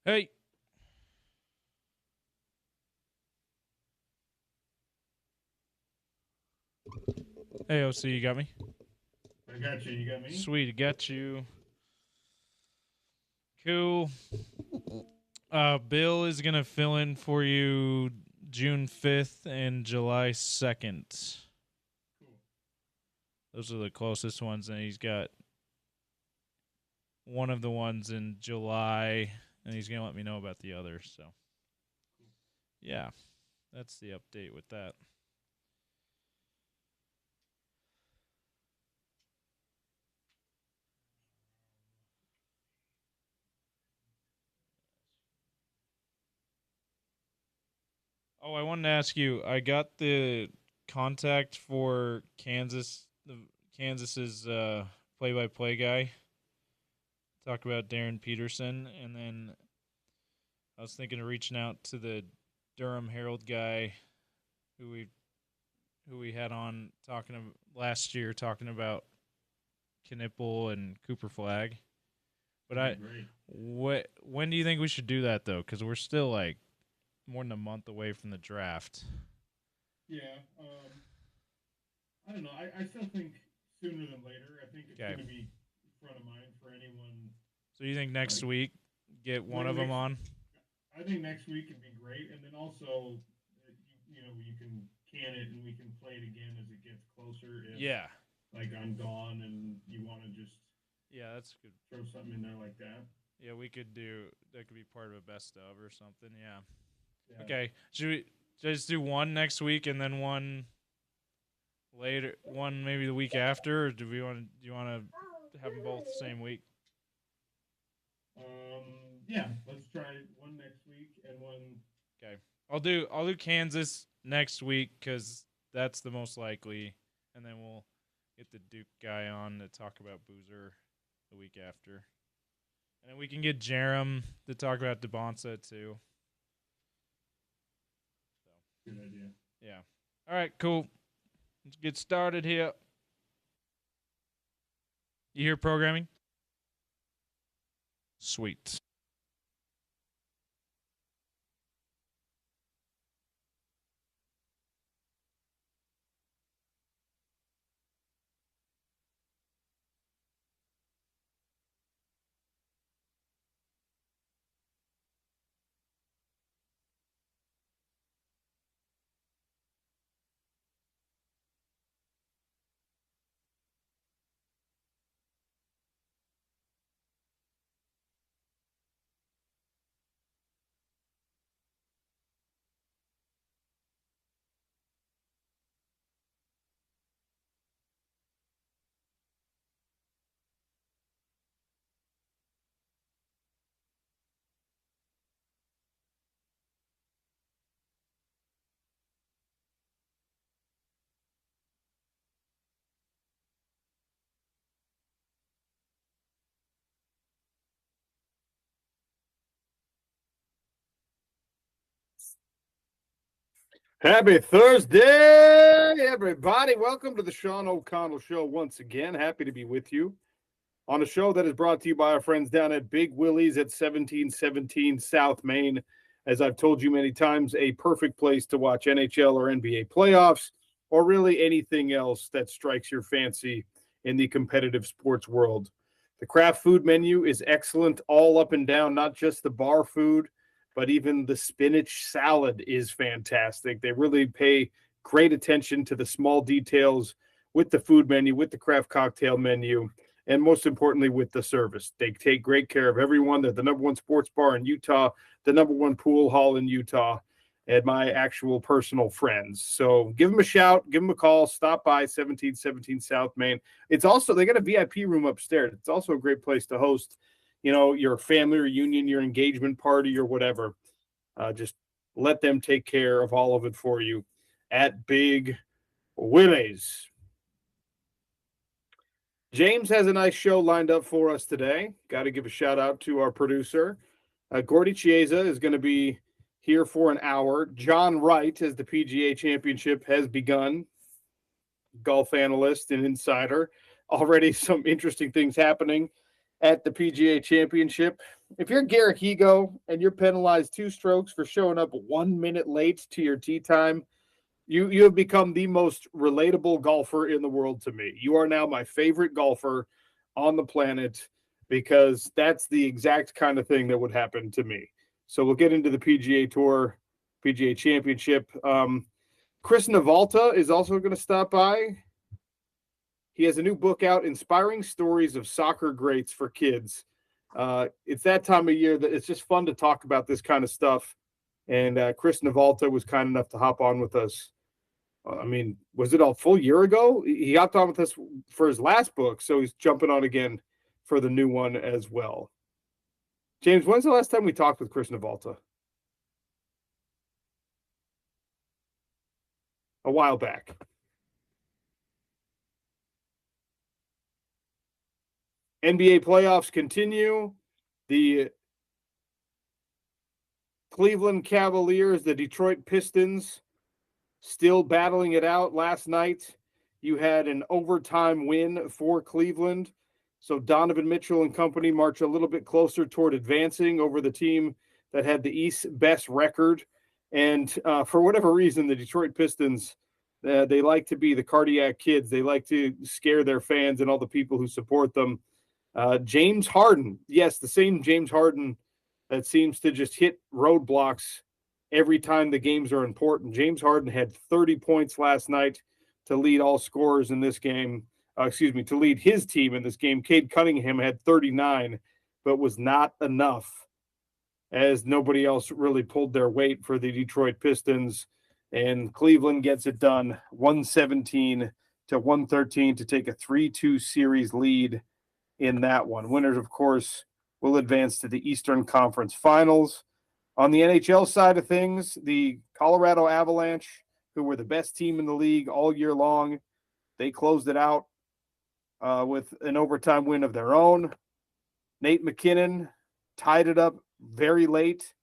Hey. Hey, OC, you got me? I got you. You got me? Sweet, got you. Cool. Bill is going to fill in for you June 5th and July 2nd. Cool. Those are the closest ones, and he's got one of the ones in July, and he's going to let me know about the others. So, yeah, that's the update with that. Oh, I wanted to ask you. I got the contact for Kansas's play-by-play guy. Talk about Darren Peterson, and then I was thinking of reaching out to the Durham Herald guy who we had on last year talking about Knipple and Cooper Flag. But Great. when do you think we should do that though? Because we're still like more than a month away from the draft. Yeah. I don't know. I still think sooner than later. I think it's Okay. going to be front of mind for anyone. So you think next week get one of them Next, on? I think next week would be great, and then also, you can can it and we can play it again as it gets closer. If Yeah. like I'm gone and you want to just Yeah, that's good. throw something in there like that. Yeah, we could do that. Could be part of a best of or something. Yeah. Yeah. Okay. Should we just do one next week and then one later? One maybe the week after, or do we want? Do you want to have them both the same week? Yeah. Let's try one next week and one. Okay. I'll do Kansas next week because that's the most likely, and then we'll get the Duke guy on to talk about Boozer the week after, and then we can get Jerem to talk about DeBonsa too. So Good idea. yeah. All right. Cool. Let's get started here. You hear programming? Sweet. Happy Thursday, everybody. Welcome to the Sean O'Connell Show once again. Happy to be with you on a show that is brought to you by our friends down at Big Willie's at 1717 South Main. As I've told you many times, a perfect place to watch NHL or NBA playoffs or really anything else that strikes your fancy in the competitive sports world. The craft food menu is excellent all up and down, not just the bar food, but even the spinach salad is fantastic. They really pay great attention to the small details with the food menu, with the craft cocktail menu, and most importantly, with the service. They take great care of everyone. They're the number one sports bar in Utah, the number one pool hall in Utah, and my actual personal friends. So give them a shout, give them a call, stop by 1717 South Main. It's also, they got a VIP room upstairs. It's also a great place to host, your family reunion, your engagement party, or whatever. Just let them take care of all of it for you at Big Willie's. James has a nice show lined up for us today. Got to give a shout out to our producer. Gordy Chiesa is going to be here for an hour. John Wright, as the PGA Championship has begun, golf analyst and insider. Already some interesting things happening at the PGA Championship. if you're Garrett Higo and you're penalized 2 strokes for showing up 1 minute late to your tee time, you have become the most relatable golfer in the world to me. You are now my favorite golfer on the planet because that's the exact kind of thing that would happen to me. So we'll get into the PGA Tour, PGA Championship. Chris Navalta is also going to stop by. He has a new book out, Inspiring Stories of Soccer Greats for Kids. It's that time of year that it's just fun to talk about this kind of stuff. And Chris Navalta was kind enough to hop on with us. I mean, was it a full year ago? He hopped on with us for his last book, so he's jumping on again for the new one as well. James, when's the last time we talked with Chris Navalta? A while back. NBA playoffs continue. The Cleveland Cavaliers, the Detroit Pistons, still battling it out. Last night, you had an overtime win for Cleveland. So Donovan Mitchell and company march a little bit closer toward advancing over the team that had the East's best record. And for whatever reason, the Detroit Pistons, they like to be the cardiac kids. They like to scare their fans and all the people who support them. James Harden, yes, the same James Harden that seems to just hit roadblocks every time the games are important. James Harden had 30 points last night to lead all scorers in this game. To lead his team in this game. Cade Cunningham had 39, but was not enough, as nobody else really pulled their weight for the Detroit Pistons. And Cleveland gets it done, 117 to 113 to take a 3-2 series lead in that one. Winners, of course, will advance to the Eastern Conference Finals. On the NHL side of things, the Colorado Avalanche, who were the best team in the league all year long, they closed it out with an overtime win of their own. Nate McKinnon tied it up very late,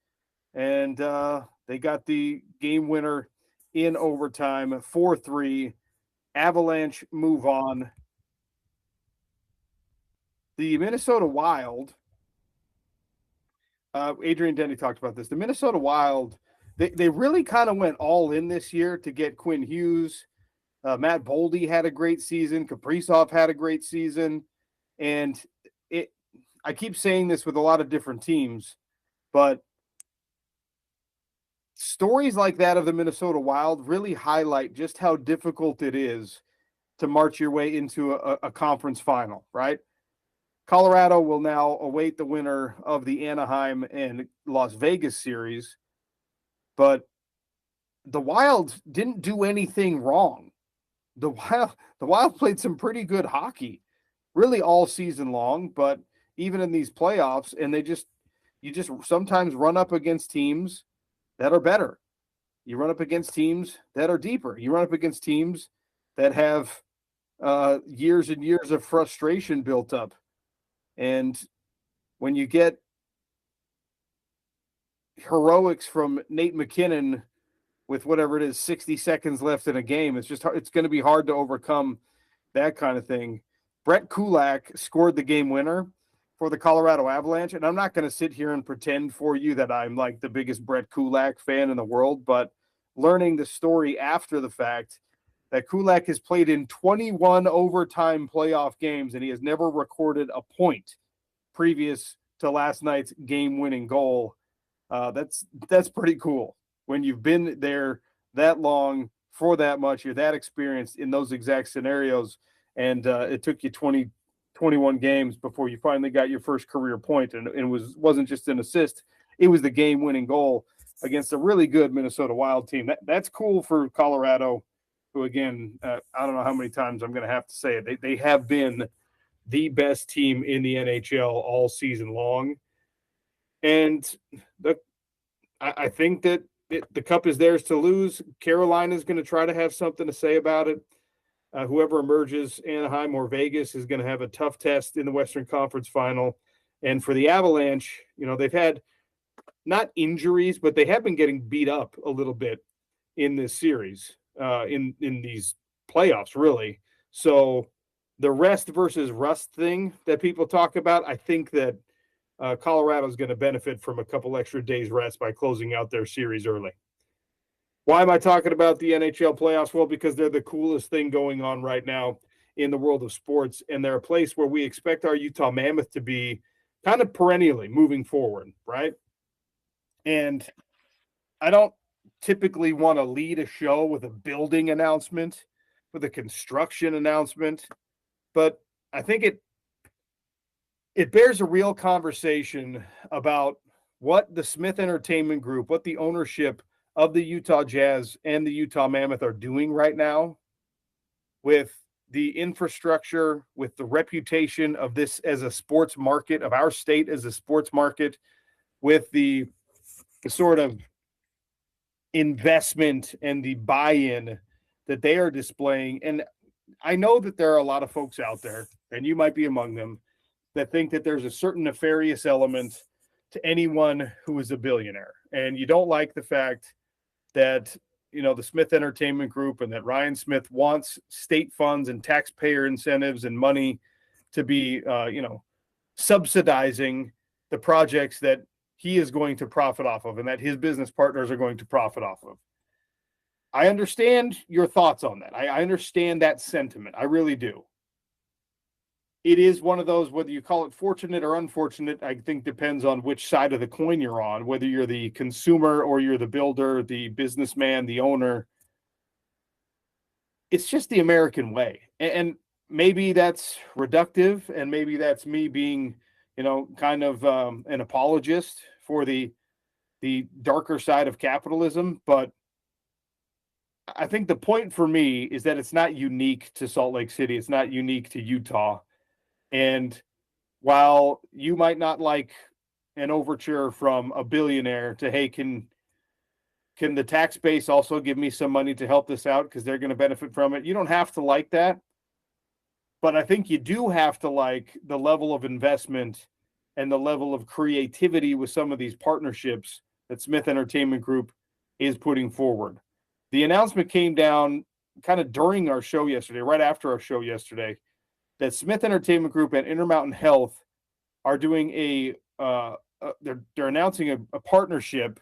and they got the game winner in overtime, 4-3. Avalanche move on. The Minnesota Wild, Adrian Denny talked about this. The Minnesota Wild, they really kind of went all in this year to get Quinn Hughes. Matt Boldy had a great season. Kaprizov had a great season. And I keep saying this with a lot of different teams, but stories like that of the Minnesota Wild really highlight just how difficult it is to march your way into a conference final, right? Colorado will now await the winner of the Anaheim and Las Vegas series, but the Wild didn't do anything wrong. The Wild played some pretty good hockey, really all season long, but even in these playoffs, and you just sometimes run up against teams that are better. You run up against teams that are deeper. You run up against teams that have years and years of frustration built up. And when you get heroics from Nate McKinnon with whatever it is, 60 seconds left in a game, it's going to be hard to overcome that kind of thing. Brett Kulak scored the game winner for the Colorado Avalanche. And I'm not going to sit here and pretend for you that I'm like the biggest Brett Kulak fan in the world, but learning the story after the fact that Kulak has played in 21 overtime playoff games and he has never recorded a point previous to last night's game-winning goal. That's pretty cool. When you've been there that long for that much, you're that experienced in those exact scenarios, and it took you 21 games before you finally got your first career point, and it wasn't just an assist, it was the game-winning goal against a really good Minnesota Wild team. That's cool for Colorado, who, again, I don't know how many times I'm going to have to say it. They have been the best team in the NHL all season long. And I think that the cup is theirs to lose. Carolina is going to try to have something to say about it. Whoever emerges, Anaheim or Vegas, is going to have a tough test in the Western Conference Final. And for the Avalanche, they've had not injuries, but they have been getting beat up a little bit in this series, in these playoffs, really. So the rest versus rust thing that people talk about, I think that Colorado's going to benefit from a couple extra days rest by closing out their series early. Why am I talking about the NHL playoffs? Well, because they're the coolest thing going on right now in the world of sports, and they're a place where we expect our Utah Mammoth to be kind of perennially moving forward, right? And I don't typically want to lead a show with a building announcement, with a construction announcement, but I think it bears a real conversation about what the Smith Entertainment Group, what the ownership of the Utah Jazz and the Utah Mammoth are doing right now with the infrastructure, with the reputation of this as a sports market, of our state as a sports market, with the sort of investment and the buy-in that they are displaying. And I know that there are a lot of folks out there, and you might be among them, that think that there's a certain nefarious element to anyone who is a billionaire. And you don't like the fact that, you know, the Smith Entertainment Group and that Ryan Smith wants state funds and taxpayer incentives and money to be, subsidizing the projects that he is going to profit off of and that his business partners are going to profit off of. I understand your thoughts on that. I understand that sentiment. I really do. It is one of those, whether you call it fortunate or unfortunate, I think depends on which side of the coin you're on, whether you're the consumer or you're the builder, the businessman, the owner. It's just the American way. And maybe that's reductive, and maybe that's me being, kind of an apologist for the darker side of capitalism. But I think the point for me is that it's not unique to Salt Lake City. It's not unique to Utah. And while you might not like an overture from a billionaire to, hey, can the tax base also give me some money to help this out because they're going to benefit from it? You don't have to like that. But I think you do have to like the level of investment and the level of creativity with some of these partnerships that Smith Entertainment Group is putting forward. The announcement came down kind of during our show yesterday, right after our show yesterday, that Smith Entertainment Group and Intermountain Health are doing they're announcing a partnership.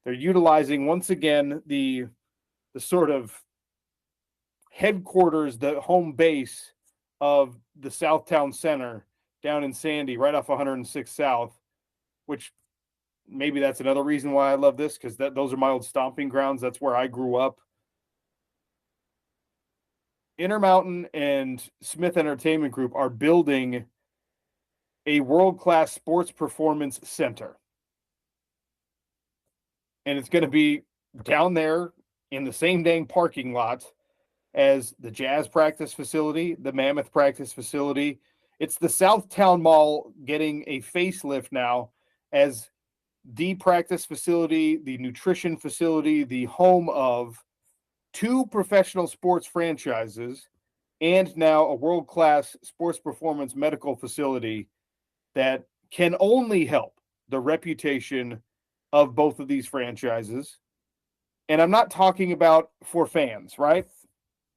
They're utilizing once again the sort of headquarters, the home base of the Southtown Center down in Sandy, right off 106 South, which maybe that's another reason why I love this, because those are my old stomping grounds. That's where I grew up. Intermountain and Smith Entertainment Group are building a world-class sports performance center. And it's going to be down there in the same dang parking lot as the Jazz practice facility, the Mammoth practice facility. It's the Southtown Mall getting a facelift now as the practice facility, the nutrition facility, the home of 2 professional sports franchises, and now a world-class sports performance medical facility that can only help the reputation of both of these franchises. And I'm not talking about for fans, right?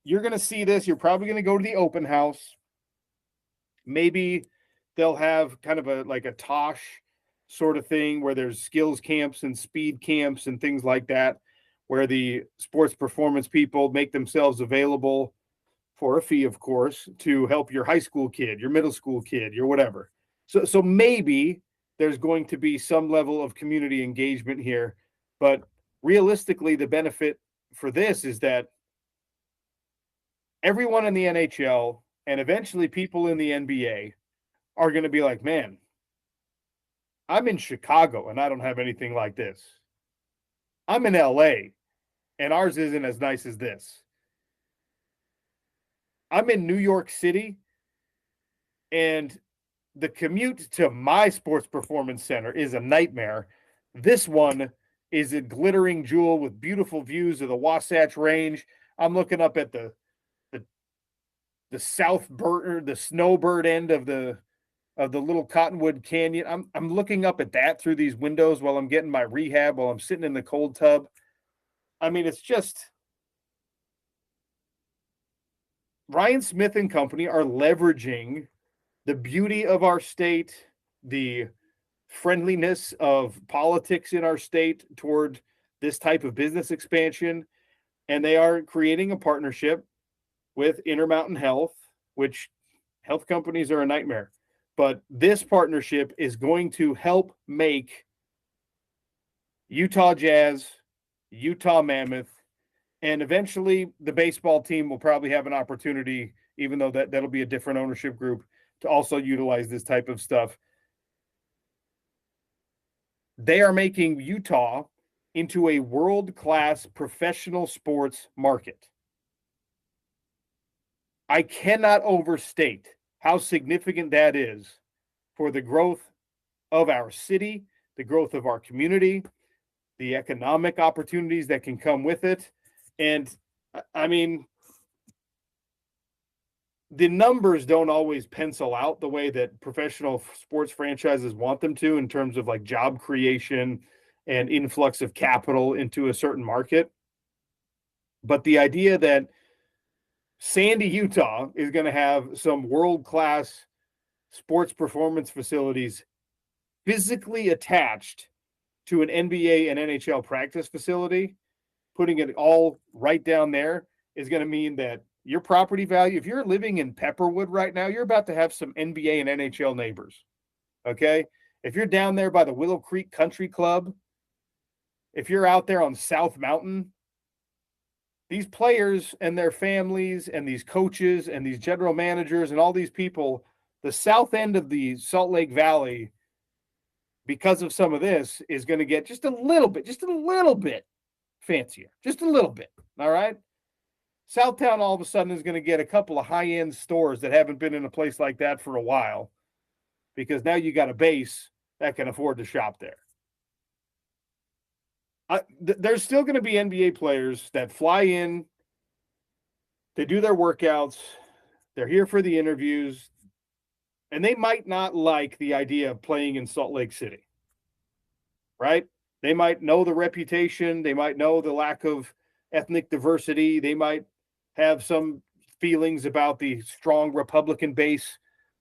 You're going to see this. You're probably going to go to the open house. Maybe they'll have kind of a Tosh sort of thing where there's skills camps and speed camps and things like that, where the sports performance people make themselves available for a fee, of course, to help your high school kid, your middle school kid, your whatever. So maybe there's going to be some level of community engagement here. But realistically, the benefit for this is that everyone in the NHL and eventually people in the NBA are going to be like, man, I'm in Chicago and I don't have anything like this. I'm in LA and ours isn't as nice as this. I'm in New York City and the commute to my sports performance center is a nightmare. This one is a glittering jewel with beautiful views of the Wasatch Range. I'm looking up at the the snowbird end of the little Cottonwood Canyon. I'm looking up at that through these windows while I'm getting my rehab, while I'm sitting in the cold tub. I mean, it's just Ryan Smith and company are leveraging the beauty of our state, the friendliness of politics in our state toward this type of business expansion. And they are creating a partnership with Intermountain Health, which health companies are a nightmare. But this partnership is going to help make Utah Jazz, Utah Mammoth, and eventually the baseball team will probably have an opportunity, even though that'll be a different ownership group, to also utilize this type of stuff. They are making Utah into a world-class professional sports market. I cannot overstate how significant that is for the growth of our city, the growth of our community, the economic opportunities that can come with it. And I mean, the numbers don't always pencil out the way that professional sports franchises want them to in terms of like job creation and influx of capital into a certain market. But the idea that Sandy, Utah is going to have some world-class sports performance facilities physically attached to an NBA and NHL practice facility, putting it all right down there, is going to mean that your property value, if you're living in Pepperwood right now, you're about to have some NBA and NHL neighbors. Okay? If you're down there by the Willow Creek Country Club, if you're out there on South Mountain, these players and their families and these coaches and these general managers and all these people, the south end of the Salt Lake Valley, because of some of this, is going to get just a little bit fancier, just a little bit. All right. Southtown all of a sudden is going to get a couple of high-end stores that haven't been in a place like that for a while, because now you got a base that can afford to shop there. There's still going to be NBA players that fly in, they do their workouts, they're here for the interviews, and they might not like the idea of playing in Salt Lake City, right? They might know the reputation, they might know the lack of ethnic diversity, they might have some feelings about the strong Republican base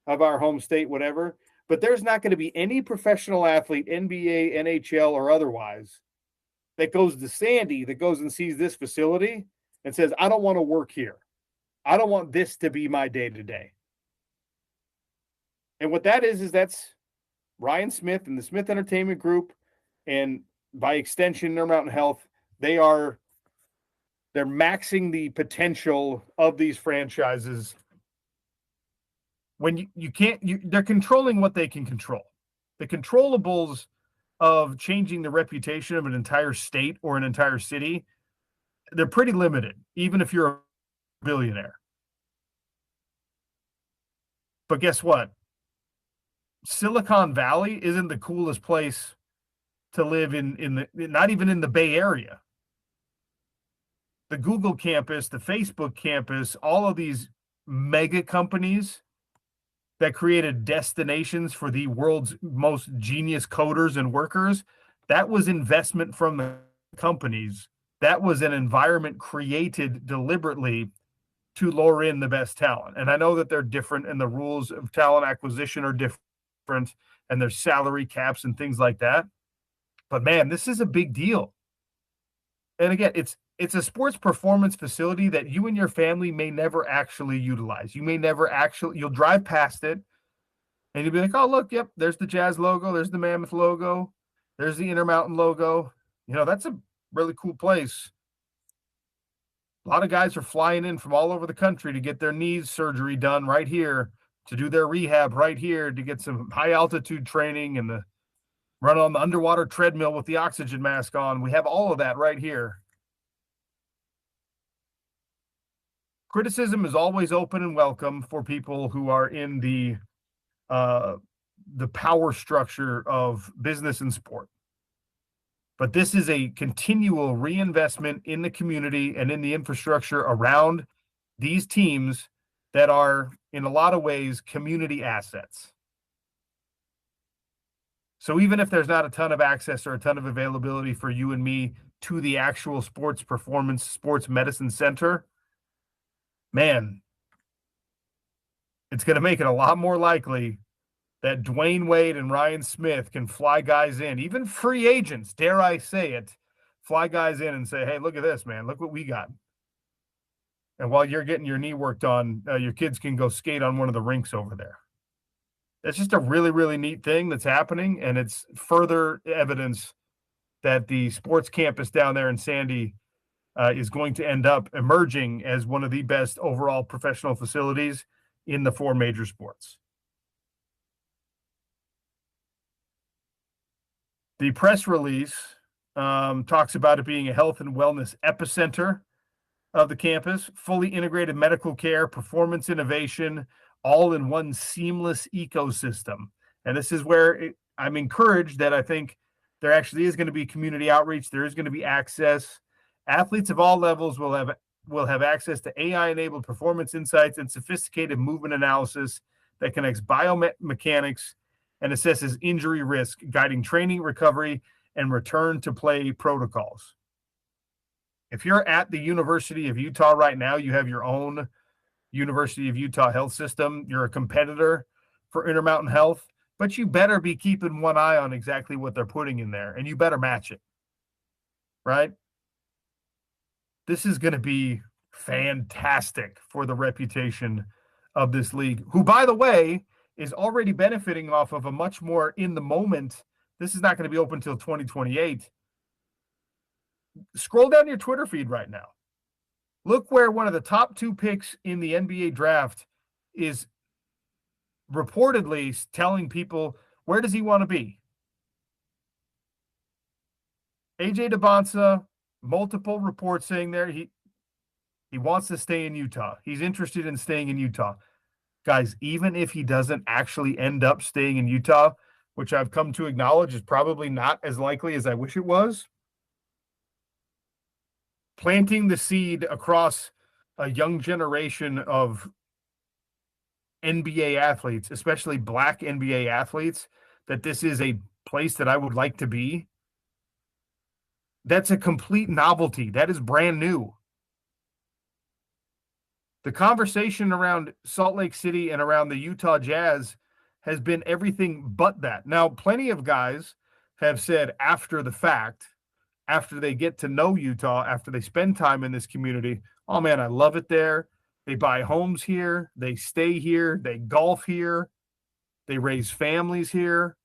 of our home state, whatever, but there's not going to be any professional athlete, NBA, NHL, or otherwise, that goes to Sandy, that goes and sees this facility and says, I don't want to work here. I don't want this to be my day-to-day. And what that is that's Ryan Smith and the Smith Entertainment Group, and by extension, Intermountain Health. They're maxing the potential of these franchises. When they're controlling what they can control. The controllables of changing the reputation of an entire state or an entire city, they're pretty limited, even if you're a billionaire. But guess what? Silicon Valley isn't the coolest place to live not even in the Bay Area. The Google campus, the Facebook campus, all of these mega companies that created destinations for the world's most genius coders and workers, that was investment from the companies. That was an environment created deliberately to lure in the best talent. And I know that they're different and the rules of talent acquisition are different and there's salary caps and things like that. But man, this is a big deal. And again, it's a sports performance facility that you and your family may never actually utilize. You'll drive past it and you'll be like, oh, look, yep, there's the Jazz logo. There's the Mammoth logo. There's the Intermountain logo. That's a really cool place. A lot of guys are flying in from all over the country to get their knees surgery done right here, to do their rehab right here, to get some high altitude training and run on the underwater treadmill with the oxygen mask on. We have all of that right here. Criticism is always open and welcome for people who are in the power structure of business and sport. But this is a continual reinvestment in the community and in the infrastructure around these teams that are, in a lot of ways, community assets. So even if there's not a ton of access or a ton of availability for you and me to the actual sports performance, sports medicine center, man, it's going to make it a lot more likely that Dwayne Wade and Ryan Smith can fly guys in, even free agents, dare I say it, fly guys in and say, hey, look at this, man. Look what we got. And while you're getting your knee worked on, your kids can go skate on one of the rinks over there. That's just a really, really neat thing that's happening. And it's further evidence that the sports campus down there in Sandy is going to end up emerging as one of the best overall professional facilities in the 4 major sports. The press release talks about it being a health and wellness epicenter of the campus, fully integrated medical care, performance innovation, all in one seamless ecosystem. And this is where I'm encouraged that I think there actually is going to be community outreach. There is going to be access. Athletes of all levels will have access to AI-enabled performance insights and sophisticated movement analysis that connects biomechanics and assesses injury risk, guiding training, recovery, and return to play protocols. If you're at the University of Utah right now, you have your own University of Utah health system. You're a competitor for Intermountain Health, but you better be keeping one eye on exactly what they're putting in there, and you better match it, right? This is going to be fantastic for the reputation of this league, who, by the way, is already benefiting off of a much more in the moment. This is not going to be open until 2028. Scroll down your Twitter feed right now. Look where one of the top 2 picks in the NBA draft is reportedly telling people, where does he want to be? AJ DeBonsa, multiple reports saying there he wants to stay in Utah. He's interested in staying in Utah. Guys, even if he doesn't actually end up staying in Utah, which I've come to acknowledge is probably not as likely as I wish it was, planting the seed across a young generation of NBA athletes, especially Black NBA athletes, that this is a place that I would like to be, that's a complete novelty. That is brand new. The conversation around Salt Lake City and around the Utah Jazz has been everything but that. Now, plenty of guys have said after the fact, after they get to know Utah, after they spend time in this community, oh man, I love it there. They buy homes here. They stay here. They golf here. They raise families here.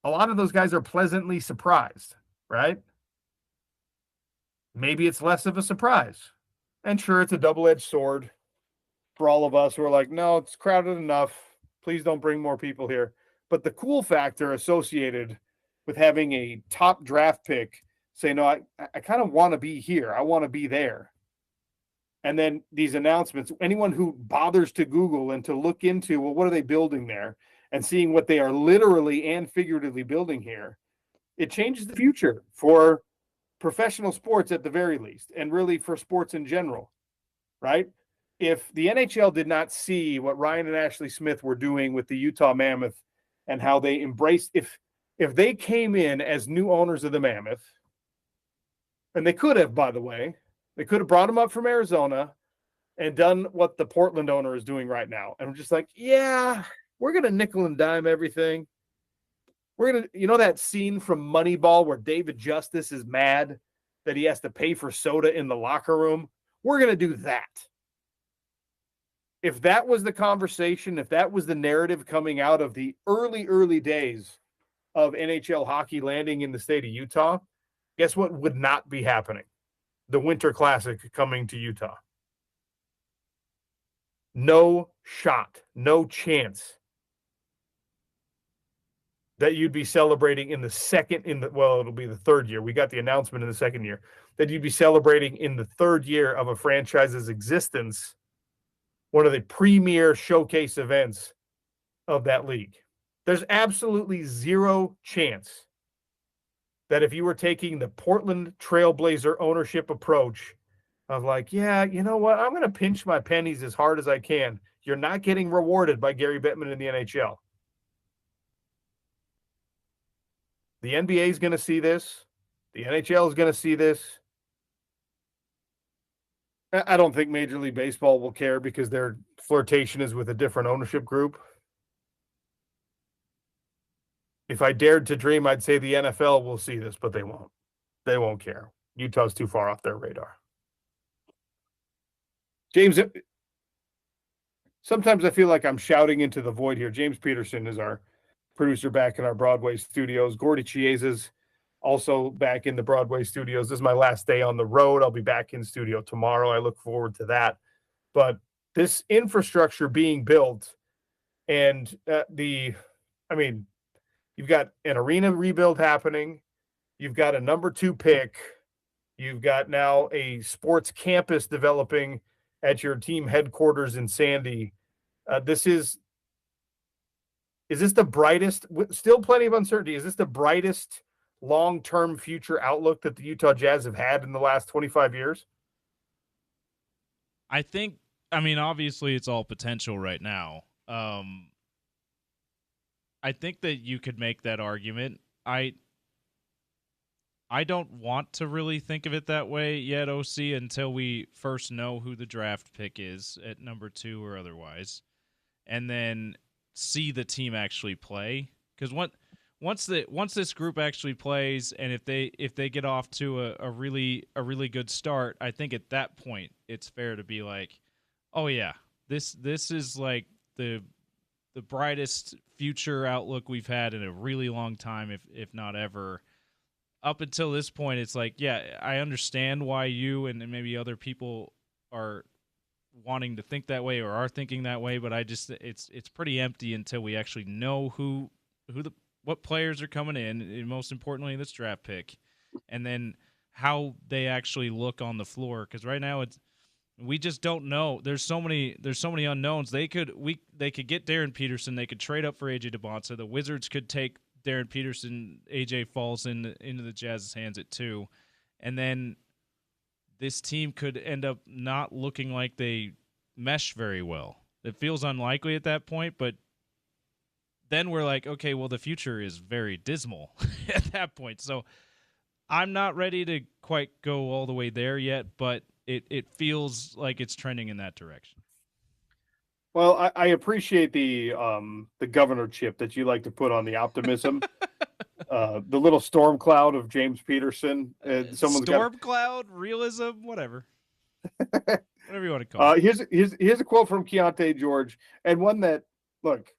A lot of those guys are pleasantly surprised, right? Maybe it's less of a surprise. And sure, it's a double-edged sword for all of us who are like, no, it's crowded enough. Please don't bring more people here. But the cool factor associated with having a top draft pick say, no, I kind of want to be here. I want to be there. And then these announcements, anyone who bothers to Google and to look into, well, what are they building there? And seeing what they are literally and figuratively building here, it changes the future for professional sports at the very least, and really for sports in general, right? If the NHL did not see what Ryan and Ashley Smith were doing with the Utah Mammoth and how they embraced, if they came in as new owners of the Mammoth, and they could have, by the way, they could have brought them up from Arizona and done what the Portland owner is doing right now. And I'm just like, yeah, we're going to nickel and dime everything. We're going to, you know, that scene from Moneyball where David Justice is mad that he has to pay for soda in the locker room? We're going to do that. If that was the conversation, if that was the narrative coming out of the early days of NHL hockey landing in the state of Utah, guess what would not be happening? The Winter Classic coming to Utah. No shot, no chance that you'd be celebrating in the it'll be the third year. We got the announcement in the second year that you'd be celebrating in the third year of a franchise's existence, one of the premier showcase events of that league. There's absolutely zero chance that if you were taking the Portland Trailblazer ownership approach of like, yeah, you know what, I'm going to pinch my pennies as hard as I can. You're not getting rewarded by Gary Bettman in the NHL. The NBA is going to see this. The NHL is going to see this. I don't think Major League Baseball will care because their flirtation is with a different ownership group. if I dared to dream, I'd say the NFL will see this, but they won't. They won't care. Utah's too far off their radar. James, sometimes I feel like I'm shouting into the void here. James Peterson is our producer back in our Broadway studios. Gordy Chiesa's also back in the Broadway studios. This is my last day on the road. I'll be back in studio tomorrow. I look forward to that. But this infrastructure being built and you've got an arena rebuild happening. You've got a number 2 pick. You've got now a sports campus developing at your team headquarters in Sandy. Is this the brightest, still plenty of uncertainty, is this the brightest long-term future outlook that the Utah Jazz have had in the last 25 years? Obviously it's all potential right now. I think that you could make that argument. I don't want to really think of it that way yet, OC, until we first know who the draft pick is at number 2 or otherwise, and then see the team actually play. Because once this group actually plays, and if they get off to a really good start, I think at that point it's fair to be like, oh yeah, this is like the brightest future outlook we've had in a really long time, if not ever. Up until this point, it's like, yeah, I understand why you and maybe other people are wanting to think that way or are thinking that way, but it's pretty empty until we actually know what players are coming in, and most importantly, this draft pick, and then how they actually look on the floor. Because right now we just don't know. There's so many unknowns. They could get Darren Peterson. They could trade up for AJ DeBonsa. The Wizards could take Darren Peterson. AJ falls into the Jazz's hands at 2, and then this team could end up not looking like they mesh very well. It feels unlikely at that point, but then we're like, okay, well, the future is very dismal at that point. So I'm not ready to quite go all the way there yet, but it feels like it's trending in that direction. Well, I appreciate the governor chip that you like to put on the optimism. The little storm cloud of James Peterson. Cloud, realism, whatever. Whatever you want to call it. Here's a quote from Keontae George, and one that, look,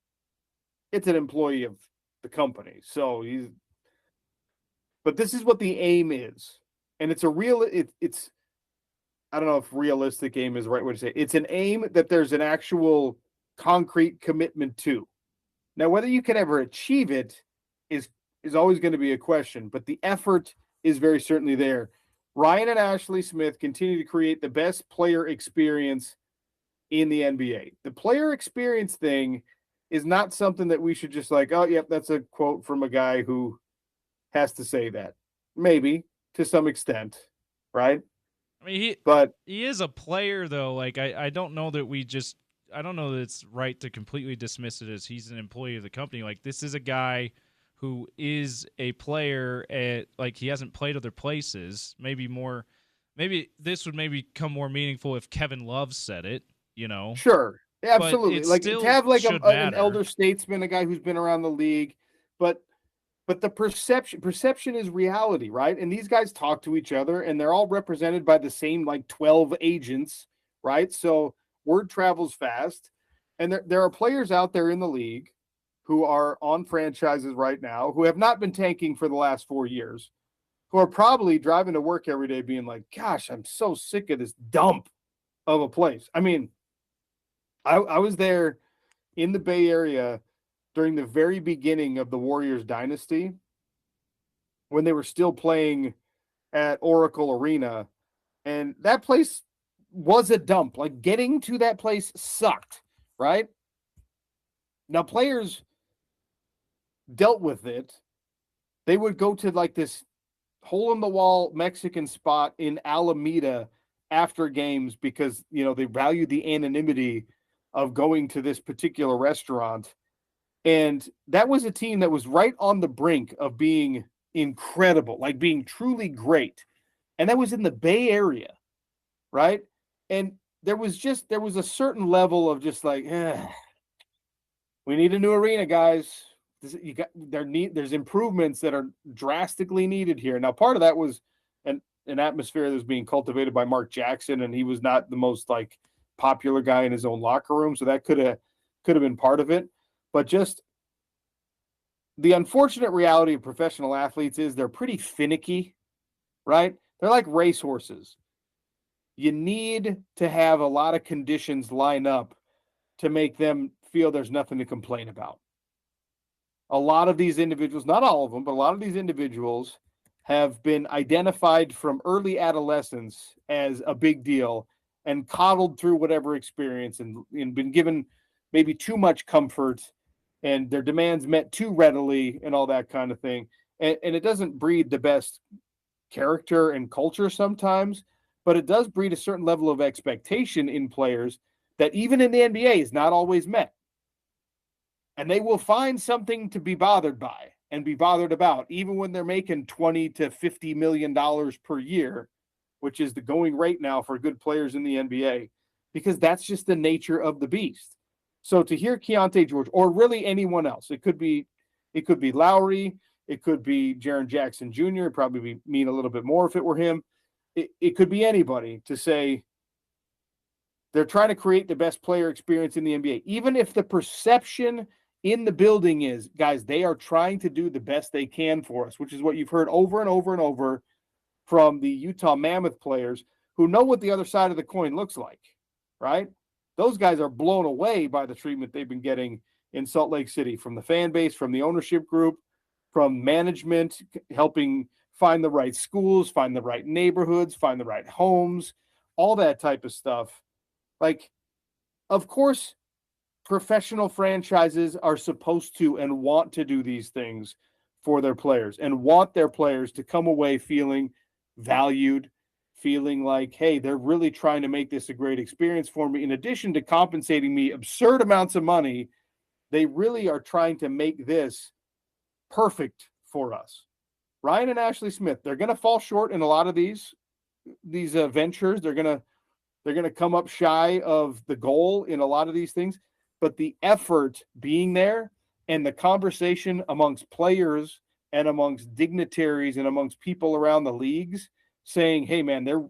it's an employee of the company, but this is what the aim is, and it's I don't know if realistic aim is the right way to say it. It's an aim that there's an actual concrete commitment to. Now, whether you can ever achieve it is always going to be a question, but the effort is very certainly there. Ryan and Ashley Smith continue to create the best player experience in the NBA. The player experience thing is not something that we should just like, oh, yep, that's a quote from a guy who has to say that. Maybe to some extent, right? I mean, he is a player, though. Like, I don't know that it's right to completely dismiss it as he's an employee of the company. Like, this is a guy who is a player like, he hasn't played other places. Maybe this would become more meaningful if Kevin Love said it, you know? Sure. Yeah, absolutely. Like, to have like an elder statesman, a guy who's been around the league, but the perception is reality, right? And these guys talk to each other, and they're all represented by the same like 12 agents, right? So word travels fast, and there are players out there in the league who are on franchises right now who have not been tanking for the last 4 years, who are probably driving to work every day being like, gosh, I'm so sick of this dump of a place. I mean, I was there in the Bay Area during the very beginning of the Warriors dynasty, when they were still playing at Oracle Arena, and that place was a dump. Like, getting to that place sucked, right? Now, players dealt with it. They would go to like this hole-in-the-wall Mexican spot in Alameda after games because, they valued the anonymity of going to this particular restaurant. And that was a team that was right on the brink of being incredible, like being truly great. And that was in the Bay Area, right? And there was a certain level of just like, we need a new arena, guys. there's improvements that are drastically needed here. Now, part of that was an atmosphere that was being cultivated by Mark Jackson, and he was not the most like popular guy in his own locker room, so that could have been part of it. But just the unfortunate reality of professional athletes is they're pretty finicky, right? They're like racehorses. You need to have a lot of conditions line up to make them feel there's nothing to complain about. A lot of these individuals, not all of them, but a lot of these individuals have been identified from early adolescence as a big deal and coddled through whatever experience and been given maybe too much comfort and their demands met too readily and all that kind of thing. And it doesn't breed the best character and culture sometimes, but it does breed a certain level of expectation in players that even in the NBA is not always met. And they will find something to be bothered by and be bothered about, even when they're making $20 to $50 million per year, which is the going rate now for good players in the NBA, because that's just the nature of the beast. So to hear Keontae George, or really anyone else, it could be Lowry, it could be Jaren Jackson Jr., it'd probably mean a little bit more if it were him. It could be anybody to say they're trying to create the best player experience in the NBA, even if the perception in the building is, guys, they are trying to do the best they can for us, which is what you've heard over and over and over from the Utah Mammoth players who know what the other side of the coin looks like, right? Those guys are blown away by the treatment they've been getting in Salt Lake City from the fan base, from the ownership group, from management, helping find the right schools, find the right neighborhoods, find the right homes, all that type of stuff. Like, of course, professional franchises are supposed to and want to do these things for their players and want their players to come away feeling valued, feeling like, hey, they're really trying to make this a great experience for me. In addition to compensating me absurd amounts of money, they really are trying to make this perfect for us. Ryan and Ashley Smith, they're going to fall short in a lot of these ventures. They're going to come up shy of the goal in a lot of these things. But the effort being there and the conversation amongst players and amongst dignitaries and amongst people around the leagues saying, hey, man,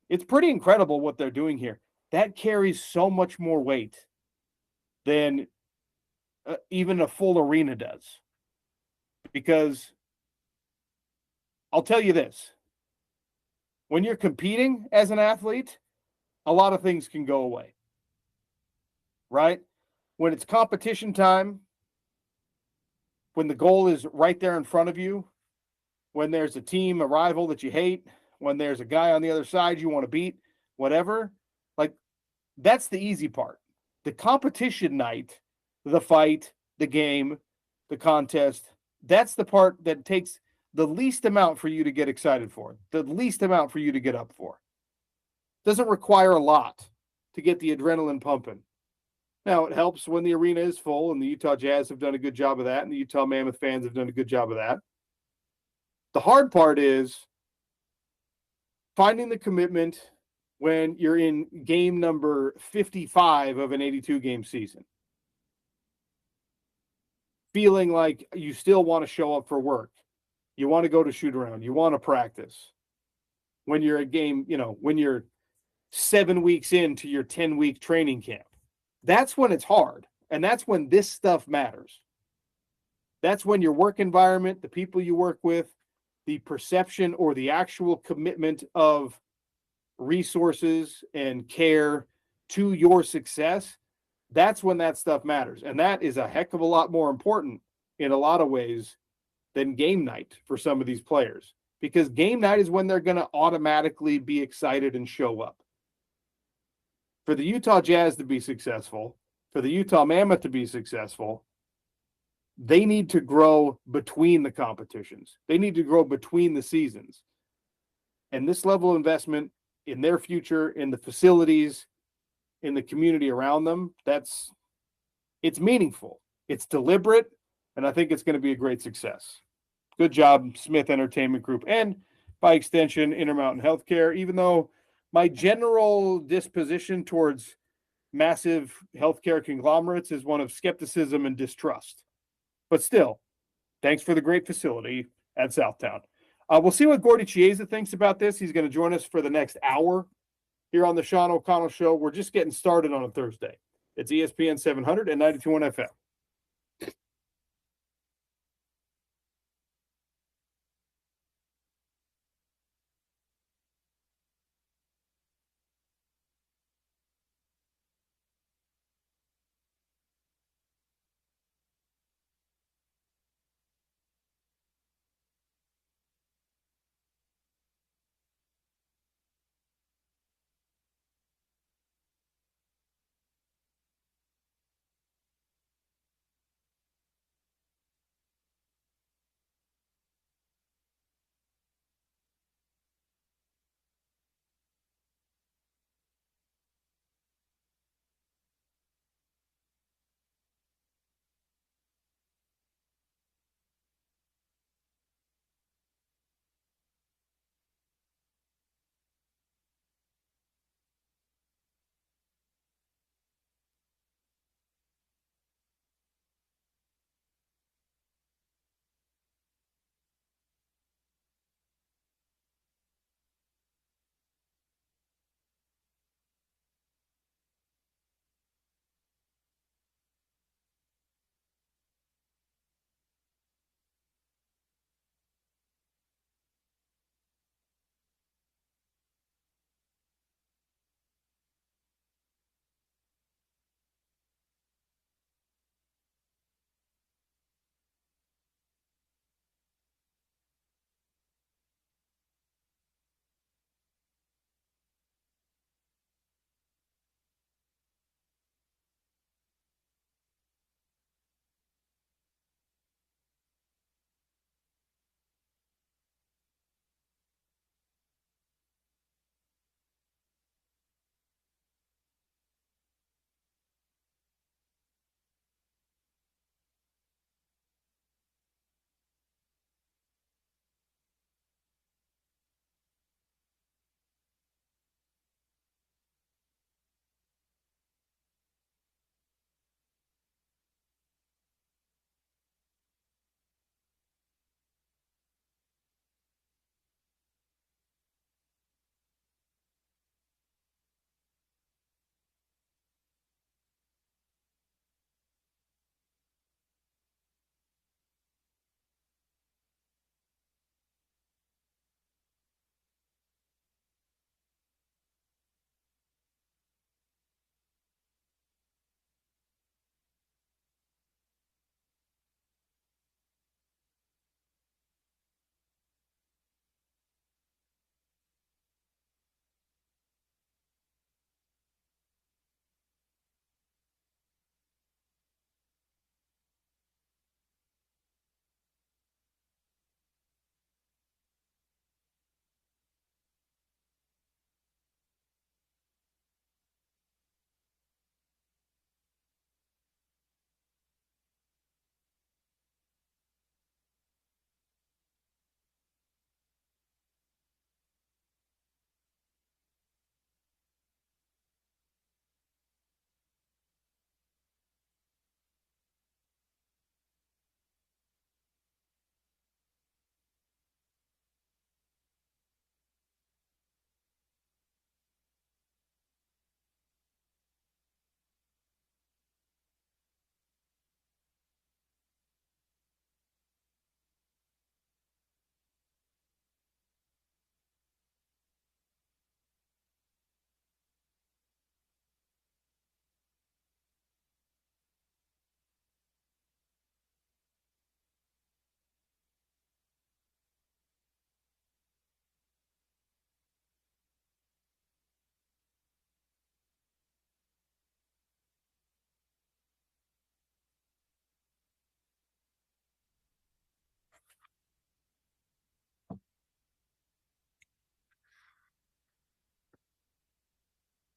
it's pretty incredible what they're doing here. That carries so much more weight than even a full arena does. Because I'll tell you this, when you're competing as an athlete, a lot of things can go away. Right? When it's competition time, when the goal is right there in front of you, when there's a team, a rival that you hate, when there's a guy on the other side you want to beat, whatever, like that's the easy part. The competition night, the fight, the game, the contest, that's the part that takes the least amount for you to get excited for, the least amount for you to get up for. Doesn't require a lot to get the adrenaline pumping. Now, it helps when the arena is full, and the Utah Jazz have done a good job of that, and the Utah Mammoth fans have done a good job of that. The hard part is finding the commitment when you're in game number 55 of an 82-game season. Feeling like you still want to show up for work. You want to go to shoot around. You want to practice. When you're at game, when you're 7 weeks into your 10-week training camp. That's when it's hard. And that's when this stuff matters. That's when your work environment, the people you work with, the perception or the actual commitment of resources and care to your success, that's when that stuff matters. And that is a heck of a lot more important in a lot of ways than game night for some of these players. Because game night is when they're going to automatically be excited and show up. For the Utah Jazz to be successful, for the Utah Mammoth to be successful, they need to grow between the competitions. They need to grow between the seasons. And this level of investment in their future, in the facilities, in the community around them, it's meaningful. It's deliberate, and I think it's going to be a great success. Good job, Smith Entertainment Group, and by extension, Intermountain Healthcare, even though my general disposition towards massive healthcare conglomerates is one of skepticism and distrust. But still, thanks for the great facility at Southtown. We'll see what Gordy Chiesa thinks about this. He's going to join us for the next hour here on the Sean O'Connell Show. We're just getting started on a Thursday. It's ESPN 700 and 92.1 FM.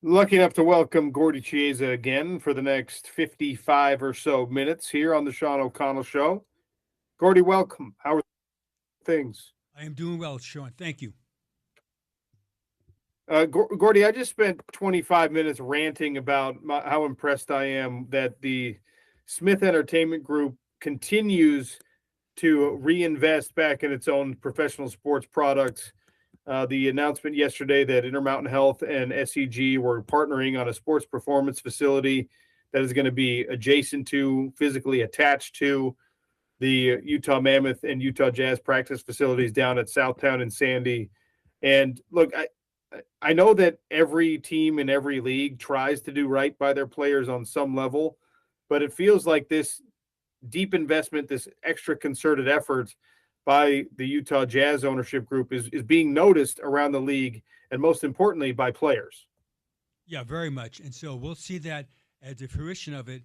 Lucky enough to welcome Gordy Chiesa again for the next 55 or so minutes here on the Sean O'Connell Show. Gordy, welcome. How are things? I am doing well, Sean. Thank you. Gordy, I just spent 25 minutes ranting about how impressed I am that the Smith Entertainment Group continues to reinvest back in its own professional sports products. The announcement yesterday that Intermountain Health and SEG were partnering on a sports performance facility that is going to be adjacent to, physically attached to, the Utah Mammoth and Utah Jazz practice facilities down at Southtown and Sandy. And look, I know that every team in every league tries to do right by their players on some level, but it feels like this deep investment, this extra concerted effort by the Utah Jazz ownership group is being noticed around the league, and most importantly, by players. Yeah, very much. And so we'll see that as the fruition of it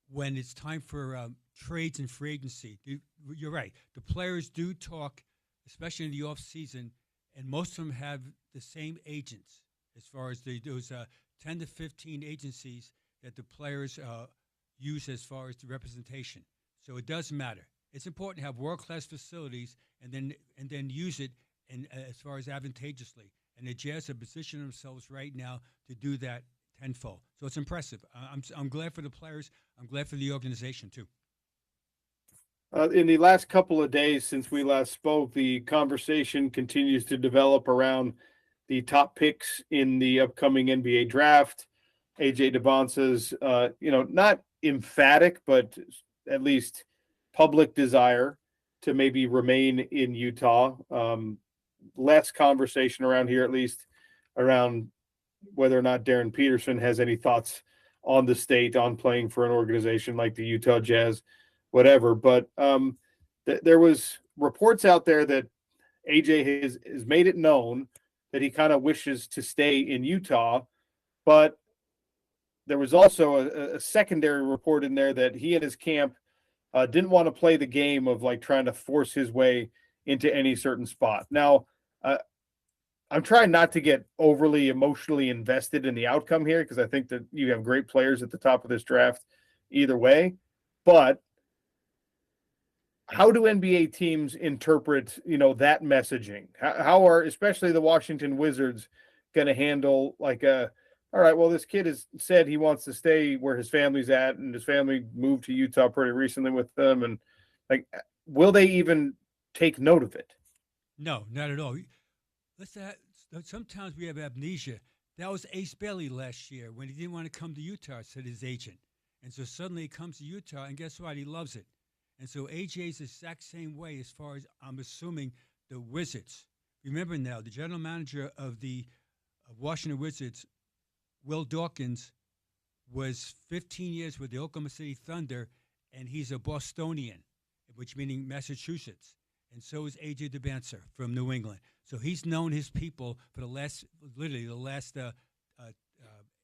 when it's time for trades and free agency. You're right. The players do talk, especially in the off season, and most of them have the same agents as far as those 10 to 15 agencies that the players use as far as the representation. So it does matter. It's important to have world-class facilities and then use it as far as advantageously. And the Jazz have positioned themselves right now to do that tenfold. So it's impressive. I'm glad for the players. I'm glad for the organization too. In the last couple of days since we last spoke, the conversation continues to develop around the top picks in the upcoming NBA draft. AJ Devonsa's, not emphatic, but at least public desire to maybe remain in Utah. Less conversation around here, at least around whether or not Darren Peterson has any thoughts on the state, on playing for an organization like the Utah Jazz, whatever. But there was reports out there that AJ has made it known that he kind of wishes to stay in Utah, but there was also a secondary report in there that he and his camp didn't want to play the game of like trying to force his way into any certain spot. Now, I'm trying not to get overly emotionally invested in the outcome here because I think that you have great players at the top of this draft either way. But how do NBA teams interpret, that messaging? How are especially the Washington Wizards going to handle all right, well, this kid has said he wants to stay where his family's at, and his family moved to Utah pretty recently with them. And will they even take note of it? No, not at all. Sometimes we have amnesia. That was Ace Bailey last year when he didn't want to come to Utah, said his agent. And so suddenly he comes to Utah, and guess what? He loves it. And so AJ's the exact same way as far as I'm assuming the Wizards. Remember now, the general manager of the Washington Wizards, Will Dawkins, was 15 years with the Oklahoma City Thunder, and he's a Bostonian, which meaning Massachusetts. And so is AJ DeBancer from New England. So he's known his people for the last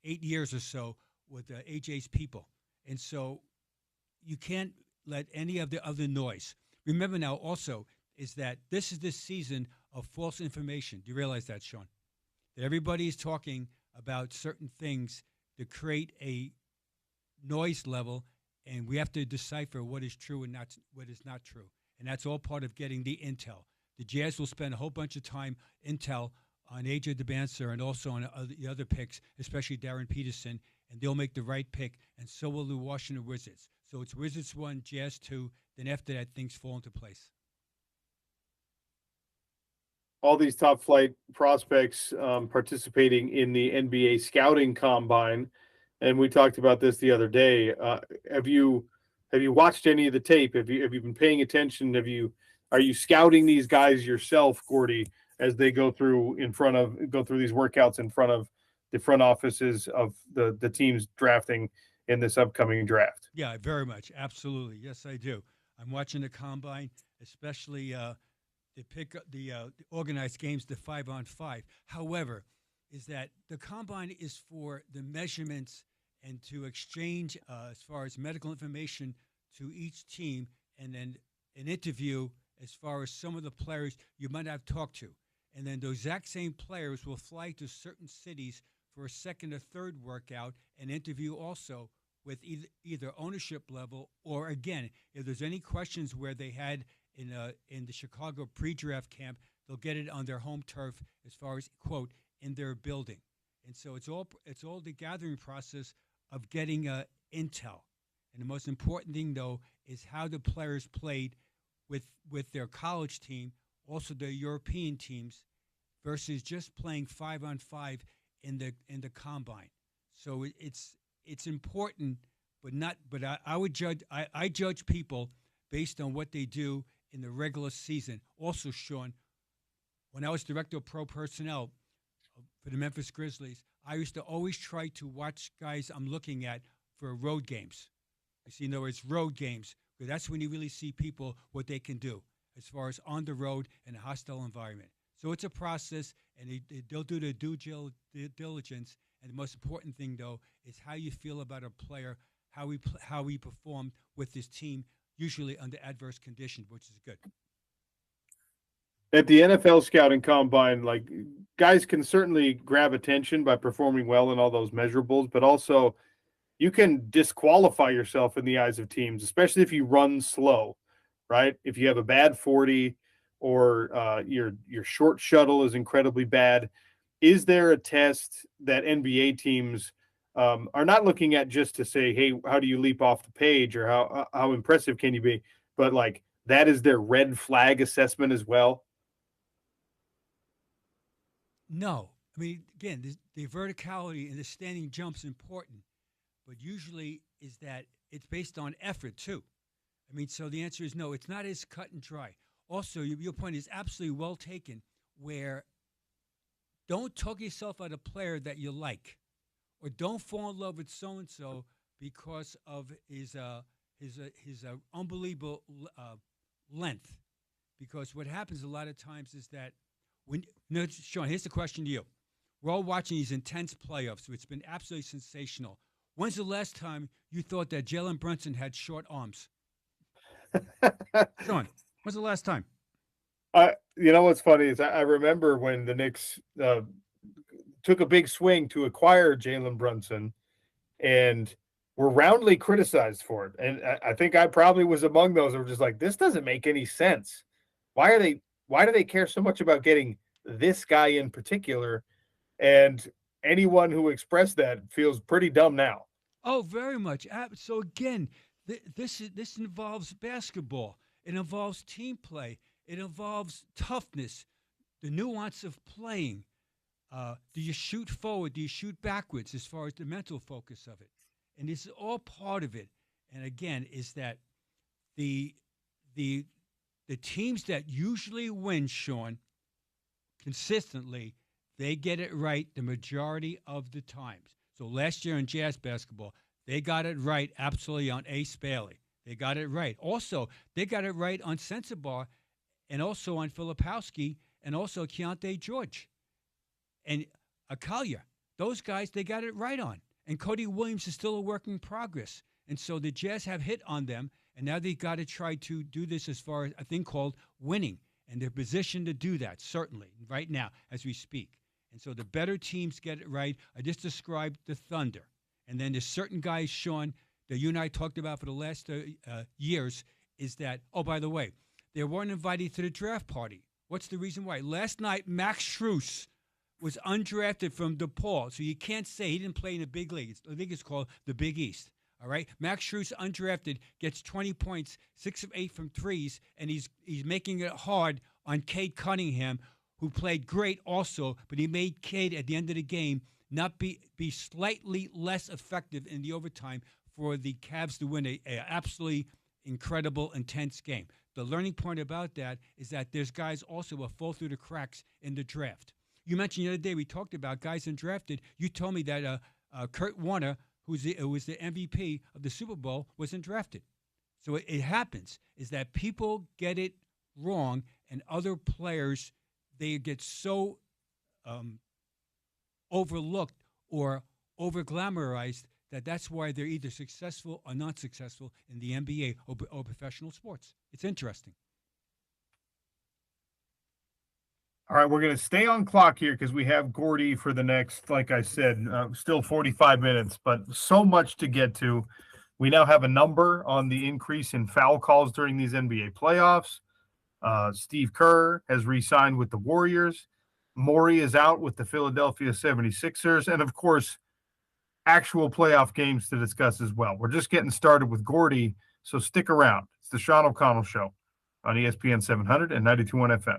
8 years or so with AJ's people. And so you can't let any of the other noise. Remember now also is that this is the season of false information. Do you realize that, Sean? That everybody is talking about certain things to create a noise level, and we have to decipher what is true and what is not true. And that's all part of getting the intel. The Jazz will spend a whole bunch of time intel on AJ DeBancer and also on the other picks, especially Darren Peterson, and they'll make the right pick, and so will the Washington Wizards. So it's Wizards 1, Jazz 2, then after that, things fall into place. All these top flight prospects participating in the NBA scouting combine. And we talked about this the other day. Have you watched any of the tape? Have you been paying attention? Are you scouting these guys yourself, Gordy, as they go through these workouts in front of the front offices of the teams drafting in this upcoming draft? Yeah, very much. Absolutely. Yes, I do. I'm watching the combine, especially the organized games, the 5-on-5. However, is that the combine is for the measurements and to exchange as far as medical information to each team, and then an interview as far as some of the players you might have talked to. And then those exact same players will fly to certain cities for a second or third workout and interview also with either ownership level or, again, if there's any questions where they had in the Chicago pre-draft camp, they'll get it on their home turf as far as, quote, in their building. And so it's all the gathering process of getting intel. And the most important thing, though, is how the players played with their college team, also their European teams, versus just playing 5-on-5 in the combine. So it's important, but not. But I would judge. I judge people based on what they do in the regular season. Also, Sean, when I was director of pro personnel for the Memphis Grizzlies, I used to always try to watch guys I'm looking at for road games. You see, in other words, road games, because that's when you really see people what they can do as far as on the road in a hostile environment. So it's a process, and they'll do their due diligence. And the most important thing, though, is how you feel about a player, how he performed with his team, usually under adverse conditions, which is good. At the NFL scouting combine, like, guys can certainly grab attention by performing well in all those measurables, but also you can disqualify yourself in the eyes of teams, especially if you run slow, right? If you have a bad 40 or your short shuttle is incredibly bad. Is there a test that NBA teams are not looking at just to say, hey, how do you leap off the page, or how impressive can you be? But like, that is their red flag assessment as well? No. I mean, again, the verticality and the standing jump's important, but usually is that it's based on effort too. I mean, so the answer is no. It's not as cut and dry. Also, your point is absolutely well taken, where don't talk yourself out of a player that you like, or don't fall in love with so-and-so because of his unbelievable length. Because what happens a lot of times is that Sean, here's the question to you. We're all watching these intense playoffs, so it's been absolutely sensational. When's the last time you thought that Jalen Brunson had short arms? Sean, when's the last time? You know what's funny is I remember when the Knicks took a big swing to acquire Jalen Brunson, and were roundly criticized for it. And I think I probably was among those who were just like, this doesn't make any sense. Why do they care so much about getting this guy in particular? And anyone who expressed that feels pretty dumb now. Oh, very much. So again, this involves basketball. It involves team play. It involves toughness, the nuance of playing. Do you shoot forward? Do you shoot backwards, as far as the mental focus of it? And this is all part of it. And again, is that the teams that usually win, Sean, consistently, they get it right the majority of the times. So last year in Jazz basketball, they got it right absolutely on Ace Bailey. They got it right. Also, they got it right on Sensabaugh, and also on Filipowski, and also Keontae George and Akalia. Those guys, they got it right on. And Cody Williams is still a work in progress. And so the Jazz have hit on them, and now they got to try to do this as far as a thing called winning. And they're positioned to do that, certainly, right now as we speak. And so the better teams get it right. I just described the Thunder. And then there's certain guys, Sean, that you and I talked about for the last years, is that, oh, by the way, they weren't invited to the draft party. What's the reason why? Last night, Max Strus was undrafted from DePaul, so you can't say he didn't play in the big league. I think it's called the Big East. All right, Max Strus, undrafted, gets 20 points, 6 of 8 from threes, and he's making it hard on Cade Cunningham, who played great also, but he made Cade at the end of the game not be slightly less effective in the overtime for the Cavs to win a absolutely incredible, intense game. The learning point about that is that there's guys also who fall through the cracks in the draft. You mentioned the other day we talked about guys undrafted. You told me that Kurt Warner, who was the MVP of the Super Bowl, wasn't drafted. So it happens, is that people get it wrong, and other players, they get so overlooked or over-glamorized that's why they're either successful or not successful in the NBA or professional sports. It's interesting. All right, we're going to stay on clock here because we have Gordy for the next, like I said, still 45 minutes, but so much to get to. We now have a number on the increase in foul calls during these NBA playoffs. Steve Kerr has re-signed with the Warriors. Morey is out with the Philadelphia 76ers. And, of course, actual playoff games to discuss as well. We're just getting started with Gordy, so stick around. It's the Sean O'Connell Show on ESPN 700 and 92.1 FM.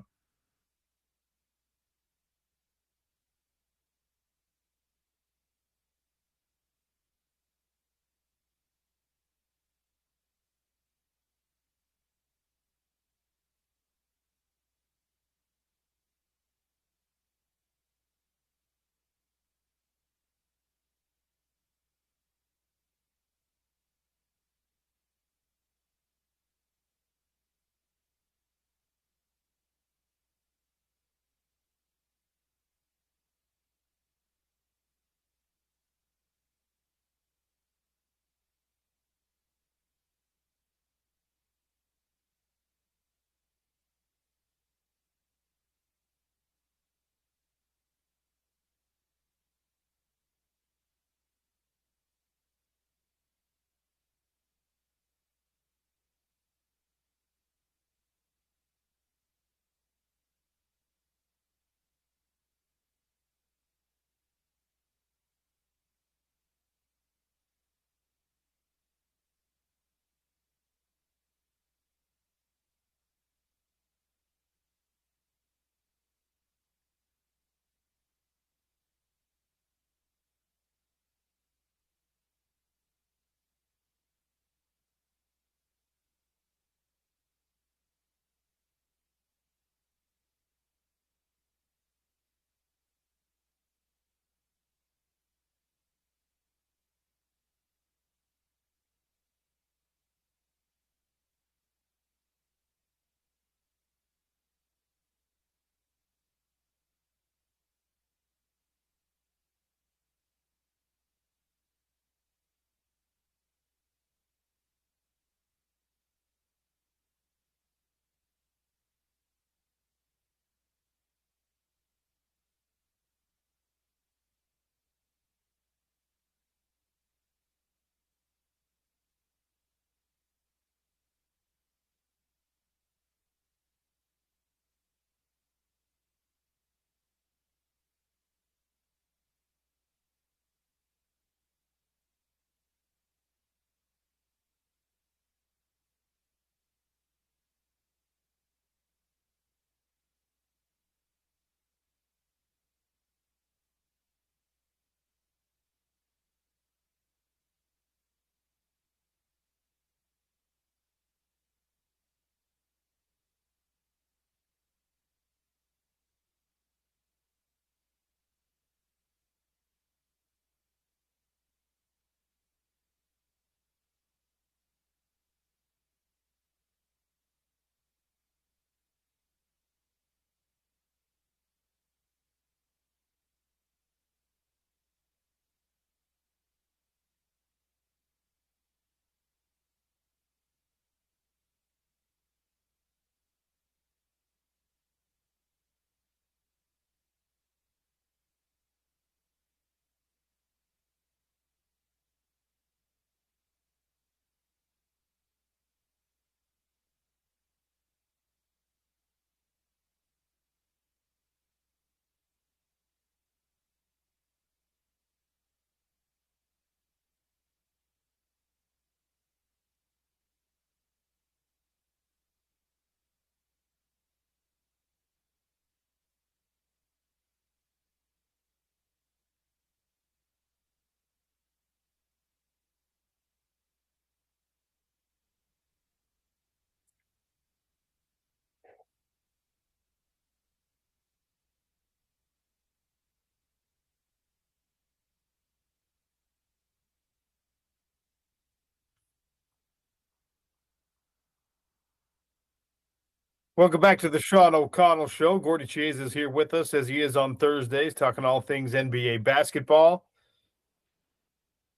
Welcome back to the Sean O'Connell Show. Gordy Chase is here with us as he is on Thursdays, talking all things NBA basketball.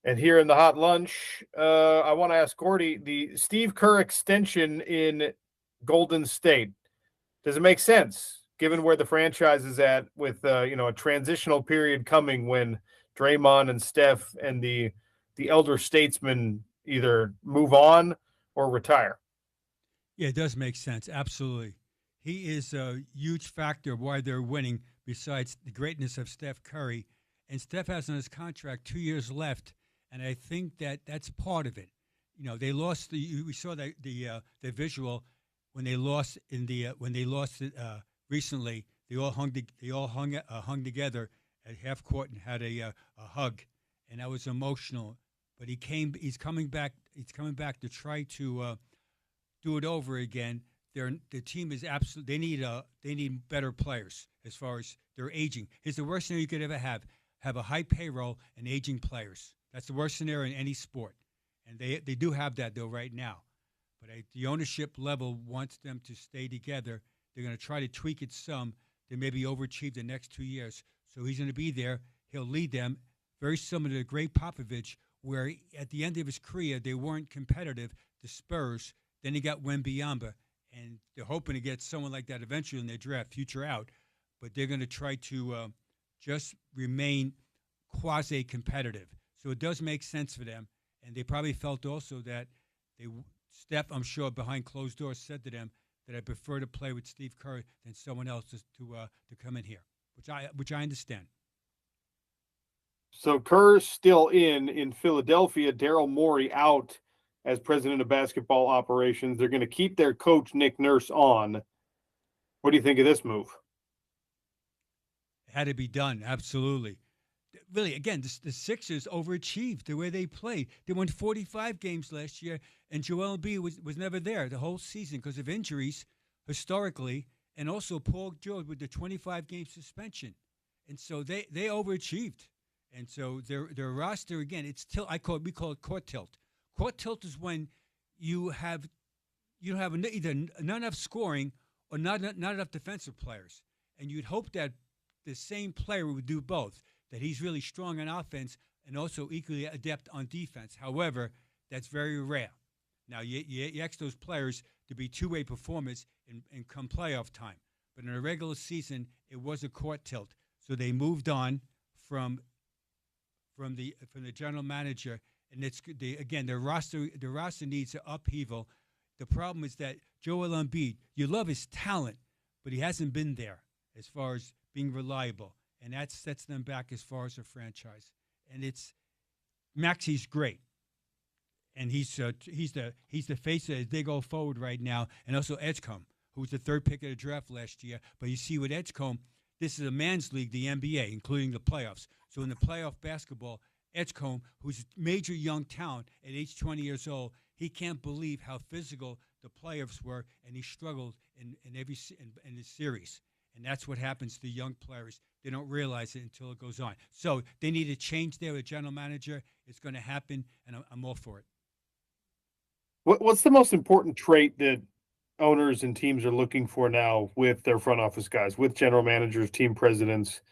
And here in the hot lunch, I want to ask Gordy, the Steve Kerr extension in Golden State, does it make sense given where the franchise is at with a transitional period coming when Draymond and Steph and the elder statesmen either move on or retire? Yeah, it does make sense. Absolutely. He is a huge factor of why they're winning, besides the greatness of Steph Curry and Steph has on his contract 2 years left, and I think that's part of it. They lost we saw the visual when they lost recently. They all hung together at half court and had a hug, and that was emotional. But he's coming back. He's coming back to try to do it over again. The team is absolutely. They need better players as far as their aging. It's the worst scenario you could ever have. Have a high payroll and aging players. That's the worst scenario in any sport, and they do have that though right now. But the ownership level wants them to stay together. They're going to try to tweak it some. They maybe overachieve the next 2 years. So he's going to be there. He'll lead them, very similar to Greg Popovich, where at the end of his career they weren't competitive. The Spurs. Then he got Wembanyama, and they're hoping to get someone like that eventually in their draft, future out. But they're going to try to just remain quasi-competitive. So it does make sense for them. And they probably felt also that Steph, I'm sure, behind closed doors, said to them that I prefer to play with Steve Kerr than someone else to come in here, which I understand. So Kerr's still in Philadelphia. Daryl Morey out as president of basketball operations. They're going to keep their coach, Nick Nurse, on. What do you think of this move? It had to be done, absolutely. Really, again, the Sixers overachieved the way they played. They won 45 games last year, and Joel Embiid was never there the whole season because of injuries, historically, and also Paul George with the 25-game suspension. And so they overachieved. And so their roster, again, we call it court tilt. Court tilt is when you don't have either not enough scoring or not enough defensive players. And you'd hope that the same player would do both, that he's really strong on offense and also equally adept on defense. However, that's very rare. Now, you ask those players to be two-way performers in come playoff time. But in a regular season, it was a court tilt. So they moved on from the general manager, and their roster needs an upheaval. The problem is that Joel Embiid, you love his talent, but he hasn't been there as far as being reliable, and that sets them back as far as a franchise. And Maxi's great, and he's the face as they go forward right now, and also Edgecombe, who was the third pick of the draft last year. But you see with Edgecombe, this is a man's league, the NBA, including the playoffs. So in the playoff basketball, Edgecombe, who's a major young talent at age 20 years old, he can't believe how physical the playoffs were, and he struggled in the series. And that's what happens to young players. They don't realize it until it goes on. So they need to change there with general manager. It's going to happen, and I'm all for it. What's the most important trait that owners and teams are looking for now with their front office guys, with general managers, team presidents?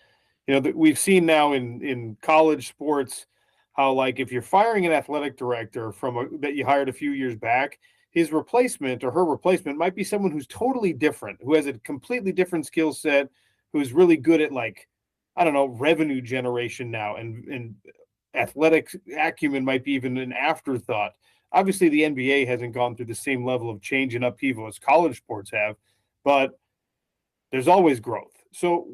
We've seen now in college sports how, like, if you're firing an athletic director that you hired a few years back, his replacement or her replacement might be someone who's totally different, who has a completely different skill set, who's really good at, like, I don't know, revenue generation now, and athletic acumen might be even an afterthought. Obviously, the NBA hasn't gone through the same level of change and upheaval as college sports have, but there's always growth. So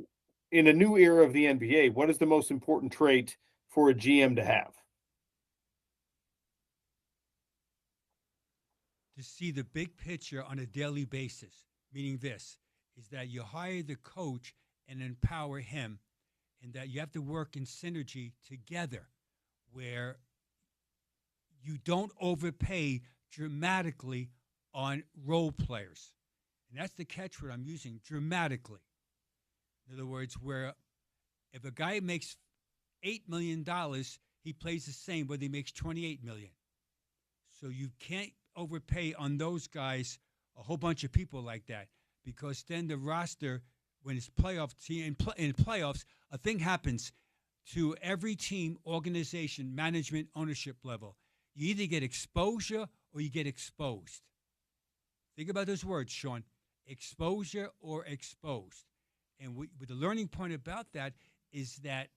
in a new era of the NBA, what is the most important trait for a GM to have? To see the big picture on a daily basis, meaning this, is that you hire the coach and empower him, and that you have to work in synergy together where you don't overpay dramatically on role players. And that's the catchword I'm using, dramatically. In other words, where if a guy makes $8 million, he plays the same whether he makes $28 million. So you can't overpay on those guys, a whole bunch of people like that, because then the roster, when it's playoff team in playoffs, a thing happens to every team, organization, management, ownership level. You either get exposure or you get exposed. Think about those words, Sean. Exposure or exposed. And the learning point about that is that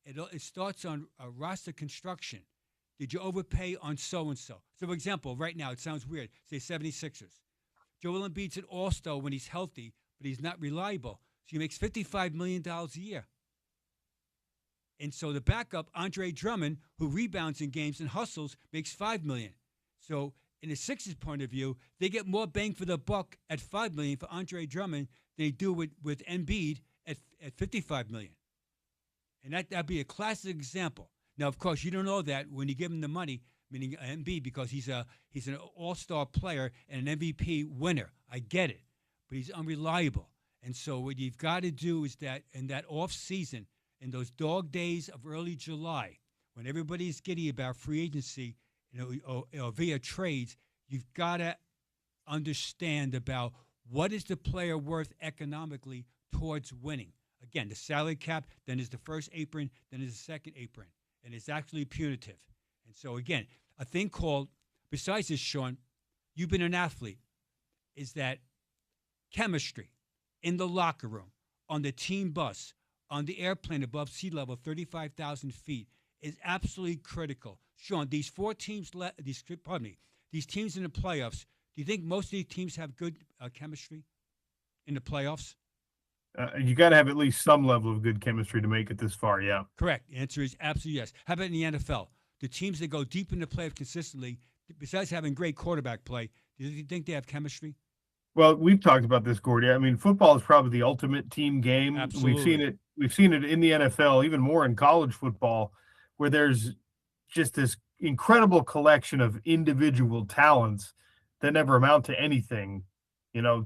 it starts on a roster construction. Did you overpay on so-and-so? So, for example, right now, it sounds weird. Say 76ers. Joel Embiid's an all-star when he's healthy, but he's not reliable. So he makes $55 million a year. And so the backup, Andre Drummond, who rebounds in games and hustles, makes $5 million. So in the Sixers' point of view, they get more bang for the buck at $5 million for Andre Drummond than they do with Embiid at $55 million. And that'd be a classic example. Now, of course, you don't know that when you give him the money, meaning Embiid, because he's an all-star player and an MVP winner. I get it, but he's unreliable. And so what you've got to do is that in that off season, in those dog days of early July, when everybody's giddy about free agency, or via trades, you've got to understand about what is the player worth economically towards winning. Again, the salary cap, then is the first apron, then is the second apron, and it's actually punitive. And so again, a thing called, besides this, Sean, you've been an athlete, is that chemistry in the locker room, on the team bus, on the airplane above sea level, 35,000 feet, is absolutely critical. Sean, these teams in the playoffs, do you think most of these teams have good chemistry in the playoffs? You got to have at least some level of good chemistry to make it this far, yeah. Correct. The answer is absolutely yes. How about in the NFL? The teams that go deep in the playoffs consistently, besides having great quarterback play, do you think they have chemistry? Well, we've talked about this, Gordy. I mean, football is probably the ultimate team game. Absolutely. We've seen it in the NFL, even more in college football, where there's just this incredible collection of individual talents that never amount to anything.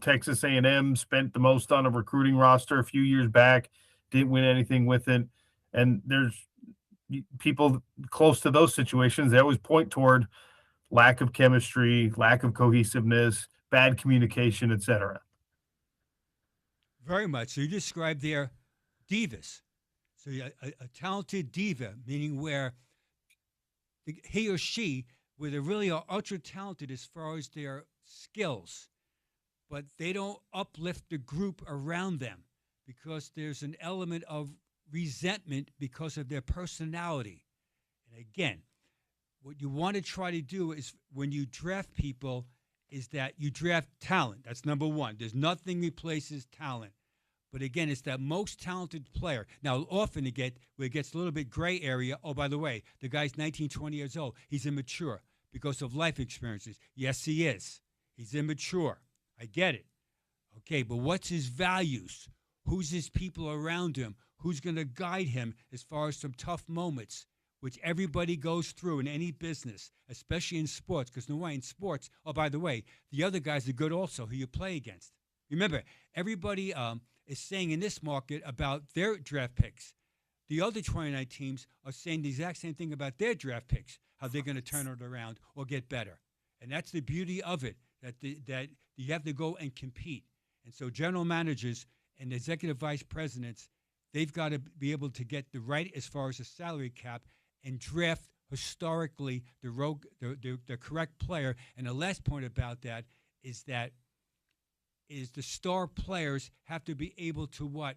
Texas A&M spent the most on a recruiting roster a few years back, didn't win anything with it. And there's people close to those situations. They always point toward lack of chemistry, lack of cohesiveness, bad communication, etc. Very much. So you described their divas. So a talented diva, meaning where he or she, where they really are ultra talented as far as their skills, but they don't uplift the group around them because there's an element of resentment because of their personality. And again, what you want to try to do is when you draft people is that you draft talent. That's number one. There's nothing replaces talent. But again, it's that most talented player. Now, often where it gets a little bit gray area, oh, by the way, the guy's 19, 20 years old. He's immature because of life experiences. Yes, he is. He's immature. I get it. Okay, but what's his values? Who's his people around him? Who's going to guide him as far as some tough moments, which everybody goes through in any business, especially in sports, because in sports, oh, by the way, the other guys are good also who you play against. Remember, everybody is saying in this market about their draft picks. The other 29 teams are saying the exact same thing about their draft picks, how they're going to turn it around or get better. And that's the beauty of it, that you have to go and compete. And so general managers and executive vice presidents, they've got to be able to get the right as far as the salary cap and draft historically the correct player. And the last point about that is the star players have to be able to what?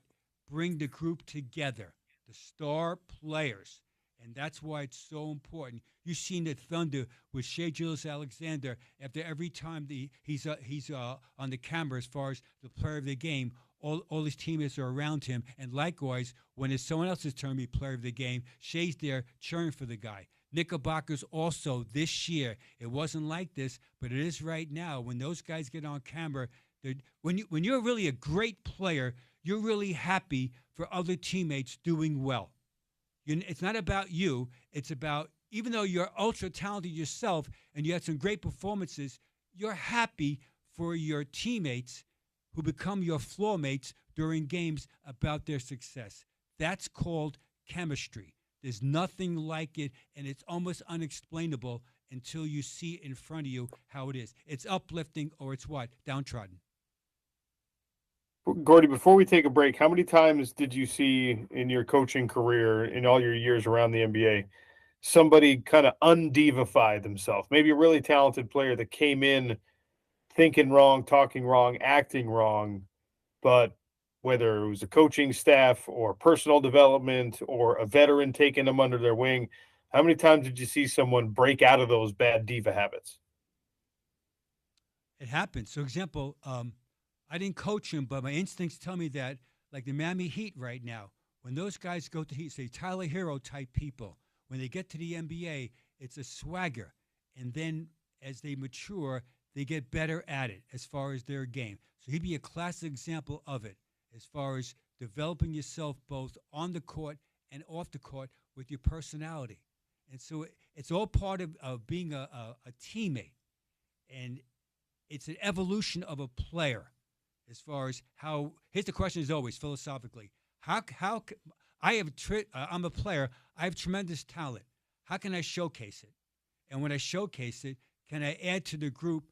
Bring the group together. The star players. And that's why it's so important. You've seen the Thunder with Shai Gilgeous-Alexander after every time he's on the camera as far as the player of the game, all his teammates are around him. And likewise, when it's someone else's turn to be player of the game, Shai's there cheering for the guy. Knickerbockers also this year. It wasn't like this, but it is right now. When those guys get on camera, when you're really a great player, you're really happy for other teammates doing well. It's not about you. It's about, even though you're ultra talented yourself and you had some great performances, you're happy for your teammates who become your floor mates during games about their success. That's called chemistry. There's nothing like it, and it's almost unexplainable until you see in front of you how it is. It's uplifting or it's what? Downtrodden. Gordy, before we take a break, how many times did you see in your coaching career, in all your years around the NBA, somebody kind of undivify themselves? Maybe a really talented player that came in thinking wrong, talking wrong, acting wrong, but whether it was a coaching staff or personal development or a veteran taking them under their wing, how many times did you see someone break out of those bad diva habits? It happens. So, example, I didn't coach him, but my instincts tell me that, like the Miami Heat right now, When those guys go to, say, Tyler Hero type people, when they get to the NBA, it's a swagger. And then as they mature, they get better at it as far as their game. So he'd be a classic example of it as far as developing yourself both on the court and off the court with your personality. And so it's all part of being a teammate. And it's an evolution of a player as far as how. Here's the question: is always philosophically, I'm a player. I have tremendous talent. How can I showcase it? And when I showcase it, can I add to the group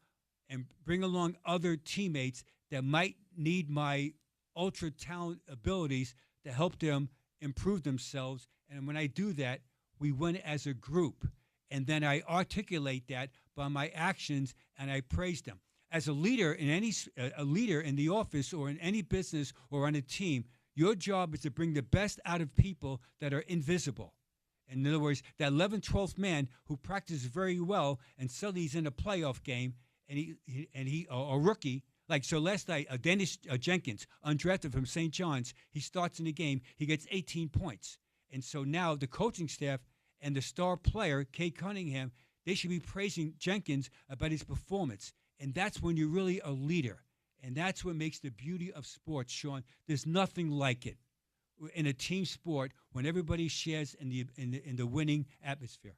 and bring along other teammates that might need my ultra talent abilities to help them improve themselves? And when I do that, we win as a group. And then I articulate that by my actions, and I praise them. As a leader in a leader in the office or in any business or on a team, your job is to bring the best out of people that are invisible. In other words, that 11th, 12th man who practices very well and suddenly he's in a playoff game and he a rookie. Like, so last night, Dennis Jenkins, undrafted from St. John's, he starts in the game, he gets 18 points. And so now the coaching staff and the star player, Kate Cunningham, they should be praising Jenkins about his performance. And that's when you're really a leader. And that's what makes the beauty of sports, Sean. There's nothing like it in a team sport when everybody shares in the winning atmosphere.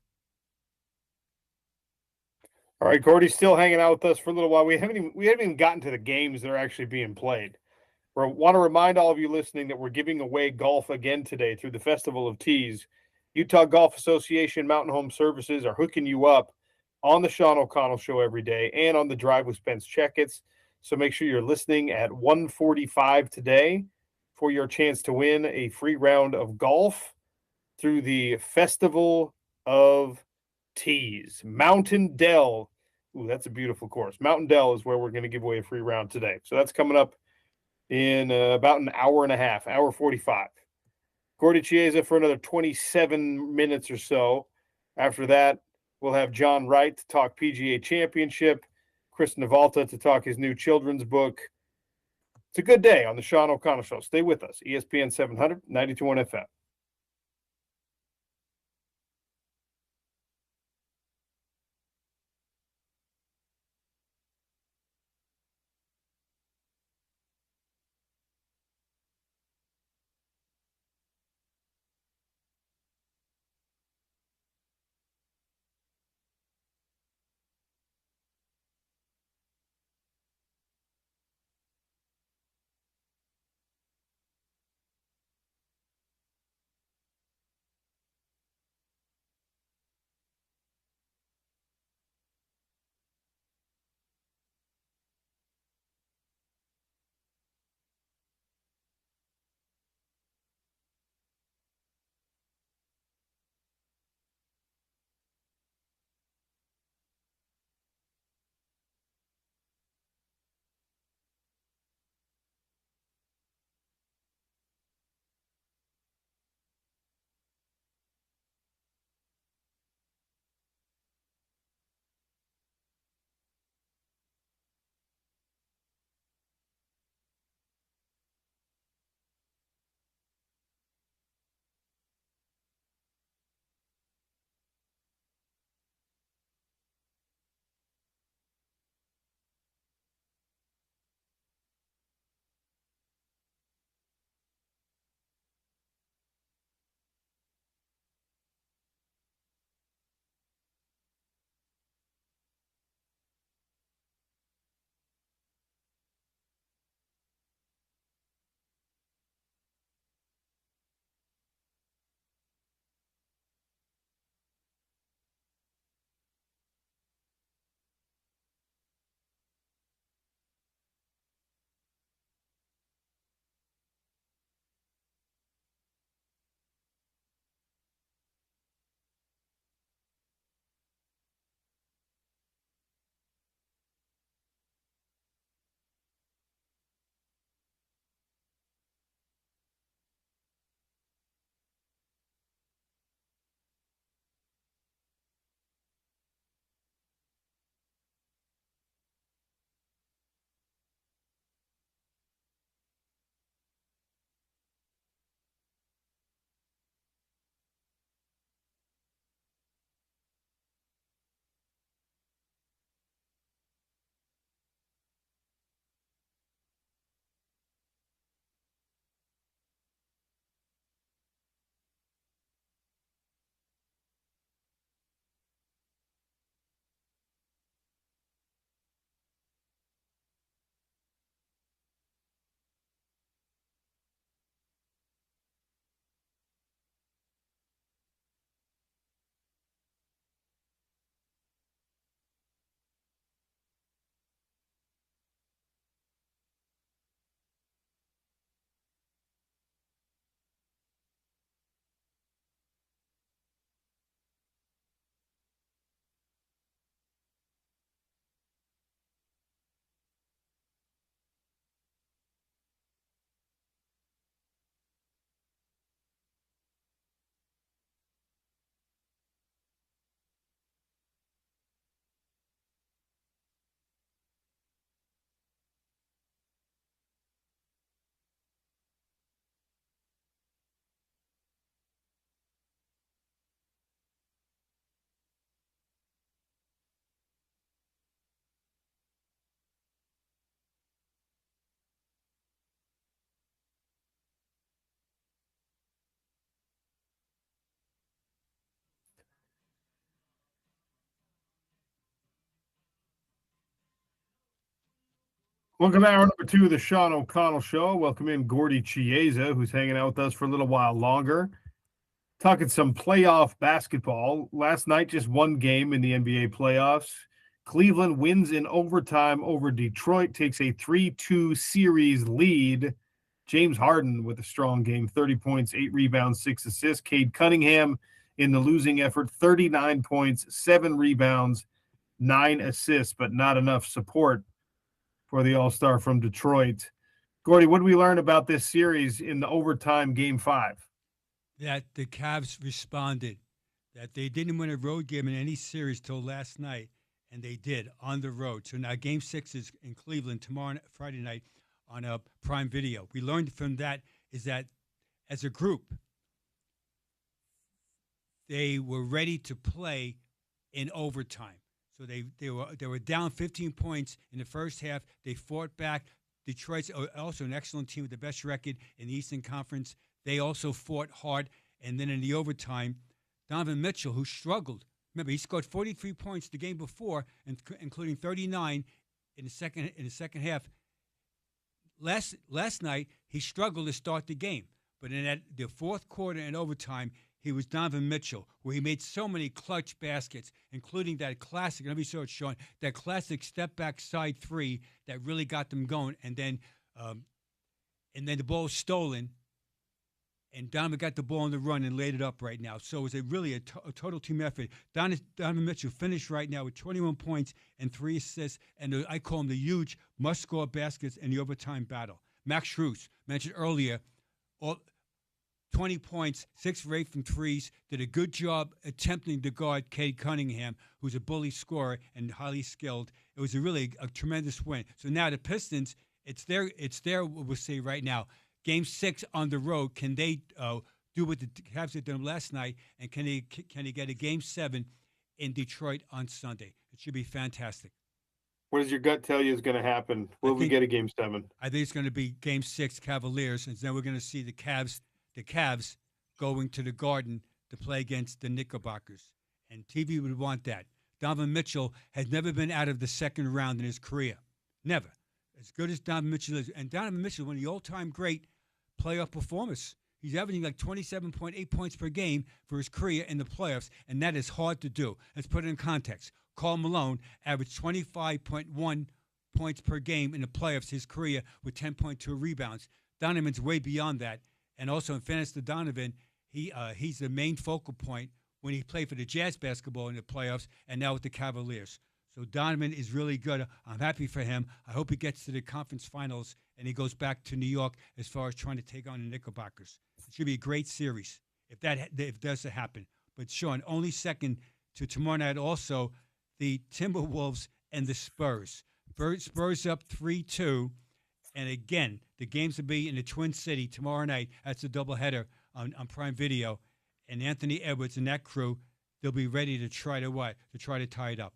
All right, Gordy's still hanging out with us for a little while. We haven't even gotten to the games that are actually being played. We want to remind all of you listening that we're giving away golf again today through the Festival of Tees. Utah Golf Association Mountain Home Services are hooking you up on the Sean O'Connell Show every day and on the Drive with Spence Checketts. So make sure you're listening at 1:45 today for your chance to win a free round of golf through the Festival of Tees. Mountain Dell. Ooh, that's a beautiful course. Mountain Dell is where we're going to give away a free round today. So that's coming up in about an hour and a half, hour 45. Gordy Chiesa for another 27 minutes or so. After that, we'll have John Wright to talk PGA Championship, Chris Navalta to talk his new children's book. It's a good day on the Sean O'Connell Show. Stay with us. ESPN 700, 92.1 FM. Welcome to hour number 2 of the Sean O'Connell Show. Welcome in Gordy Chiesa, who's hanging out with us for a little while longer. Talking some playoff basketball. Last night, just one game in the NBA playoffs. Cleveland wins in overtime over Detroit, takes a 3-2 series lead. James Harden with a strong game, 30 points, 8 rebounds, 6 assists. Cade Cunningham in the losing effort, 39 points, 7 rebounds, 9 assists, but not enough support for the All-Star from Detroit. Gordy, what did we learn about this series in the overtime Game 5? That the Cavs responded, that they didn't win a road game in any series till last night, and they did on the road. So now Game 6 is in Cleveland tomorrow, Friday night, on a Prime Video. We learned from that is that as a group, they were ready to play in overtime. So they were down 15 points in the first half. They fought back. Detroit's also an excellent team with the best record in the Eastern Conference. They also fought hard. And then in the overtime, Donovan Mitchell, who struggled. Remember, he scored 43 points the game before, including 39 in the second half. Last night, he struggled to start the game. But in the fourth quarter and overtime, he was Donovan Mitchell, where he made so many clutch baskets, including that classic, let me show it, Sean, that classic step-back side three that really got them going. And then the ball was stolen, and Donovan got the ball on the run and laid it up right now. So it was really a total team effort. Donovan Mitchell finished right now with 21 points and 3 assists, and I call them the huge must-score baskets in the overtime battle. Max Strus, mentioned earlier, 20 points, 6 for 8 from threes, did a good job attempting to guard Cade Cunningham, who's a bully scorer and highly skilled. It was a tremendous win. So now the Pistons, it's their we'll say right now, Game 6 on the road. Can they do what the Cavs did them last night, and can they get a Game 7 in Detroit on Sunday? It should be fantastic. What does your gut tell you is going to happen? Will we get a Game 7? I think it's going to be Game 6 Cavaliers, and then we're going to see the Cavs going to the Garden to play against the Knickerbockers. And TV would want that. Donovan Mitchell has never been out of the second round in his career. Never. As good as Donovan Mitchell is. And Donovan Mitchell, one of the all-time great playoff performers. He's averaging like 27.8 points per game for his career in the playoffs, and that is hard to do. Let's put it in context. Karl Malone averaged 25.1 points per game in the playoffs his career with 10.2 rebounds. Donovan's way beyond that. And also, in fairness to Donovan, he's the main focal point when he played for the Jazz basketball in the playoffs and now with the Cavaliers. So Donovan is really good. I'm happy for him. I hope he gets to the conference finals and he goes back to New York as far as trying to take on the Knickerbockers. It should be a great series if it does happen. But, Sean, only second to tomorrow night also the Timberwolves and the Spurs. Spurs up 3-2. And again, the games will be in the Twin City tomorrow night. That's a doubleheader on Prime Video. And Anthony Edwards and that crew, they'll be ready to try to what? To try to tie it up.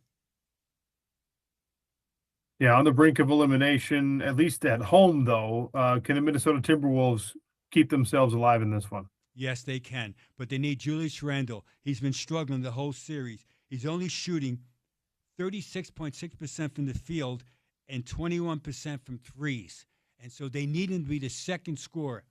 Yeah, on the brink of elimination, at least at home, though. Can the Minnesota Timberwolves keep themselves alive in this one? Yes, they can. But they need Julius Randle. He's been struggling the whole series. He's only shooting 36.6% from the field and 21% from threes. And so they need him to be the second scorer.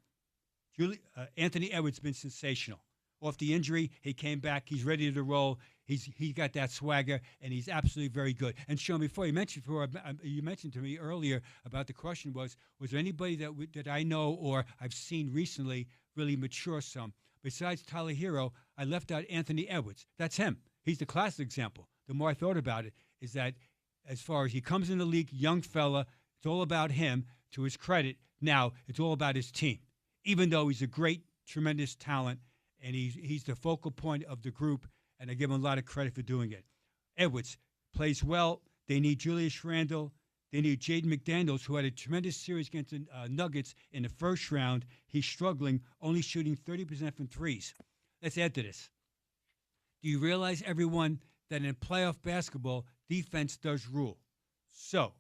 Anthony Edwards has been sensational. Off the injury, he came back. He's ready to roll. He got that swagger, and he's absolutely very good. And Sean, you mentioned to me earlier about the question was there anybody that I know or I've seen recently really mature some? Besides Tyler Hero, I left out Anthony Edwards. That's him. He's the classic example. The more I thought about it, is that as far as he comes in the league, young fella, it's all about him. To his credit, now it's all about his team. Even though he's a great, tremendous talent, and he's the focal point of the group, and I give him a lot of credit for doing it. Edwards plays well. They need Julius Randle. They need Jaden McDaniels, who had a tremendous series against the Nuggets in the first round. He's struggling, only shooting 30% from threes. Let's add to this. Do you realize, everyone, that in playoff basketball, defense does rule? So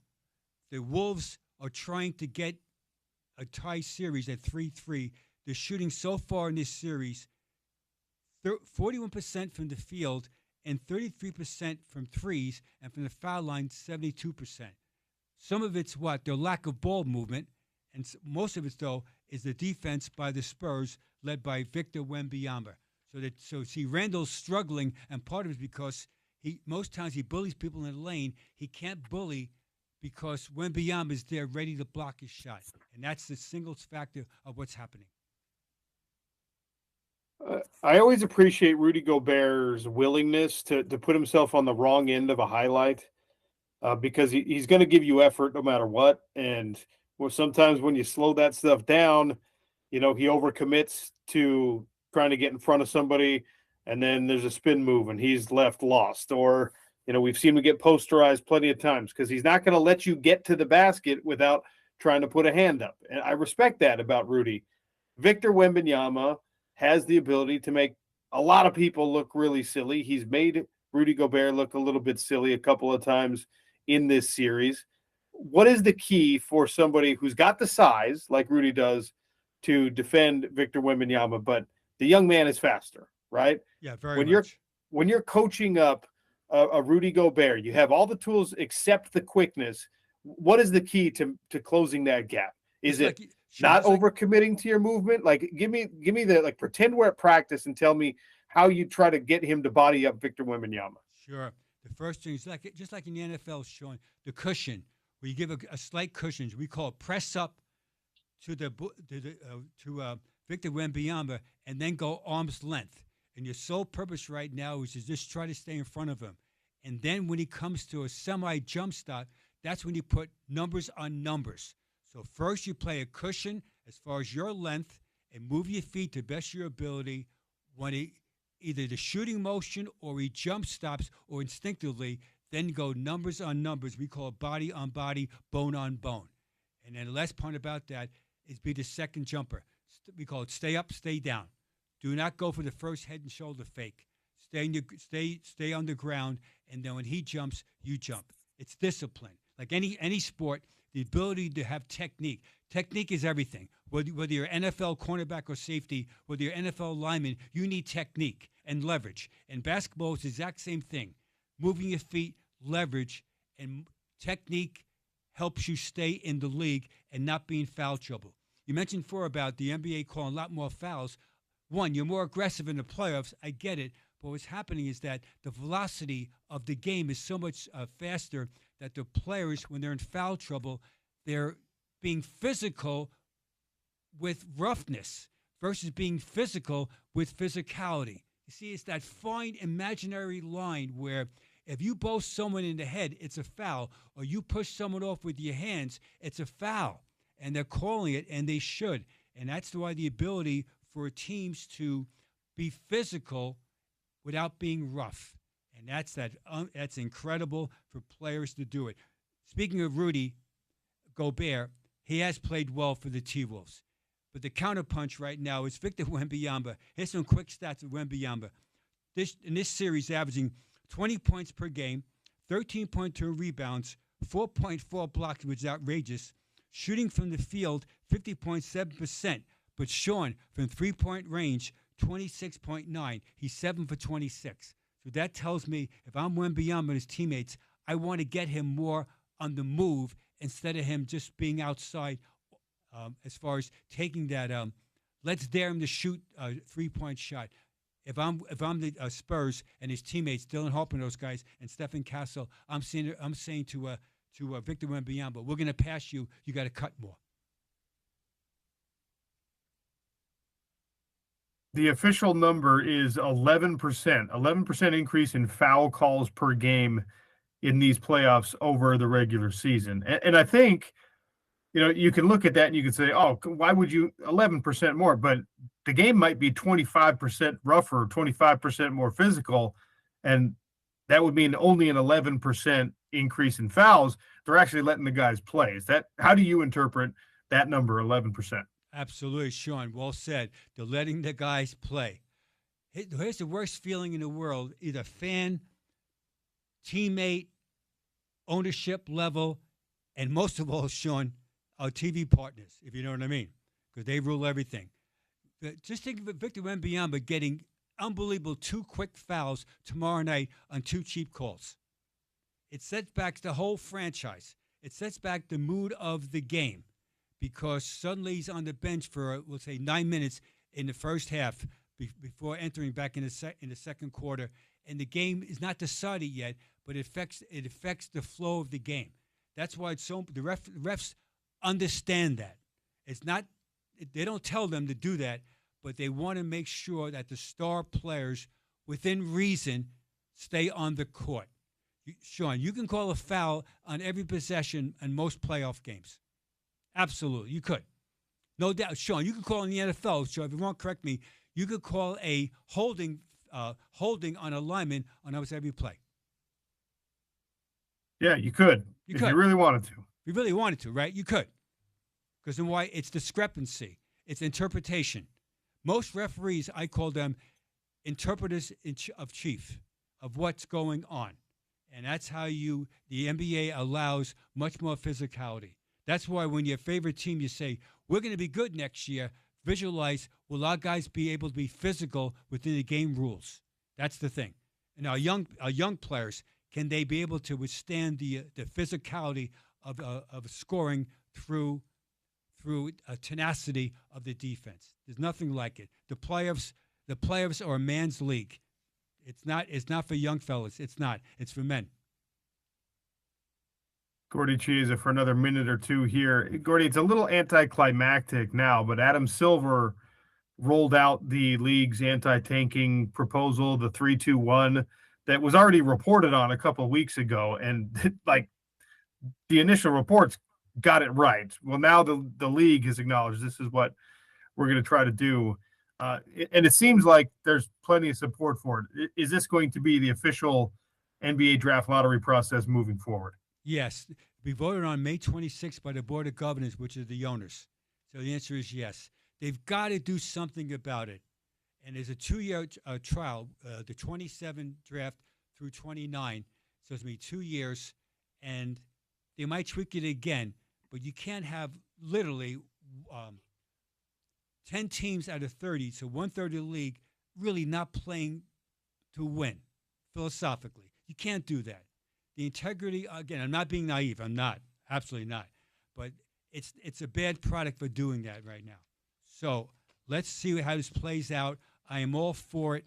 the Wolves are trying to get a tie series at 3-3. They're shooting so far in this series 41% from the field and 33% from threes, and from the foul line, 72%. Some of it's what? Their lack of ball movement. And most of it, though, is the defense by the Spurs, led by Victor Wembanyama. So see, Randall's struggling, and part of it is because most times he bullies people in the lane. He can't bully because Wembanyama is there ready to block his shot. And that's the single factor of what's happening. I always appreciate Rudy Gobert's willingness to put himself on the wrong end of a highlight because he's going to give you effort no matter what. And sometimes when you slow that stuff down, he overcommits to trying to get in front of somebody, and then there's a spin move and he's left lost. Or, we've seen him get posterized plenty of times because he's not going to let you get to the basket without trying to put a hand up. And I respect that about Rudy. Victor Wembanyama has the ability to make a lot of people look really silly. He's made Rudy Gobert look a little bit silly a couple of times in this series. What is the key for somebody who's got the size, like Rudy does, to defend Victor Wembanyama, but the young man is faster, right? Yeah, very much. When you're coaching up a Rudy Gobert, you have all the tools except the quickness. What is the key to closing that gap? Is it not overcommitting to your movement? Like, give me the pretend we're at practice and tell me how you try to get him to body up Victor Wembanyama. Sure. The first thing is just like in the NFL, showing the cushion, where you give a slight cushion. We call it press up to Victor Wembanyama and then go arm's length. And your sole purpose right now is to just try to stay in front of him. And then when he comes to a semi-jump stop, that's when you put numbers on numbers. So first you play a cushion as far as your length and move your feet to best your ability. When either the shooting motion or he jump stops or instinctively, then go numbers on numbers. We call it body on body, bone on bone. And then the last part about that is be the second jumper. We call it stay up, stay down. Do not go for the first head and shoulder fake. Stay on the ground, and then when he jumps, you jump. It's discipline. Like any sport, the ability to have technique. Technique is everything. Whether you're NFL cornerback or safety, whether you're NFL lineman, you need technique and leverage. And basketball is the exact same thing. Moving your feet, leverage, and technique helps you stay in the league and not be in foul trouble. You mentioned before about the NBA calling a lot more fouls. One, you're more aggressive in the playoffs. I get it. But what's happening is that the velocity of the game is so much faster that the players, when they're in foul trouble, they're being physical with roughness versus being physical with physicality. You see, it's that fine imaginary line where if you both someone in the head, it's a foul, or you push someone off with your hands, it's a foul. And they're calling it, and they should. And that's why the ability for teams to be physical without being rough. And that's incredible for players to do it. Speaking of Rudy Gobert, he has played well for the T-Wolves. But the counterpunch right now is Victor Wembanyama. Here's some quick stats of Wembanyama. In this series, averaging 20 points per game, 13.2 rebounds, 4.4 blocks, which is outrageous. Shooting from the field, 50.7%. But Sean, from three-point range, 26.9. He's 7 for 26. So that tells me if I'm Wembanyama and his teammates, I want to get him more on the move instead of him just being outside as far as taking that, let's dare him to shoot a three-point shot. If I'm the Spurs and his teammates, Dylan Harper and those guys, and Stephen Castle, I'm saying to Victor Wembanyama, we're going to pass you. You got to cut more. The official number is 11%. 11% increase in foul calls per game in these playoffs over the regular season. And I think, you can look at that and you can say, oh, why would you 11% more? But the game might be 25% rougher, 25% more physical. And that would mean only an 11% increase in fouls. They're actually letting the guys play. How do you interpret that number, 11%? Absolutely, Sean. Well said. They're letting the guys play. Here's the worst feeling in the world, either fan, teammate, ownership level, and most of all, Sean, our TV partners, if you know what I mean, because they rule everything. Just think of Victor Wembanyama getting unbelievable 2 quick fouls tomorrow night on 2 cheap calls. It sets back the whole franchise. It sets back the mood of the game because suddenly he's on the bench for, we'll say, 9 minutes in the first half before entering back in the second quarter. And the game is not decided yet, but it affects the flow of the game. That's why the refs understand that. It's not, they don't tell them to do that, but they want to make sure that the star players, within reason, stay on the court. Sean, you can call a foul on every possession in most playoff games. Absolutely, you could. No doubt. Sean, you could call in the NFL, so if you won't correct me, you could call a holding on a lineman on almost every play. Yeah, you could. If you really wanted to. If you really wanted to, right? You could. Because then why? It's discrepancy. It's interpretation. Most referees, I call them interpreters of chief of what's going on. And that's how the NBA allows much more physicality. That's why when your favorite team, you say, we're going to be good next year, visualize, will our guys be able to be physical within the game rules? That's the thing. And our young players, can they be able to withstand the physicality of scoring through tenacity of the defense? There's nothing like it. The playoffs are a man's league. It's not for young fellas. It's not. It's for men. Gordy Chiesa for another minute or two here. Gordy, it's a little anticlimactic now, but Adam Silver rolled out the league's anti-tanking proposal, the 3-2-1, that was already reported on a couple of weeks ago. And like the initial reports got it right. Well, now the league has acknowledged this is what we're going to try to do. And it seems like there's plenty of support for it. Is this going to be the official NBA draft lottery process moving forward? Yes. We voted on May 26th by the Board of Governors, which is the owners. So the answer is yes. They've got to do something about it. And there's a 2-year trial, the 27 draft through 29. So it's going to be 2 years. And they might tweak it again. But you can't have literally 10 teams out of 30, so 1/3 of the league, really not playing to win, philosophically. You can't do that. The integrity, again, I'm not being naive. I'm not. Absolutely not. But it's a bad product for doing that right now. So let's see how this plays out. I am all for it.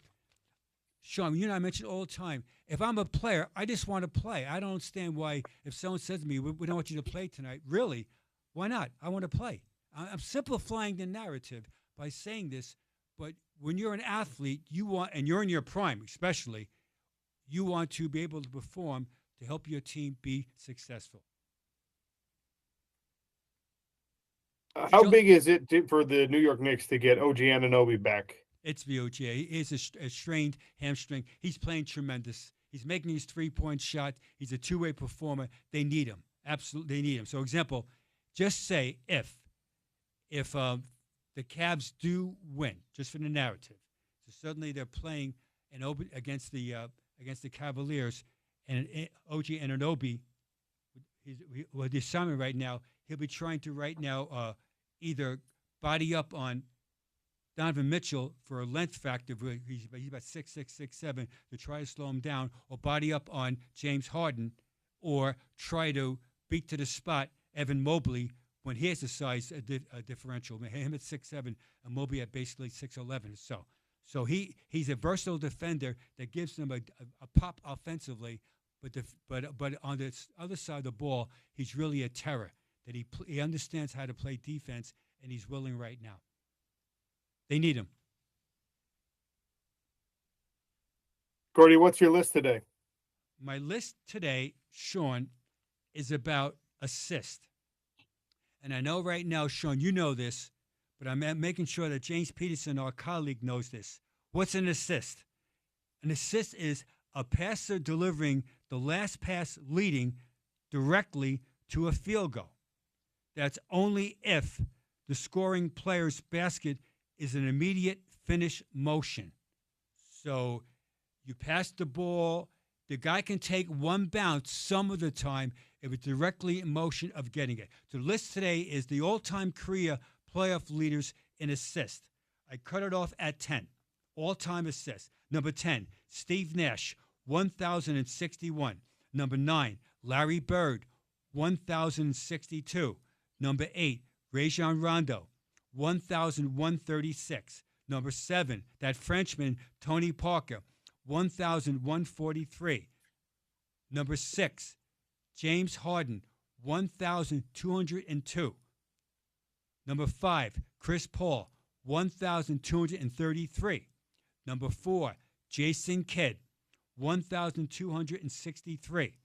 Sean, you know, I mention all the time, if I'm a player, I just want to play. I don't understand why if someone says to me, we don't want you to play tonight. Really? Why not? I want to play. I'm simplifying the narrative by saying this, but when you're an athlete, and you're in your prime especially, you want to be able to perform to help your team be successful. How big is it for the New York Knicks to get OG Anunoby back? It's VOG. He is a strained hamstring. He's playing tremendous. He's making his three-point shot. He's a two-way performer. They need him. Absolutely, they need him. So, example, just say if the Cavs do win, just for the narrative, so suddenly they're playing against the Cavaliers, and OG Anunoby, the assignment right now, he'll be trying to right now either body up on Donovan Mitchell for a length factor, he's about 6'6", 6'7", to try to slow him down, or body up on James Harden, or try to beat to the spot Evan Mobley when he has a size differential. Him at 6'7", and Mobley at basically 6'11". So he's a versatile defender that gives them a pop offensively, but on the other side of the ball, he's really a terror. That he understands how to play defense, and he's willing right now. They need him. Gordy, what's your list today? My list today, Sean, is about assist. And I know right now, Sean, you know this, but I'm making sure that James Peterson, our colleague, knows this. What's an assist? An assist is a passer delivering the last pass leading directly to a field goal. That's only if the scoring player's basket is an immediate finish motion. So you pass the ball, the guy can take one bounce some of the time if it's directly in motion of getting it. So the list today is the all-time career playoff leaders in assist. I cut it off at 10, all-time assists. Number 10, Steve Nash, 1,061. Number 9, Larry Bird, 1,062. Number 8, Rajon Rondo, 1,136. Number 7, that Frenchman, Tony Parker, 1,143. Number 6, James Harden, 1,202. Number 5, Chris Paul, 1,233. Number 4, Jason Kidd, 1,263.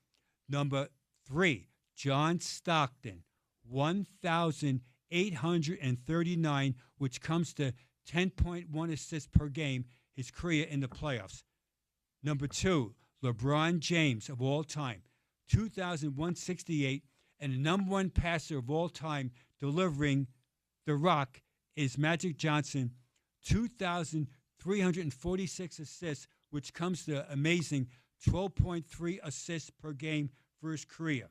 Number 3, John Stockton, 1,839, which comes to 10.1 assists per game, his career in the playoffs. Number 2, LeBron James of all time, 2,168, and the number 1 passer of all time delivering the rock is Magic Johnson, 2,346 assists, which comes to amazing 12.3 assists per game for his career.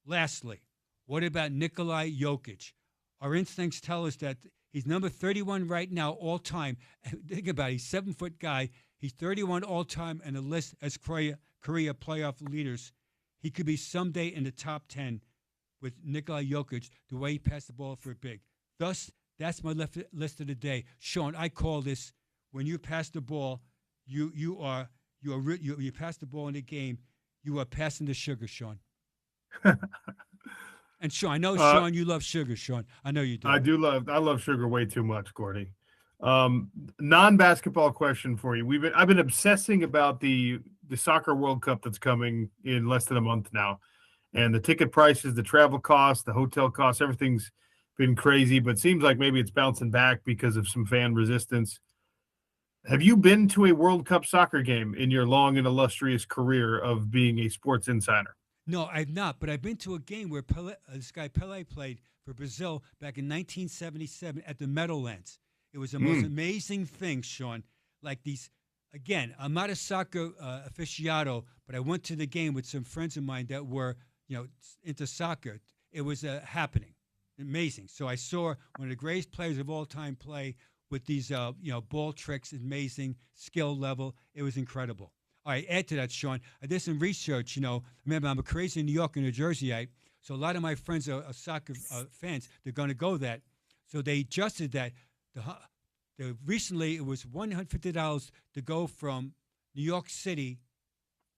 Lastly, what about Nikolai Jokic? Our instincts tell us that he's number 31 right now all time. Think about it. He's a 7-foot guy. He's 31 all time in the list as career playoff leaders. He could be someday in the top 10 with Nikolai Jokic, the way he passed the ball for big. Thus, that's my list of the day. Sean, I call this when you pass the ball, you pass the ball in the game, you are passing the sugar, Sean. And Sean, I know, Sean, you love sugar, Sean. I know you do. I love sugar way too much, Gordy. Non-basketball question for you. I've been obsessing about the soccer World Cup that's coming in less than a month now. And the ticket prices, the travel costs, the hotel costs, everything's been crazy, but it seems like maybe it's bouncing back because of some fan resistance. Have you been to a World Cup soccer game in your long and illustrious career of being a sports insider? No, I've not, but I've been to a game where this guy Pelé played for Brazil back in 1977 at the Meadowlands. It was the most amazing thing, Sean. Like these, again, I'm not a soccer aficionado, but I went to the game with some friends of mine that were, into soccer. It was happening, amazing. So I saw one of the greatest players of all time play with these, ball tricks, amazing skill level. It was incredible. All right, add to that, Sean. I did some research. Remember, I'm a crazy New York and New Jerseyite, so a lot of my friends are soccer fans. They're going to go that. So they adjusted that. Recently, it was $150 to go from New York City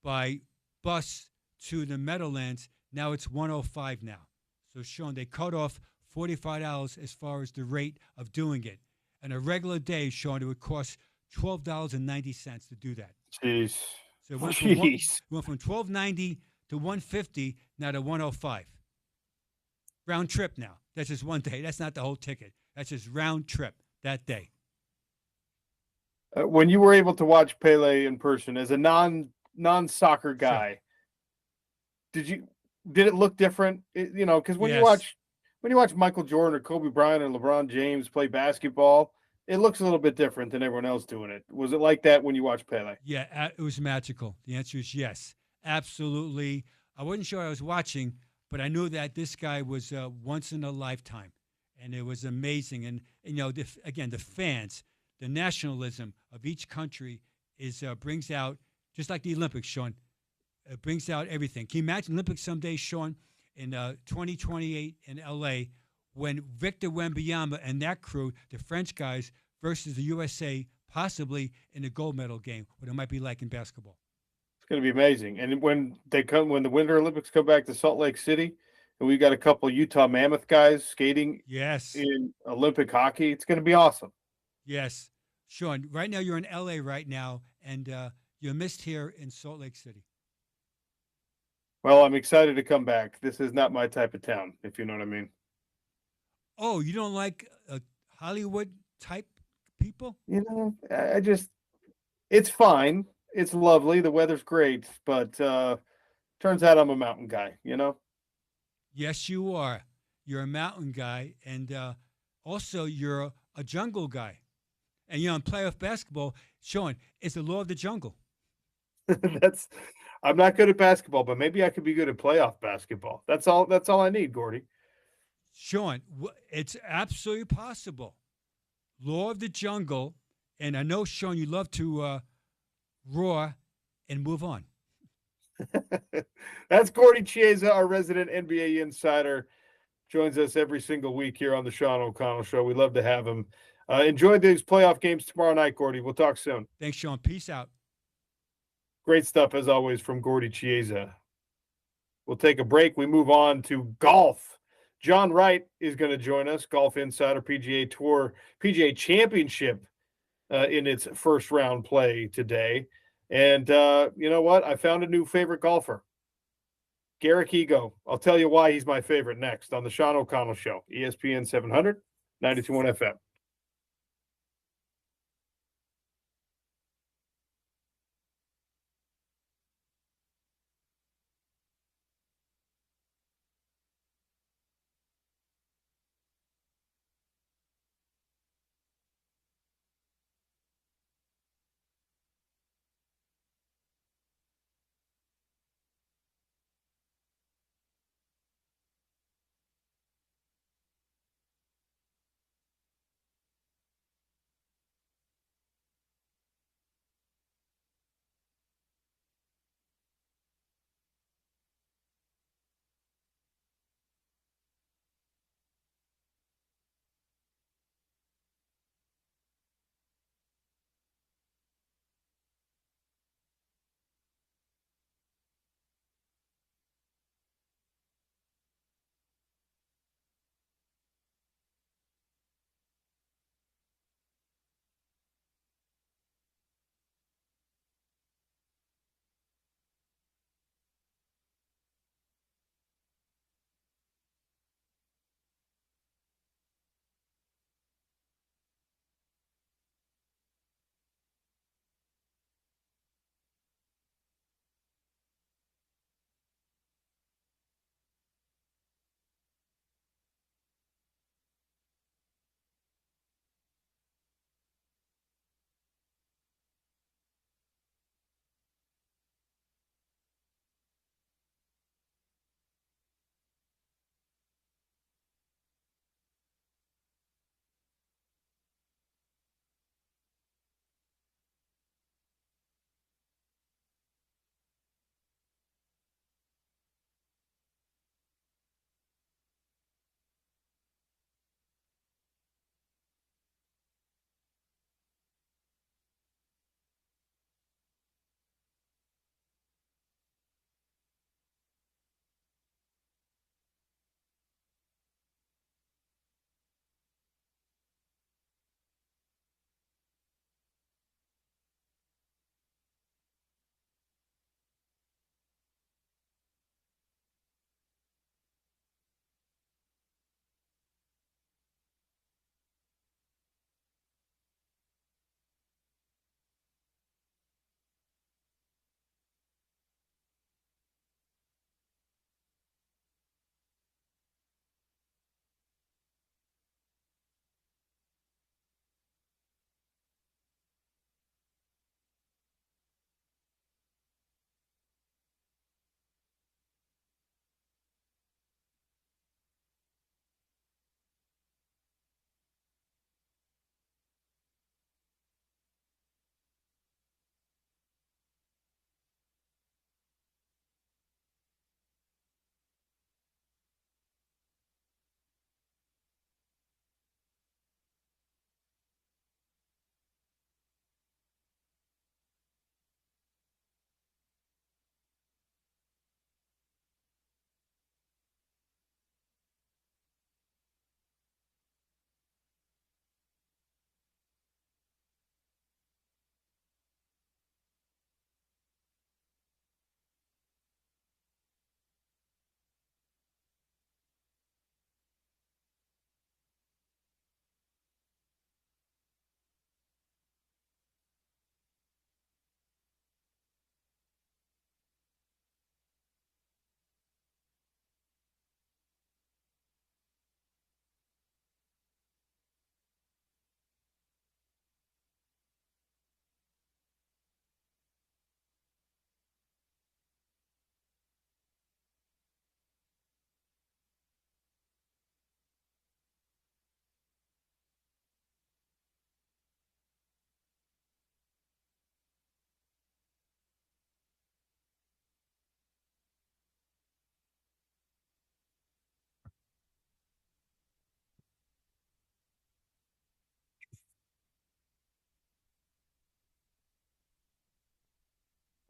by bus to the Meadowlands. Now it's $105 now. So, Sean, they cut off $45 as far as the rate of doing it. And a regular day, Sean, it would cost $12.90 to do that. Jeez. So it went from $12.90 to $150, now to $105. Round trip now. That's just one day. That's not the whole ticket. That's just round trip that day. When you were able to watch Pele in person as a non-soccer guy, did it look different? Because when you watch Michael Jordan or Kobe Bryant or LeBron James play basketball, it looks a little bit different than everyone else doing it. Was it like that when you watched Pele? Yeah, it was magical. The answer is yes, absolutely. I wasn't sure I was watching, but I knew that this guy was once in a lifetime, and it was amazing. And again, the fans, the nationalism of each country brings out, just like the Olympics, Sean. It brings out everything. Can you imagine Olympics someday, Sean, in 2028 in L.A., when Victor Wembanyama and that crew, the French guys, versus the USA, possibly in a gold medal game, what it might be like in basketball. It's going to be amazing. And when the Winter Olympics come back to Salt Lake City, and we've got a couple Utah Mammoth guys skating in Olympic hockey, it's going to be awesome. Yes. Sean, right now you're in L.A. right now, and you're missed here in Salt Lake City. Well, I'm excited to come back. This is not my type of town, if you know what I mean. Oh, you don't like Hollywood type people? It's fine. It's lovely. The weather's great, but turns out I'm a mountain guy, Yes, you are. You're a mountain guy, and also you're a jungle guy. And, in playoff basketball, Sean, it's the law of the jungle. I'm not good at basketball, but maybe I could be good at playoff basketball. That's all I need, Gordy. Sean, it's absolutely possible. Law of the jungle, and I know, Sean, you love to roar and move on. That's Gordy Chiesa, our resident NBA insider. Joins us every single week here on the Sean O'Connell Show. We love to have him. Enjoy these playoff games tomorrow night, Gordy. We'll talk soon. Thanks, Sean. Peace out. Great stuff, as always, from Gordy Chiesa. We'll take a break. We move on to golf. John Wright is going to join us, Golf Insider PGA Tour, PGA Championship in its first round play today. And you know what? I found a new favorite golfer, Garrick Ego. I'll tell you why he's my favorite next on the Sean O'Connell Show, ESPN 700, 92.1 FM.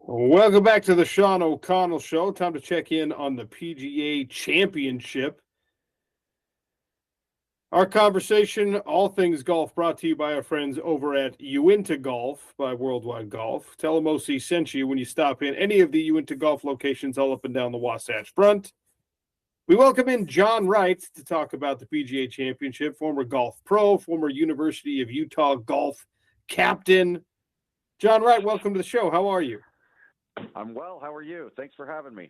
Welcome back to the Sean O'Connell Show. Time to check in on the PGA Championship. Our conversation, all things golf, brought to you by our friends over at Uinta Golf by Worldwide Golf. Tell them OC sent you when you stop in any of the Uinta Golf locations all up and down the Wasatch Front. We welcome in John Wright to talk about the PGA Championship, former golf pro, former University of Utah golf captain. John Wright, welcome to the show. How are you? I'm well. How are you? Thanks for having me.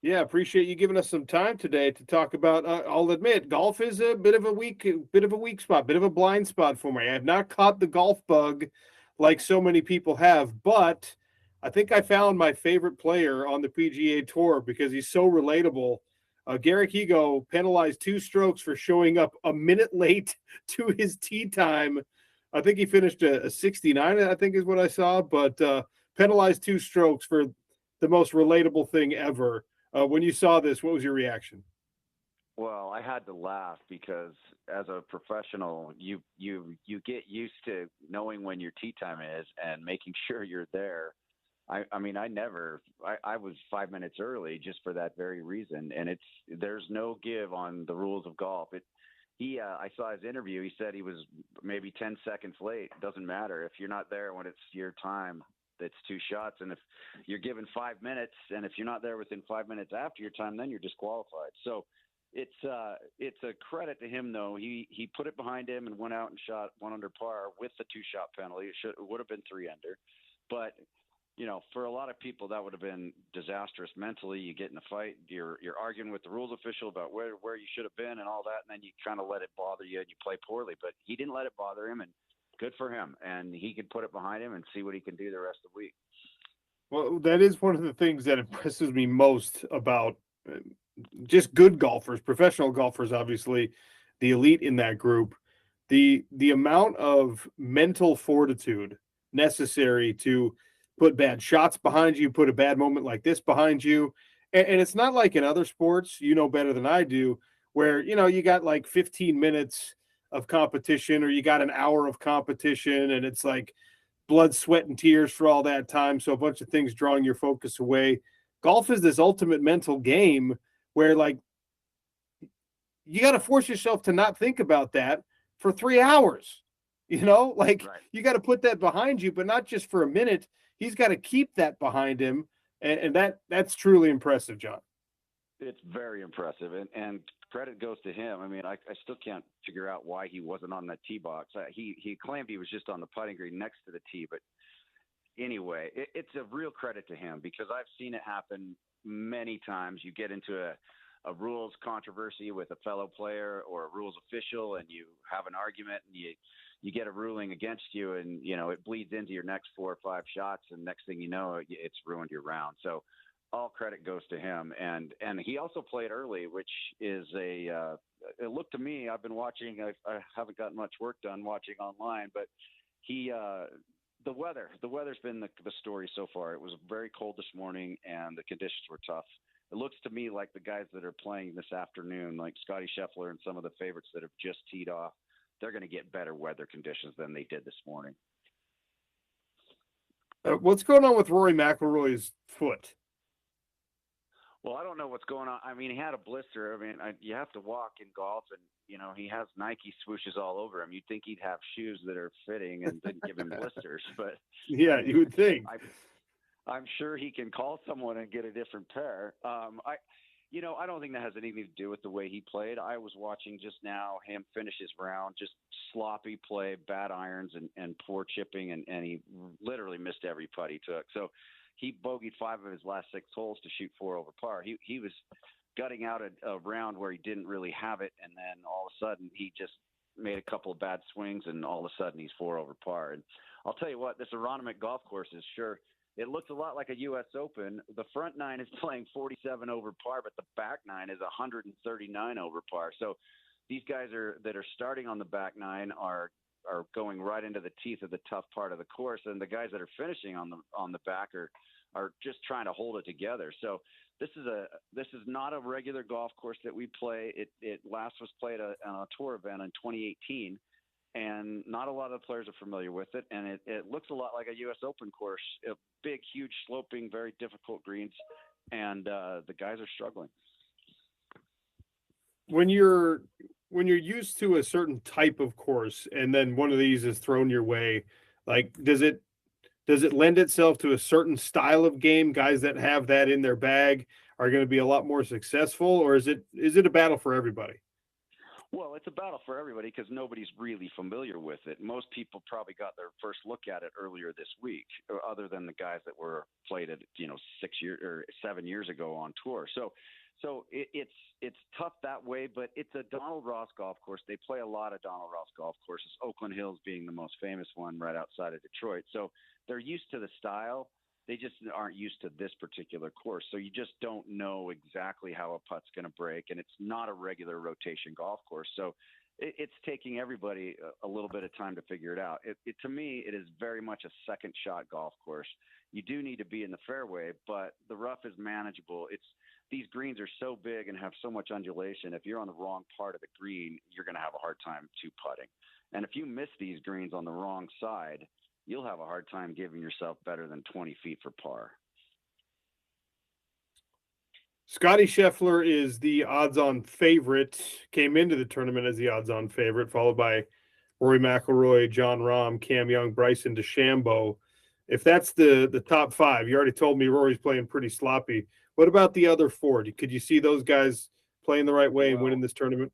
Yeah, appreciate you giving us some time today to talk about. I'll admit, golf is a bit of a weak spot, bit of a blind spot for me. I have not caught the golf bug like so many people have, but I think I found my favorite player on the PGA Tour because he's so relatable. Garrick Higgo penalized 2 strokes for showing up a minute late to his tee time. I think he finished a 69, I think is what I saw, but penalized 2 strokes for the most relatable thing ever. When you saw this, what was your reaction? Well, I had to laugh because as a professional, you get used to knowing when your tee time is and making sure you're there. I mean, I was 5 minutes early just for that very reason. And there's no give on the rules of golf. I saw his interview. He said he was maybe 10 seconds late. It doesn't matter if you're not there when it's your time. It's 2 shots. And if you're given 5 minutes and if you're not there within 5 minutes after your time, then you're disqualified. So it's a credit to him though. He put it behind him and went out and shot 1 under par with the 2-shot penalty. It would have been 3 under, but for a lot of people, that would have been disastrous mentally. You get in a fight, you're arguing with the rules official about where you should have been and all that, and then you kind of let it bother you and you play poorly. But he didn't let it bother him, and good for him. And he can put it behind him and see what he can do the rest of the week. Well, that is one of the things that impresses me most about just good golfers, professional golfers, obviously, the elite in that group. The amount of mental fortitude necessary to put bad shots behind you, put a bad moment like this behind you. And it's not like in other sports, better than I do, where, you got like 15 minutes of competition or you got an hour of competition and it's like blood, sweat, and tears for all that time. So a bunch of things drawing your focus away. Golf is this ultimate mental game where like you got to force yourself to not think about that for 3 hours. Right. You got to put that behind you, but not just for a minute. He's got to keep that behind him, and that's truly impressive, John. It's very impressive, and credit goes to him. I mean, I still can't figure out why he wasn't on that tee box. He claimed he was just on the putting green next to the tee, but anyway, it's a real credit to him because I've seen it happen many times. You get into a rules controversy with a fellow player or a rules official, and you have an argument, and you get a ruling against you, and it bleeds into your next 4 or 5 shots, and next thing you know, it's ruined your round. So all credit goes to him, and he also played early, which is it looked to me. I've been watching. I haven't gotten much work done watching online, but the weather's been the story so far. It was very cold this morning, and the conditions were tough. It looks to me like the guys that are playing this afternoon, like Scotty Scheffler and some of the favorites that have just teed off, they're going to get better weather conditions than they did this morning. What's going on with Rory McIlroy's foot? Well, I don't know what's going on. I mean, he had a blister. I mean, you have to walk in golf, and he has Nike swooshes all over him. You'd think he'd have shoes that are fitting and didn't give him blisters, but yeah, you would think. I'm sure he can call someone and get a different pair. I don't think that has anything to do with the way he played. I was watching just now him finish his round, just sloppy play, bad irons, and poor chipping, and he literally missed every putt he took. So he bogeyed 5 of his last 6 holes to shoot 4 over par. He was gutting out a round where he didn't really have it, and then all of a sudden he just made a couple of bad swings, and all of a sudden he's 4 over par. And I'll tell you what, this Aronimink golf course is sure. It looks a lot like a U.S. Open. The front 9 is playing 47 over par, but the back 9 is 139 over par. So these guys that are starting on the back 9 are going right into the teeth of the tough part of the course, and the guys that are finishing on the back are just trying to hold it together. So this is not a regular golf course that we play. It last was played on a tour event in 2018. and not a lot of the players are familiar with it. And it looks a lot like a U.S. Open course, a big, huge, sloping, very difficult greens, and the guys are struggling. When you're used to a certain type of course, and then one of these is thrown your way, like does it lend itself to a certain style of game? Guys that have that in their bag are going to be a lot more successful, or is it a battle for everybody? Well, it's a battle for everybody because nobody's really familiar with it. Most people probably got their first look at it earlier this week, other than the guys that were played it, 6 years or 7 years ago on tour. So it's tough that way, but it's a Donald Ross golf course. They play a lot of Donald Ross golf courses, Oakland Hills being the most famous one right outside of Detroit. So they're used to the style. They just aren't used to this particular course. So you just don't know exactly how a putt's going to break, and it's not a regular rotation golf course. So it's taking everybody a little bit of time to figure it out. To me, it is very much a second shot golf course. You do need to be in the fairway, but the rough is manageable. These greens are so big and have so much undulation. If you're on the wrong part of the green, you're going to have a hard time putting. And if you miss these greens on the wrong side, you'll have a hard time giving yourself better than 20 feet for par. Scotty Scheffler is the odds-on favorite, came into the tournament as the odds-on favorite, followed by Rory McIlroy, Jon Rahm, Cam Young, Bryson DeChambeau. If that's the top five, you already told me Rory's playing pretty sloppy. What about the other four? Could you see those guys playing the right way and winning this tournament?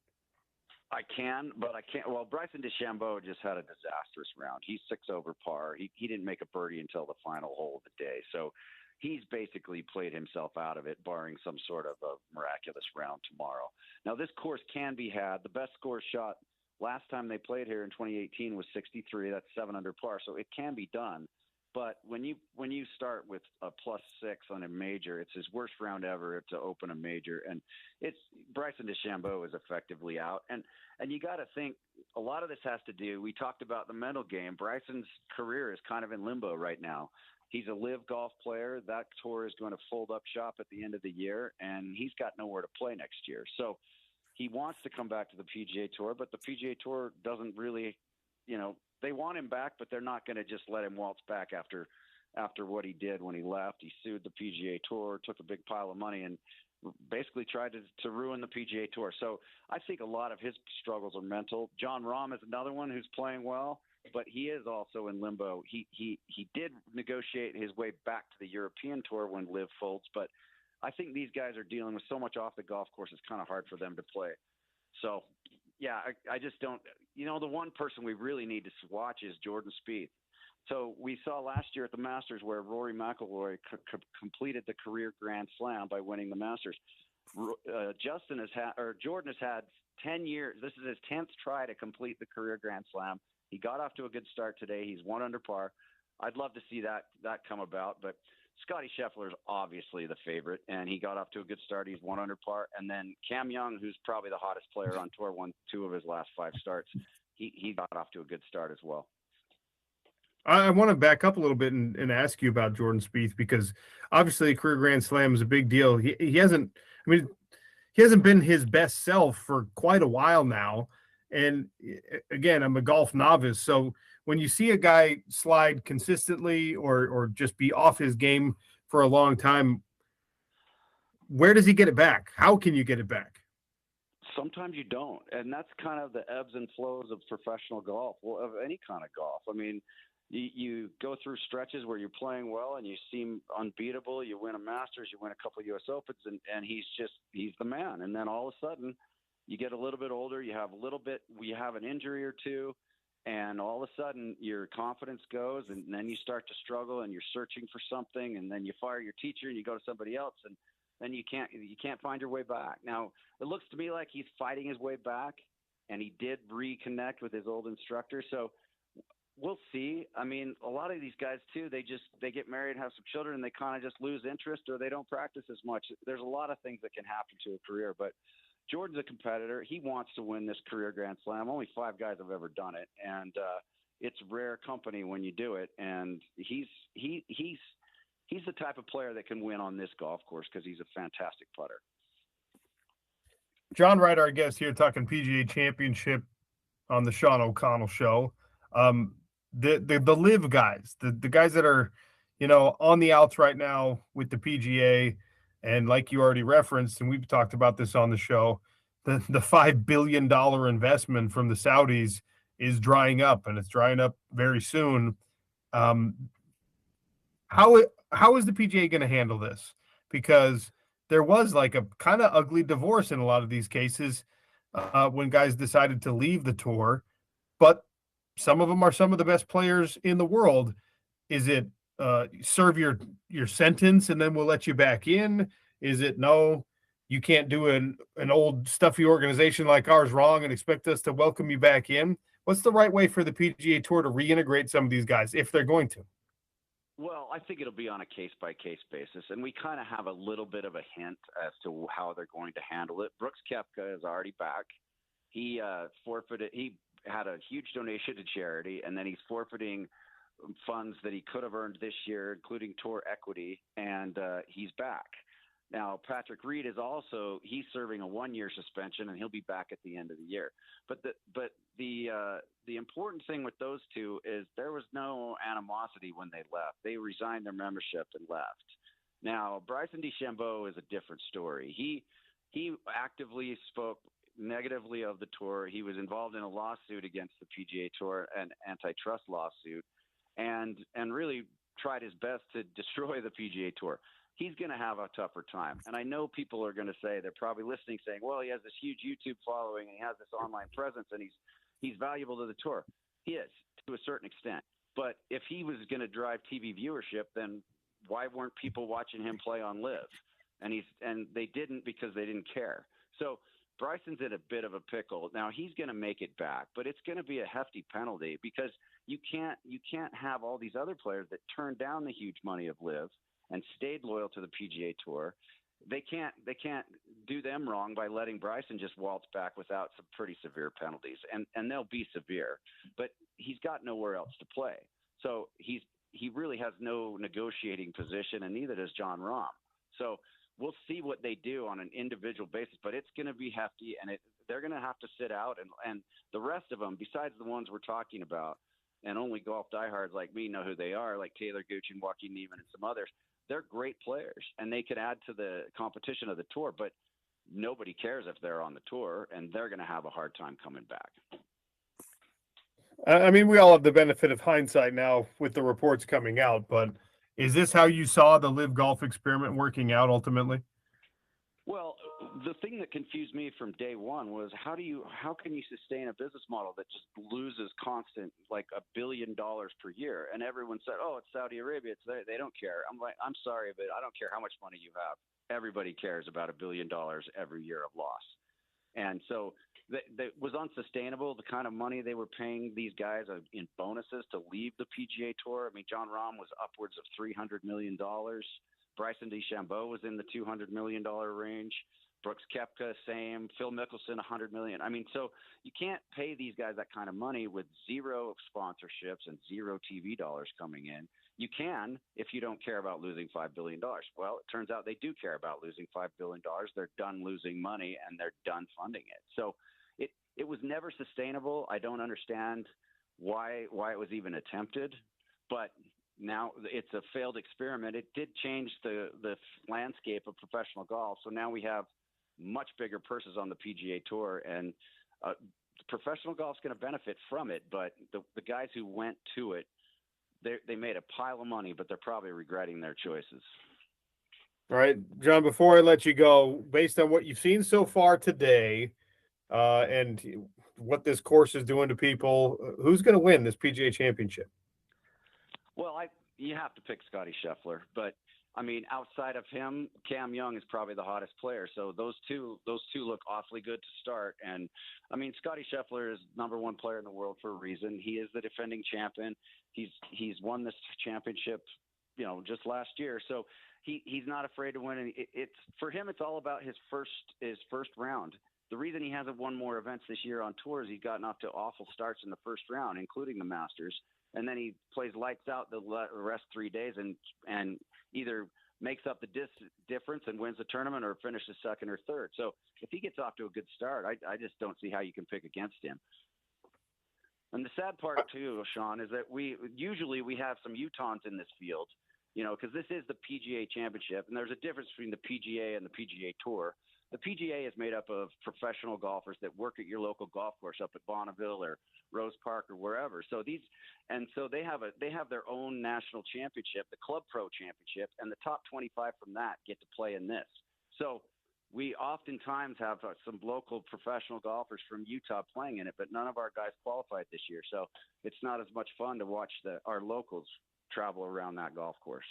I can, but I can't. Well, Bryson DeChambeau just had a disastrous round. He's 6 over par. He didn't make a birdie until the final hole of the day. So he's basically played himself out of it, barring some sort of a miraculous round tomorrow. Now, this course can be had. The best score shot last time they played here in 2018 was 63. That's 7 under par. So it can be done. But when you start with a +6 on a major, it's his worst round ever to open a major, and it's Bryson DeChambeau is effectively out. And you got to think a lot of this has to do. We talked about the mental game. Bryson's career is kind of in limbo right now. He's a live golf player. That tour is going to fold up shop at the end of the year, and he's got nowhere to play next year. So he wants to come back to the PGA Tour, but the PGA Tour doesn't really, they want him back, but they're not going to just let him waltz back after what he did when he left. He sued the PGA Tour, took a big pile of money, and basically tried to ruin the PGA Tour. So I think a lot of his struggles are mental. Jon Rahm is another one who's playing well, but he is also in limbo. He did negotiate his way back to the European Tour when LIV folds, but I think these guys are dealing with so much off the golf course, it's kind of hard for them to play. So, yeah, I just don't – the one person we really need to watch is Jordan Spieth. So we saw last year at the Masters where Rory McIlroy completed the career Grand Slam by winning the Masters. Jordan has had 10 years. This is his 10th try to complete the career Grand Slam. He got off to a good start today. He's 1 under par. I'd love to see that come about, but Scotty Scheffler is obviously the favorite, and he got off to a good start. He's 1 under par. And then Cam Young, who's probably the hottest player on tour, won 2 of his last 5 starts. He got off to a good start as well. I want to back up a little bit and ask you about Jordan Spieth, because obviously a career Grand Slam is a big deal. He hasn't been his best self for quite a while now. And again, I'm a golf novice. So when you see a guy slide consistently or just be off his game for a long time, where does he get it back? How can you get it back? Sometimes you don't. And that's kind of the ebbs and flows of professional golf, of any kind of golf. I mean, you go through stretches where you're playing well and you seem unbeatable. You win a Masters, you win a couple of U.S. Opens, and he's the man. And then all of a sudden you get a little bit older, you have an injury or two, and all of a sudden your confidence goes, and then you start to struggle and you're searching for something, and then you fire your teacher and you go to somebody else, and then you can't find your way back. Now, it looks to me like he's fighting his way back, and he did reconnect with his old instructor. So we'll see. I mean, a lot of these guys too, they get married and have some children, and they kind of just lose interest, or they don't practice as much. There's a lot of things that can happen to a career, but Jordan's a competitor. He wants to win this career Grand Slam. Only 5 guys have ever done it, and it's rare company when you do it. And he's the type of player that can win on this golf course because he's a fantastic putter. John Wright, our guest here, talking PGA Championship. on the Sean O'Connell show. The live guys, the guys that are, on the outs right now with the PGA, and like you already referenced, and we've talked about this on the show, the $5 billion investment from the Saudis is drying up, and it's drying up very soon. How is the PGA going to handle this? Because there was like a kind of ugly divorce in a lot of these cases when guys decided to leave the tour, but some of them are some of the best players in the world. Is it serve your sentence and then we'll let you back in? Is it no, you can't do an old stuffy organization like ours wrong and expect us to welcome you back in? What's the right way for the PGA Tour to reintegrate some of these guys if they're going to? Well, I think it'll be on a case-by-case basis, and we kind of have a little bit of a hint as to how they're going to handle it. Brooks Koepka is already back. He forfeited. He had a huge donation to charity, and then he's forfeiting funds that he could have earned this year, including tour equity, and he's back. Now, Patrick Reed is he's serving a 1-year suspension, and he'll be back at the end of the year. But the important thing with those two is there was no animosity when they left. They resigned their membership and left. Now, Bryson DeChambeau is a different story. He actively spoke negatively of the tour. He was involved in a lawsuit against the PGA Tour, an antitrust lawsuit, and really tried his best to destroy the PGA Tour. He's going to have a tougher time. And I know people are going to say, they're probably listening saying, well, he has this huge YouTube following and he has this online presence and he's valuable to the tour. He is to a certain extent. But if he was going to drive TV viewership, then why weren't people watching him play on Live? And they didn't because they didn't care. So Bryson's in a bit of a pickle. Now he's going to make it back, but it's going to be a hefty penalty because you can't have all these other players that turned down the huge money of Live and stayed loyal to the PGA Tour. They can't do them wrong by letting Bryson just waltz back without some pretty severe penalties, and they'll be severe. But he's got nowhere else to play, so he really has no negotiating position, and neither does Jon Rahm. So we'll see what they do on an individual basis, but it's going to be hefty, and they're going to have to sit out, and the rest of them, besides the ones we're talking about, and only golf diehards like me know who they are, like Taylor Gooch and Joaquin Niemann and some others. They're great players, and they could add to the competition of the tour, but nobody cares if they're on the tour, and they're going to have a hard time coming back. I mean, we all have the benefit of hindsight now with the reports coming out, but is this how you saw the Live Golf experiment working out ultimately? Well, the thing that confused me from day one was how can you sustain a business model that just loses constant like $1 billion per year? And everyone said, oh, it's Saudi Arabia. They don't care. I'm like, I'm sorry, but I don't care how much money you have. Everybody cares about $1 billion every year of loss. And so that was unsustainable. The kind of money they were paying these guys in bonuses to leave the PGA Tour. I mean, Jon Rahm was upwards of $300 million. Bryson DeChambeau was in the $200 million range. Brooks Koepka, same. Phil Mickelson, $100 million. I mean, so you can't pay these guys that kind of money with zero sponsorships and zero TV dollars coming in. You can if you don't care about losing $5 billion. Well, it turns out they do care about losing $5 billion. They're done losing money and they're done funding it. So it was never sustainable. I don't understand why it was even attempted, but now it's a failed experiment. It did change the landscape of professional golf. So now we have much bigger purses on the PGA Tour, and professional golf's going to benefit from it. But the guys who went to it, they made a pile of money, but they're probably regretting their choices. All right, John, before I let you go, based on what you've seen so far today and what this course is doing to people, who's going to win this PGA Championship? Well, you have to pick Scotty Scheffler, but I mean, outside of him, Cam Young is probably the hottest player. So those two look awfully good to start. And I mean, Scotty Scheffler is #1 player in the world for a reason. He is the defending champion. He's won this championship, just last year. So he's not afraid to win. And it's for him, it's all about his first round. The reason he hasn't won more events this year on tour is he's gotten off to awful starts in the first round, including the Masters. And then he plays lights out the rest 3 days and either makes up the difference and wins the tournament or finishes second or third. So if he gets off to a good start, I just don't see how you can pick against him. And the sad part too, Sean, is that we have some Utahns in this field, because this is the PGA Championship, and there's a difference between the PGA and the PGA Tour. The PGA is made up of professional golfers that work at your local golf course up at Bonneville or Rose Park or wherever. So they have their own national championship, the Club Pro Championship, and the top 25 from that get to play in this. So we oftentimes have some local professional golfers from Utah playing in it, but none of our guys qualified this year. So it's not as much fun to watch our locals travel around that golf course.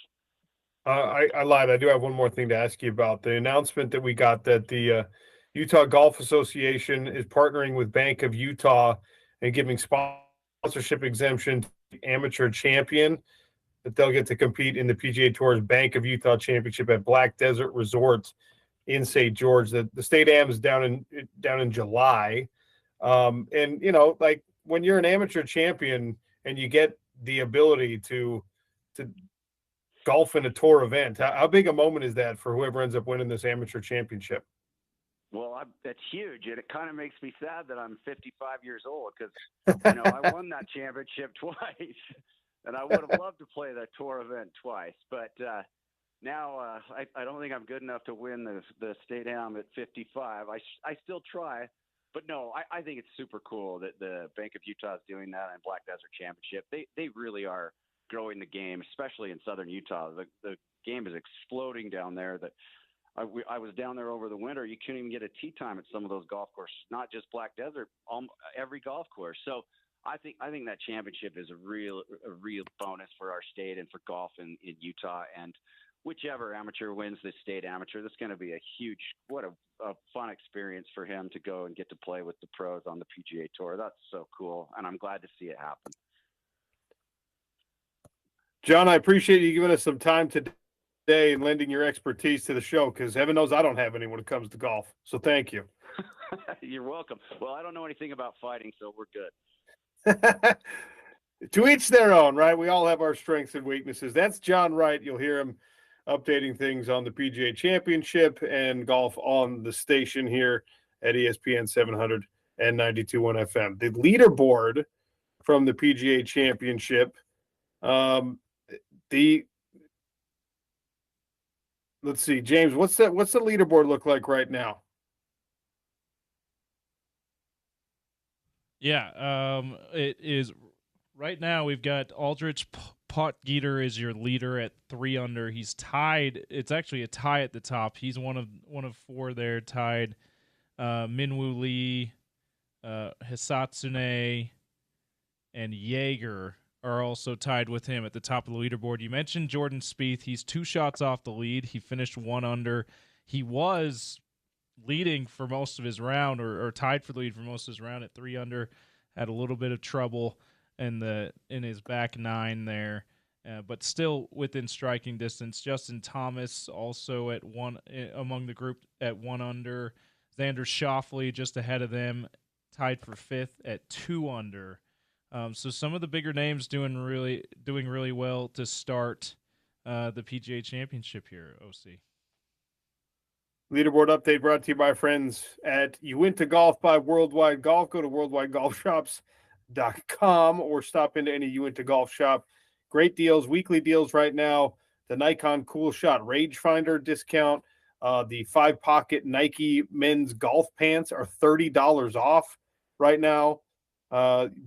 I lied. I do have one more thing to ask you about. The announcement that we got that the Utah Golf Association is partnering with Bank of Utah and giving sponsorship exemption to the amateur champion, that they'll get to compete in the PGA Tour's Bank of Utah Championship at Black Desert Resort in St. George. The state am is down in July. And like when you're an amateur champion and you get the ability to golf in a tour event, how big a moment is that for whoever ends up winning this amateur championship? Well, that's huge, and it kind of makes me sad that I'm 55 years old because I won that championship twice, and I would have loved to play that tour event twice. But now I don't think I'm good enough to win the state am at 55. I still try, but no, I think it's super cool that the Bank of Utah is doing that in Black Desert Championship. They really are growing the game, especially in southern Utah. The game is exploding down there. That I was down there over the winter. You couldn't even get a tee time at some of those golf courses, not just Black Desert, every golf course. So I think that championship is a real bonus for our state and for golf in Utah. And whichever amateur wins this state amateur, that's going to be what a fun experience for him to go and get to play with the pros on the PGA Tour. That's so cool, and I'm glad to see it happen. John, I appreciate you giving us some time today and lending your expertise to the show, because heaven knows I don't have any when it comes to golf. So thank you. You're welcome. Well, I don't know anything about fighting, so we're good. To each their own, right? We all have our strengths and weaknesses. That's John Wright. You'll hear him updating things on the PGA Championship and golf on the station here at ESPN 700 and 92.1 FM. The leaderboard from the PGA Championship, let's see, James, what's the leaderboard look like right now? Yeah, it is right now. We've got Aldrich Potgieter is your leader at 3 under. He's tied. It's actually a tie at the top. He's one of 4 there, tied. Minwoo Lee, Hisatsune, and Jaeger are also tied with him at the top of the leaderboard. You mentioned Jordan Spieth. He's 2 shots off the lead. He finished 1 under. He was leading for most of his round, or tied for the lead for most of his round at 3 under. Had a little bit of trouble in his back 9 there, but still within striking distance. Justin Thomas also at 1 among the group at 1 under. Xander Schauffele just ahead of them, tied for 5th at 2 under. So some of the bigger names doing really well to start the PGA Championship here, OC. Leaderboard update brought to you by friends at Uinta Golf by Worldwide Golf. Go to worldwidegolfshops.com or stop into any Uinta Golf shop. Great deals, weekly deals right now. The Nikon Cool Shot Rangefinder discount. The 5-pocket Nike men's golf pants are $30 off right now.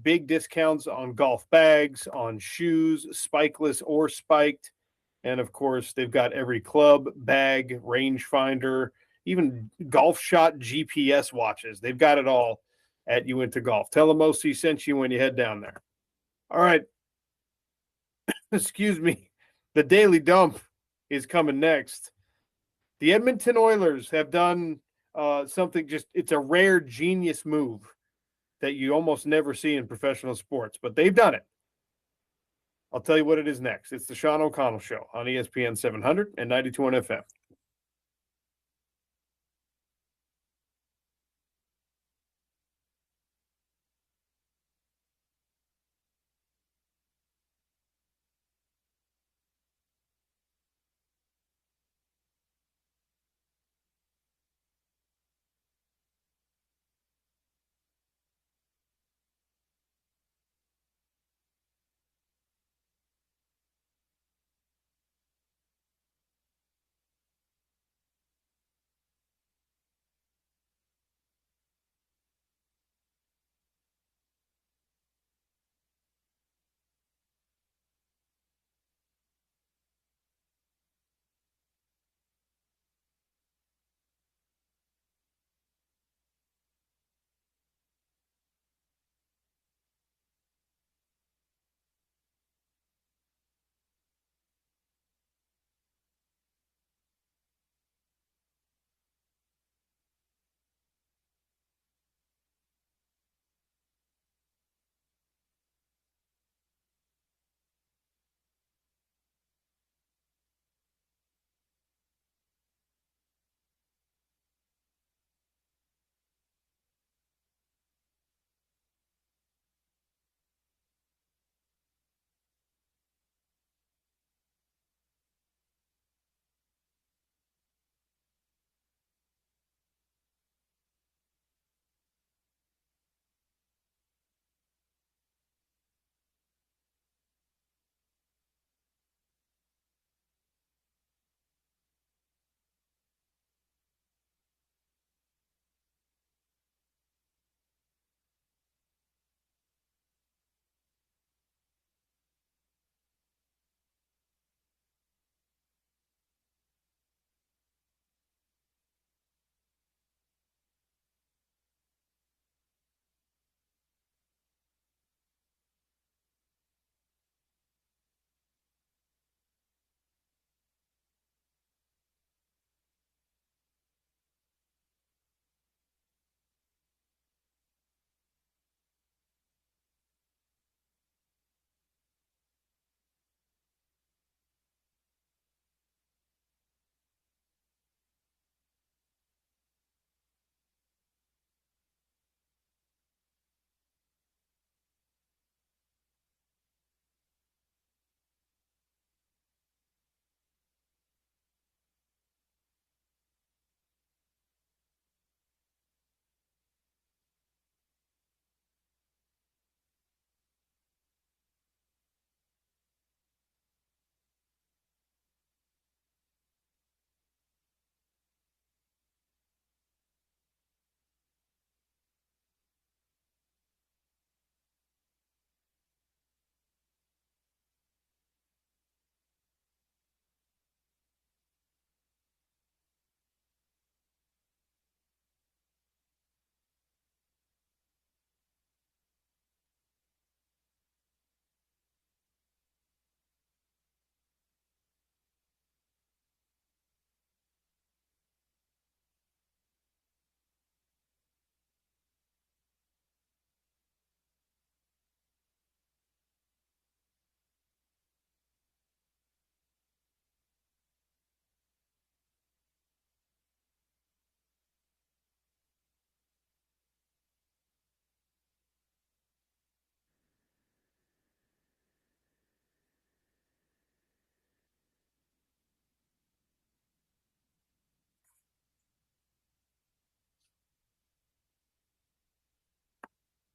Big discounts on golf bags, on shoes, spikeless or spiked. And, of course, they've got every club, bag, rangefinder, even golf shot GPS watches. They've got it all at Uinta Golf. Tell them OC sent you when you head down there. All right. Excuse me. The Daily Dump is coming next. The Edmonton Oilers have done something it's a rare genius move that you almost never see in professional sports, but they've done it. I'll tell you what it is next. It's the Sean O'Connell Show on ESPN 700 and 92.1 FM.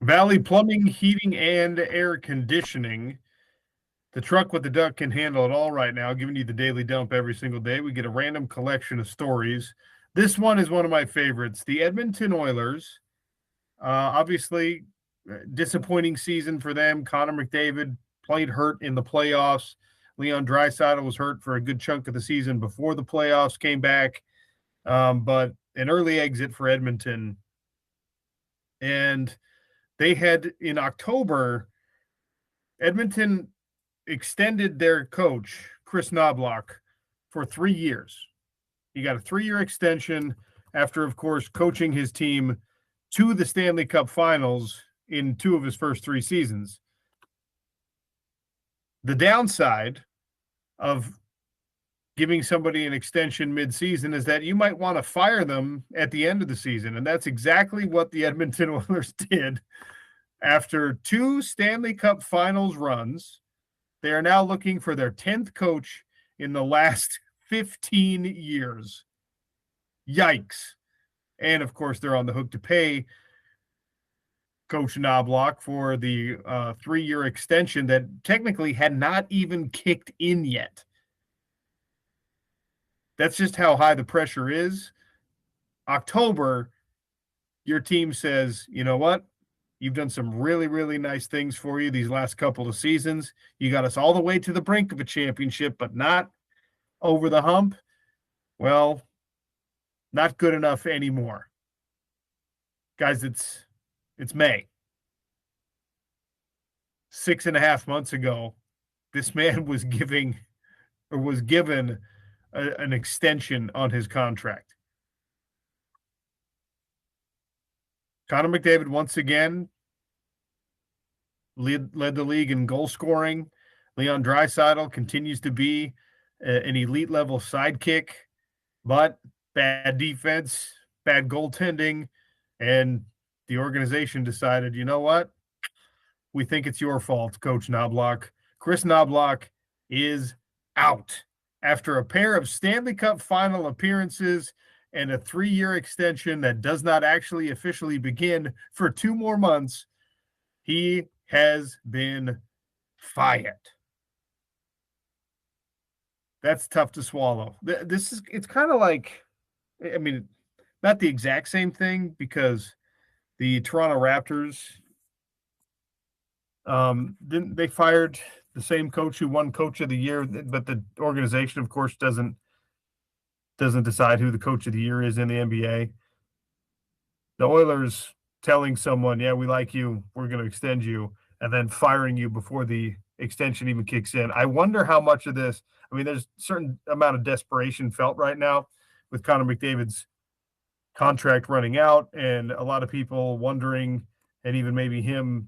Valley Plumbing, Heating, and Air Conditioning. The truck with the duck can handle it all right now, giving you the daily dump every single day. We get a random collection of stories. This one is one of my favorites. The Edmonton Oilers, obviously, disappointing season for them. Connor McDavid played hurt in the playoffs. Leon Draisaitl was hurt for a good chunk of the season before the playoffs came back. But an early exit for Edmonton. And they had, in October, Edmonton extended their coach, Chris Knobloch, for 3 years. He got a 3-year extension after, of course, coaching his team to the Stanley Cup Finals in 2 of his first 3 seasons. The downside of giving somebody an extension mid-season is that you might want to fire them at the end of the season, and that's exactly what the Edmonton Oilers did. After 2 Stanley Cup Finals runs, they are now looking for their 10th coach in the last 15 years. Yikes. And, of course, they're on the hook to pay Coach Knobloch for the 3-year extension that technically had not even kicked in yet. That's just how high the pressure is. October, your team says, you know what? You've done some really, really nice things for you these last couple of seasons. You got us all the way to the brink of a championship, but not over the hump. Well, not good enough anymore. Guys, it's May. 6.5 months ago, this man was given an extension on his contract. Connor McDavid, once again, led the league in goal scoring. Leon Draisaitl continues to be an elite level sidekick, but bad defense, bad goaltending, and the organization decided, you know what? We think it's your fault, Coach Knobloch. Chris Knobloch is out after a pair of Stanley Cup final appearances and a 3-year extension that does not actually officially begin for 2 more months. He has been fired. That's tough to swallow. It's kind of like, I mean, not the exact same thing, because the Toronto Raptors, they fired the same coach who won Coach of the Year, but the organization, of course, doesn't decide who the Coach of the Year is in the NBA. The Oilers telling someone, yeah, we like you, we're going to extend you, and then firing you before the extension even kicks in. I wonder how much of this, I mean, there's a certain amount of desperation felt right now with Connor McDavid's contract running out, and a lot of people wondering, and even maybe him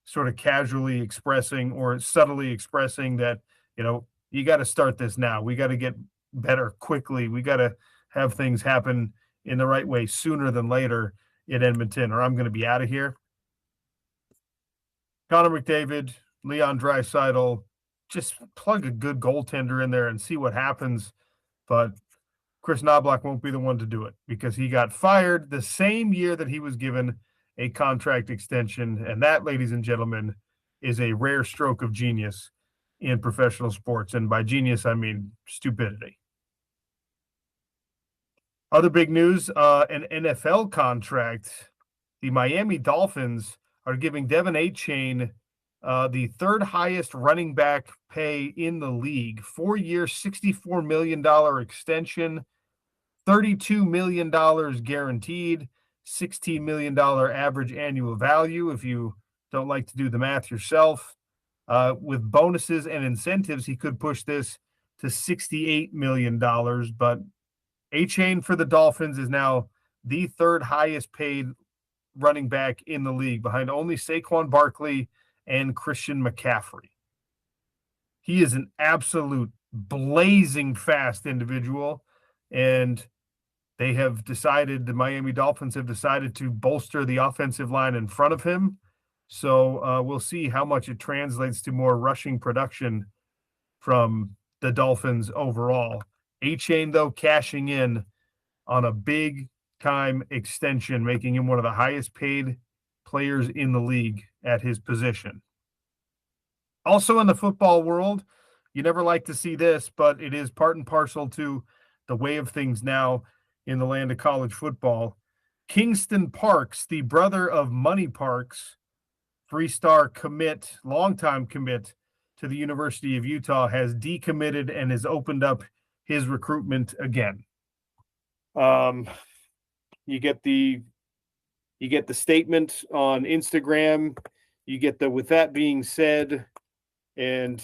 sort of casually expressing or subtly expressing that, you know, you got to start this now. We got to get better quickly. We got to have things happen in the right way sooner than later in Edmonton, or I'm going to be out of here. Connor McDavid, Leon Draisaitl, just plug a good goaltender in there and see what happens. But Chris Knobloch won't be the one to do it, because he got fired the same year that he was given a contract extension. And that, ladies and gentlemen, is a rare stroke of genius in professional sports. And by genius, I mean stupidity. Other big news, an NFL contract. The Miami Dolphins are giving Devin Achane the 3rd highest running back pay in the league. 4-year, $64 million extension, $32 million guaranteed, $16 million average annual value. If you don't like to do the math yourself, with bonuses and incentives, he could push this to $68 million. But Achane for the Dolphins is now the 3rd highest paid running back in the league, behind only Saquon Barkley and Christian McCaffrey. He is an absolute blazing fast individual, and they have decided, the Miami Dolphins have decided to bolster the offensive line in front of him. So we'll see how much it translates to more rushing production from the Dolphins overall. Achane, though, cashing in on a big time extension, making him one of the highest paid players in the league at his position. Also in the football world, you never like to see this, but it is part and parcel to the way of things now in the land of college football. Kingston Parks, the brother of Money Parks, three-star commit, longtime commit to the University of Utah, has decommitted and has opened up his recruitment again. You get the statement on Instagram. You get the "with that being said," and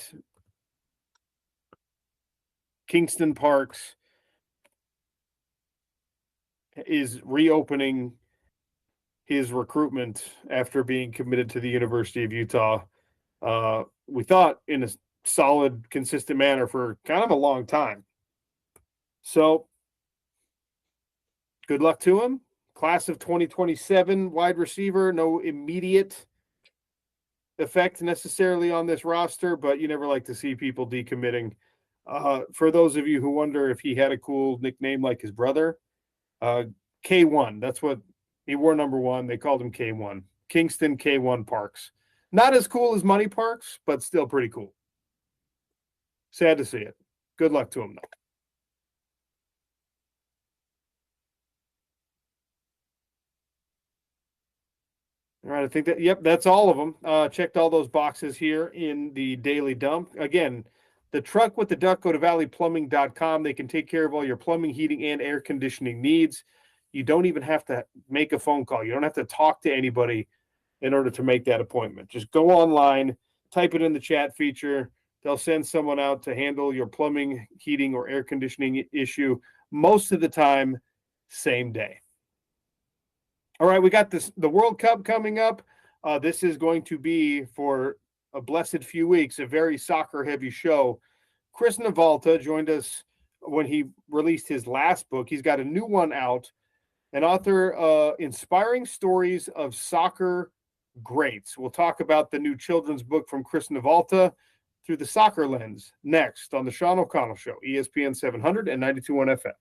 Kingston Parks is reopening his recruitment after being committed to the University of Utah. We thought in a solid, consistent manner for kind of a long time. So good luck to him. Class of 2027 wide receiver, no immediate effect necessarily on this roster, but you never like to see people decommitting. For those of you who wonder if he had a cool nickname like his brother, K1, that's what he wore, number 1. They called him K1. Kingston K1 Parks. Not as cool as Money Parks, but still pretty cool. Sad to see it. Good luck to him, though. All right, I think that's all of them. Checked all those boxes here in the daily dump. Again, the truck with the duck, go to valleyplumbing.com. They can take care of all your plumbing, heating, and air conditioning needs. You don't even have to make a phone call. You don't have to talk to anybody in order to make that appointment. Just go online, type it in the chat feature. They'll send someone out to handle your plumbing, heating, or air conditioning issue. Most of the time, same day. All right, we got the World Cup coming up. This is going to be, for a blessed few weeks, a very soccer-heavy show. Chris Navalta joined us when he released his last book. He's got a new one out, an author, Inspiring Stories of Soccer Greats. We'll talk about the new children's book from Chris Navalta through the soccer lens next on the Sean O'Connell Show, ESPN 700 and 92.1 FM.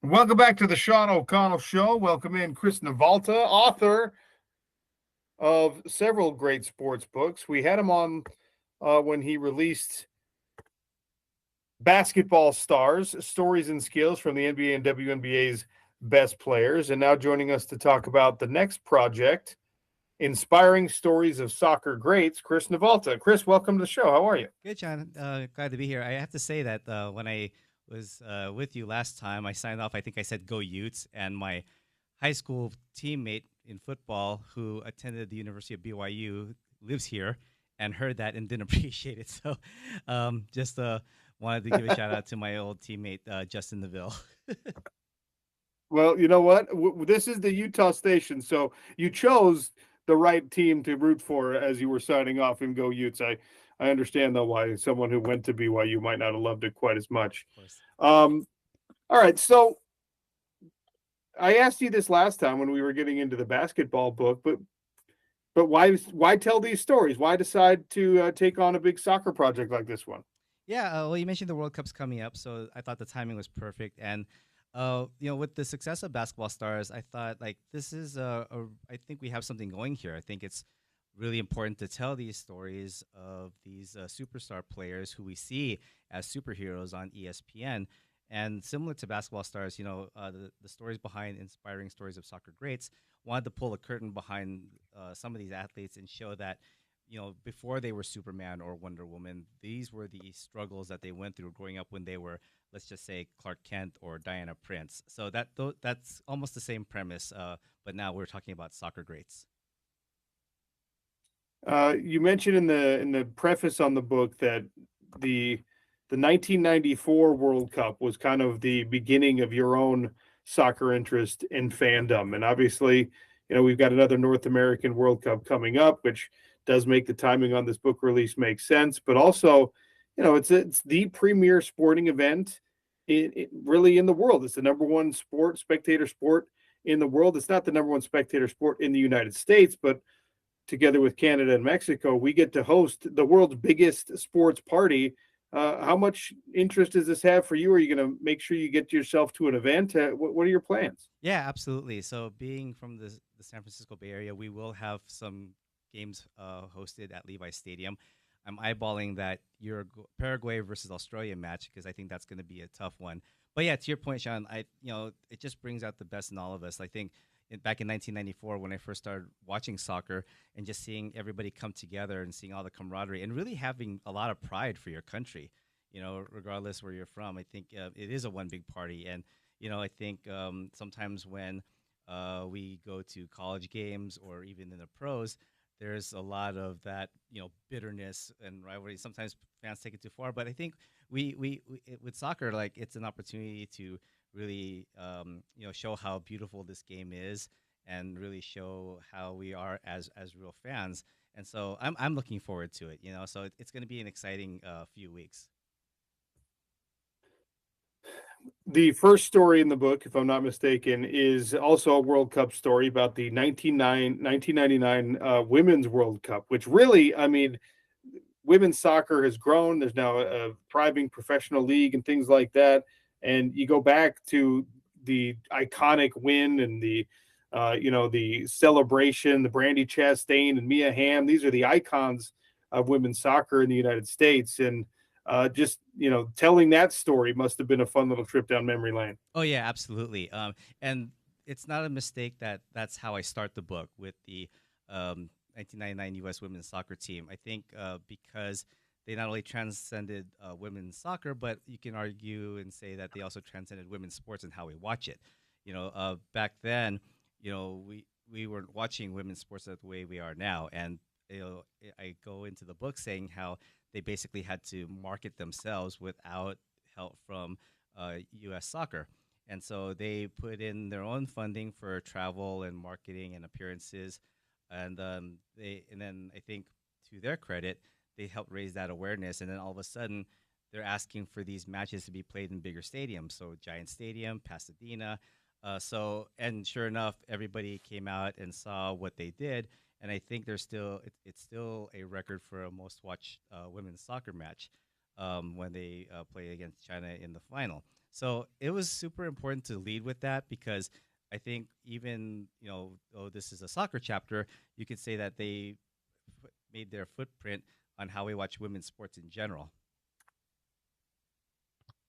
Welcome back to the Sean O'Connell Show. Welcome in Chris Navalta, author of several great sports books. We had him on when he released Basketball Stars, Stories and Skills from the NBA and WNBA's Best Players. And now joining us to talk about the next project, Inspiring Stories of Soccer Greats, Chris Navalta. Chris, welcome to the show. How are you? Good, John. Glad to be here. I have to say that when I was with you last time, I signed off. I think I said "Go Utes," and my high school teammate in football, who attended the University of BYU, lives here, and heard that and didn't appreciate it. So, just wanted to give a shout out to my old teammate Justin Neville. Well, you know what? This is the Utah station, so you chose the right team to root for as you were signing off in Go Utes. I understand, though, why someone who went to BYU might not have loved it quite as much. Of course. All right, so I asked you this last time when we were getting into the basketball book, but why tell these stories? Why decide to take on a big soccer project like this one? Yeah, well, you mentioned the World Cup's coming up, so I thought the timing was perfect. And with the success of Basketball Stars, I thought like this is I think we have something going here. I think it's really important to tell these stories of these superstar players who we see as superheroes on ESPN. And similar to Basketball Stars, the stories behind Inspiring Stories of Soccer Greats, wanted to pull a curtain behind some of these athletes and show that before they were Superman or Wonder Woman, these were the struggles that they went through growing up when they were, let's just say, Clark Kent or Diana Prince. So that's almost the same premise, but now we're talking about soccer greats. You mentioned in the preface on the book that the 1994 World Cup was kind of the beginning of your own soccer interest in fandom, and obviously, we've got another North American World Cup coming up, which does make the timing on this book release make sense. But also, it's the premier sporting event really in the world. It's the number one spectator sport in the world. It's not the number one spectator sport in the United States, but together with Canada and Mexico, we get to host the world's biggest sports party. How much interest does this have for you? Are you going to make sure you get yourself to an event? What are your plans? Yeah, absolutely. So being from the San Francisco Bay Area, we will have some games hosted at Levi Stadium. I'm eyeballing that Paraguay versus Australia match because I think that's going to be a tough one. But yeah, to your point, Sean, it just brings out the best in all of us. I think back in 1994 when I first started watching soccer and just seeing everybody come together and seeing all the camaraderie and really having a lot of pride for your country, regardless where you're from. I think it is a one big party. And, I think sometimes when we go to college games or even in the pros, there's a lot of that, bitterness and rivalry. Sometimes fans take it too far. But I think we with soccer, like it's an opportunity to really show how beautiful this game is and really show how we are as real fans. And so I'm looking forward to it, so it's going to be an exciting few weeks. The first story in the book, if I'm not mistaken, is also a World Cup story about the 1999 Women's World Cup, which really, I mean, women's soccer has grown. There's now a thriving professional league and things like that. And you go back to the iconic win and the celebration, the Brandy Chastain and Mia Hamm. These are the icons of women's soccer in the United States. And telling that story must have been a fun little trip down memory lane. Oh yeah, absolutely. And it's not a mistake that's how I start the book with the 1999 U.S. women's soccer team. I think because they not only transcended women's soccer, but you can argue and say that they also transcended women's sports and how we watch it. Back then, we weren't watching women's sports the way we are now. And I go into the book saying how they basically had to market themselves without help from U.S. soccer. And so they put in their own funding for travel and marketing and appearances. And then I think to their credit, they helped raise that awareness. And then all of a sudden, they're asking for these matches to be played in bigger stadiums. So Giant Stadium, Pasadena. And sure enough, everybody came out and saw what they did. And I think it's still a record for a most watched women's soccer match. when they played against China in the final. So it was super important to lead with that because I think even though this is a soccer chapter, you could say that they made their footprint on how we watch women's sports in general.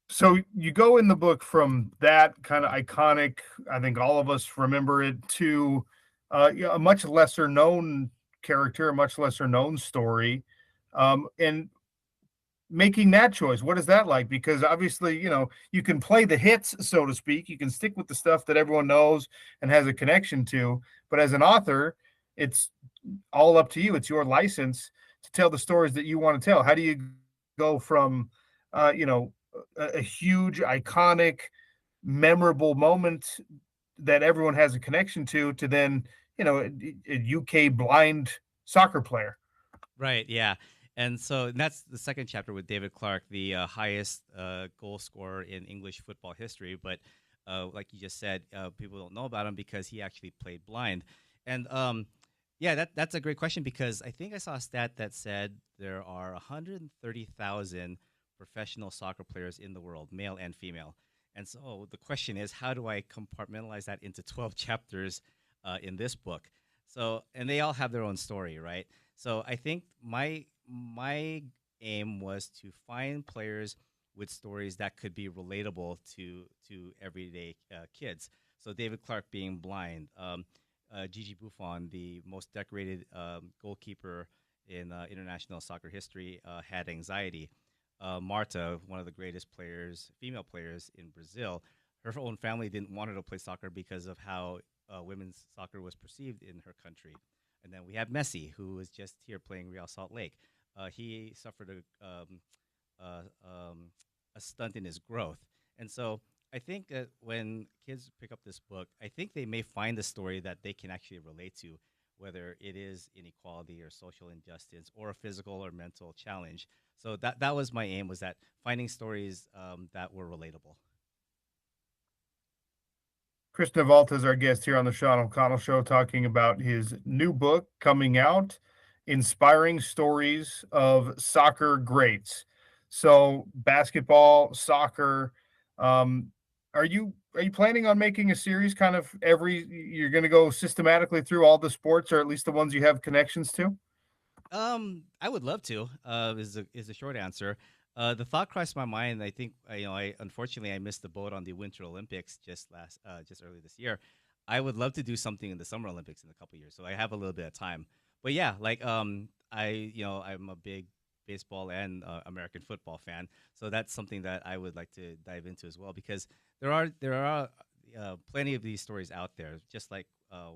So you go in the book from that kind of iconic, I think all of us remember it, to a much lesser known character, a much lesser known story, and making that choice. What is that like? Because obviously, you can play the hits, so to speak. You can stick with the stuff that everyone knows and has a connection to. But as an author, it's all up to you. It's your license to tell the stories that you want to tell. How do you go from, a huge, iconic, memorable moment that everyone has a connection to then, a UK blind soccer player? Right. Yeah. And so that's the second chapter with David Clark, the highest goal scorer in English football history. But like you just said, people don't know about him because he actually played blind. And yeah, that's a great question because I think I saw a stat that said there are 130,000 professional soccer players in the world, male and female. And so the question is, how do I compartmentalize that into 12 chapters in this book? So, and they all have their own story, right? So I think my aim was to find players with stories that could be relatable to everyday kids. So David Clark being blind, Gigi Buffon, the most decorated goalkeeper in international soccer history, had anxiety. Marta, one of the greatest players, female players in Brazil, her own family didn't want her to play soccer because of how women's soccer was perceived in her country. And then we have Messi, who was just here playing Real Salt Lake. He suffered a stunt in his growth. And so I think that when kids pick up this book, I think they may find a story that they can actually relate to, whether it is inequality or social injustice or a physical or mental challenge. So that was my aim, was that finding stories that were relatable. Chris Navalta is our guest here on the Sean O'Connell Show, talking about his new book coming out, Inspiring Stories of Soccer Greats. So, basketball, soccer. Are you planning on making a series? Kind of you're going to go systematically through all the sports, or at least the ones you have connections to? I would love to. Is a short answer. The thought crossed my mind. I think I unfortunately I missed the boat on the Winter Olympics just early this year. I would love to do something in the Summer Olympics in a couple years, so I have a little bit of time. But yeah, like I'm a big baseball and American football fan, so that's something that I would like to dive into as well because there are plenty of these stories out there, just like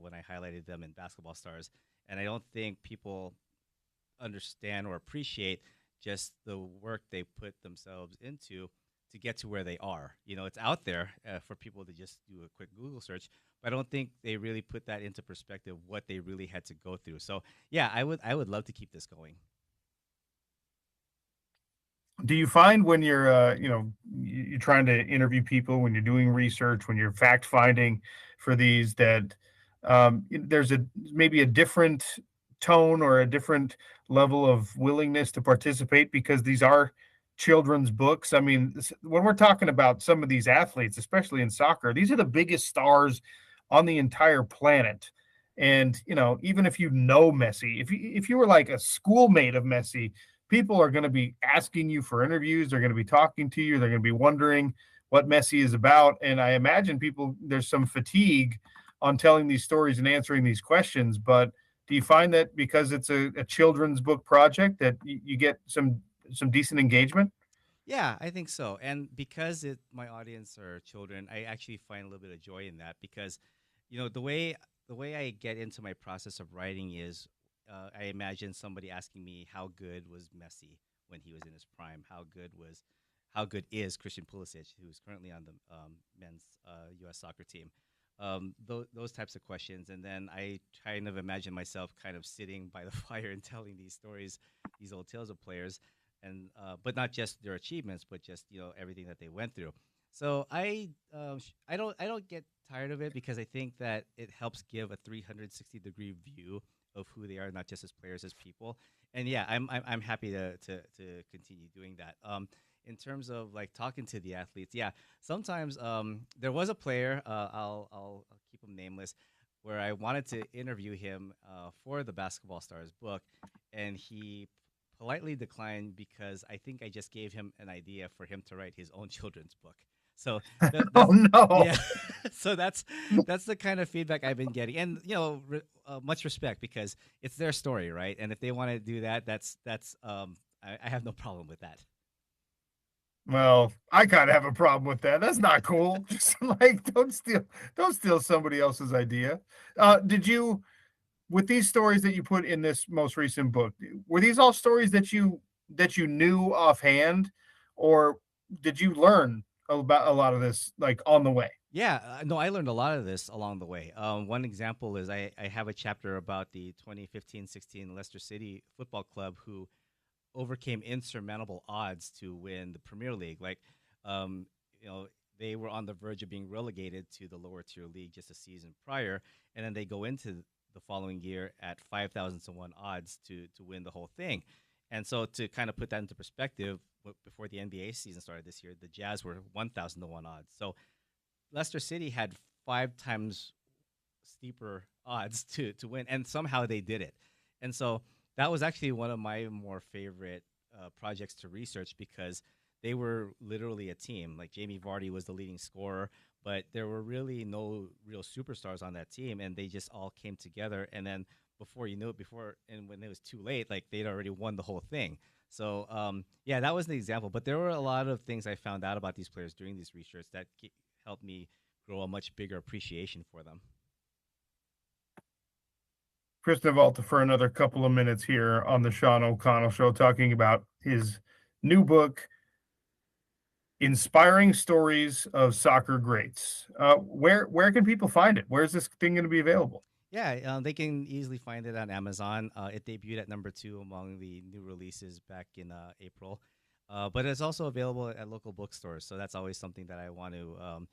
when I highlighted them in Basketball Stars, and I don't think people understand or appreciate just the work they put themselves into to get to where they are. It's out there for people to just do a quick Google search, but I don't think they really put that into perspective, what they really had to go through. So yeah, I would love to keep this going. Do you find when you're trying to interview people, when you're doing research, when you're fact finding for these, that there's maybe a different tone or a different level of willingness to participate because these are children's books? I mean, when we're talking about some of these athletes, especially in soccer, these are the biggest stars on the entire planet. And even if Messi, if you were like a schoolmate of Messi, people are going to be asking you for interviews. They're going to be talking to you. They're going to be wondering what Messi is about. And I imagine there's some fatigue on telling these stories and answering these questions. But do you find that because it's a children's book project that you get some decent engagement? Yeah, I think so. And because my audience are children, I actually find a little bit of joy in that because, the way I get into my process of writing is I imagine somebody asking me how good was Messi when he was in his prime, how good is Christian Pulisic, who's currently on the men's U.S. soccer team. Those types of questions, and then I kind of imagine myself kind of sitting by the fire and telling these stories, these old tales of players, and but not just their achievements, but just everything that they went through. So I don't get tired of it because I think that it helps give a 360-degree view of who they are, not just as players, as people. And yeah, I'm happy to continue doing that. In terms of like talking to the athletes, yeah, sometimes there was a player, I'll keep him nameless, where I wanted to interview him for the Basketball Stars book, and he politely declined because I think I just gave him an idea for him to write his own children's book. So Oh that's no. yeah. So that's the kind of feedback I've been getting, and much respect because it's their story, right? And if they want to do that, I have no problem with that. Well, I kind of have a problem with that. That's not cool. Just like don't steal somebody else's idea. Did you with these stories that you put in this most recent book, were these all stories that you knew offhand, or did you learn about a lot of this like on the way? Yeah, no, I learned a lot of this along the way. One example is I have a chapter about the 2015-16 Leicester City Football Club who overcame insurmountable odds to win the Premier League. Like, um, you know, they were on the verge of being relegated to the lower tier league just a season prior, and then they go into the following year at 5,000 to one odds to win the whole thing. And so to kind of put that into perspective, before the NBA season started this year, the Jazz were 1,000 to one odds. So Leicester City had 5 times steeper odds to win, and somehow they did it. And so that was actually one of my more favorite projects to research because they were literally a team. Like Jamie Vardy was the leading scorer, but there were really no real superstars on that team, and they just all came together. And then before you knew it, and when it was too late, like they'd already won the whole thing. So yeah, that was an example. But there were a lot of things I found out about these players during this research that helped me grow a much bigger appreciation for them. Chris Navalta for another couple of minutes here on the Sean O'Connell Show, talking about his new book, Inspiring Stories of Soccer Greats. Where can people find it? Where's this thing going to be available? Yeah, they can easily find it on Amazon. It debuted at #2 among the new releases back in April, but it's also available at local bookstores. So that's always something that I want to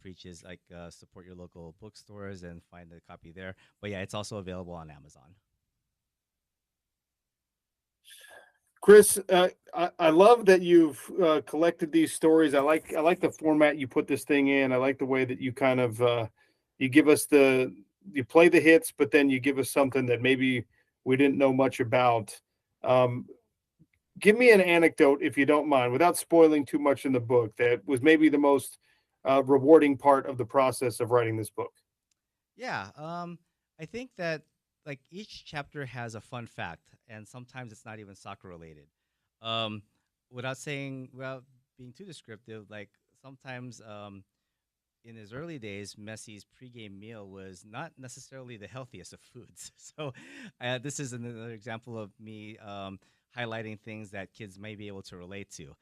preach is like support your local bookstores and find a copy there. But yeah, it's also available on Amazon. Chris, I love that you've collected these stories. I like the format you put this thing in. I like the way that you kind of you give us you play the hits, but then you give us something that maybe we didn't know much about. Um, Give me an anecdote, if you don't mind, without spoiling too much in the book, that was maybe the most rewarding part of the process of writing this book. Yeah, I think that like each chapter has a fun fact, and sometimes it's not even soccer related. Um, without being too descriptive, like sometimes in his early days, Messi's pregame meal was not necessarily the healthiest of foods. So this is another example of me highlighting things that kids may be able to relate to.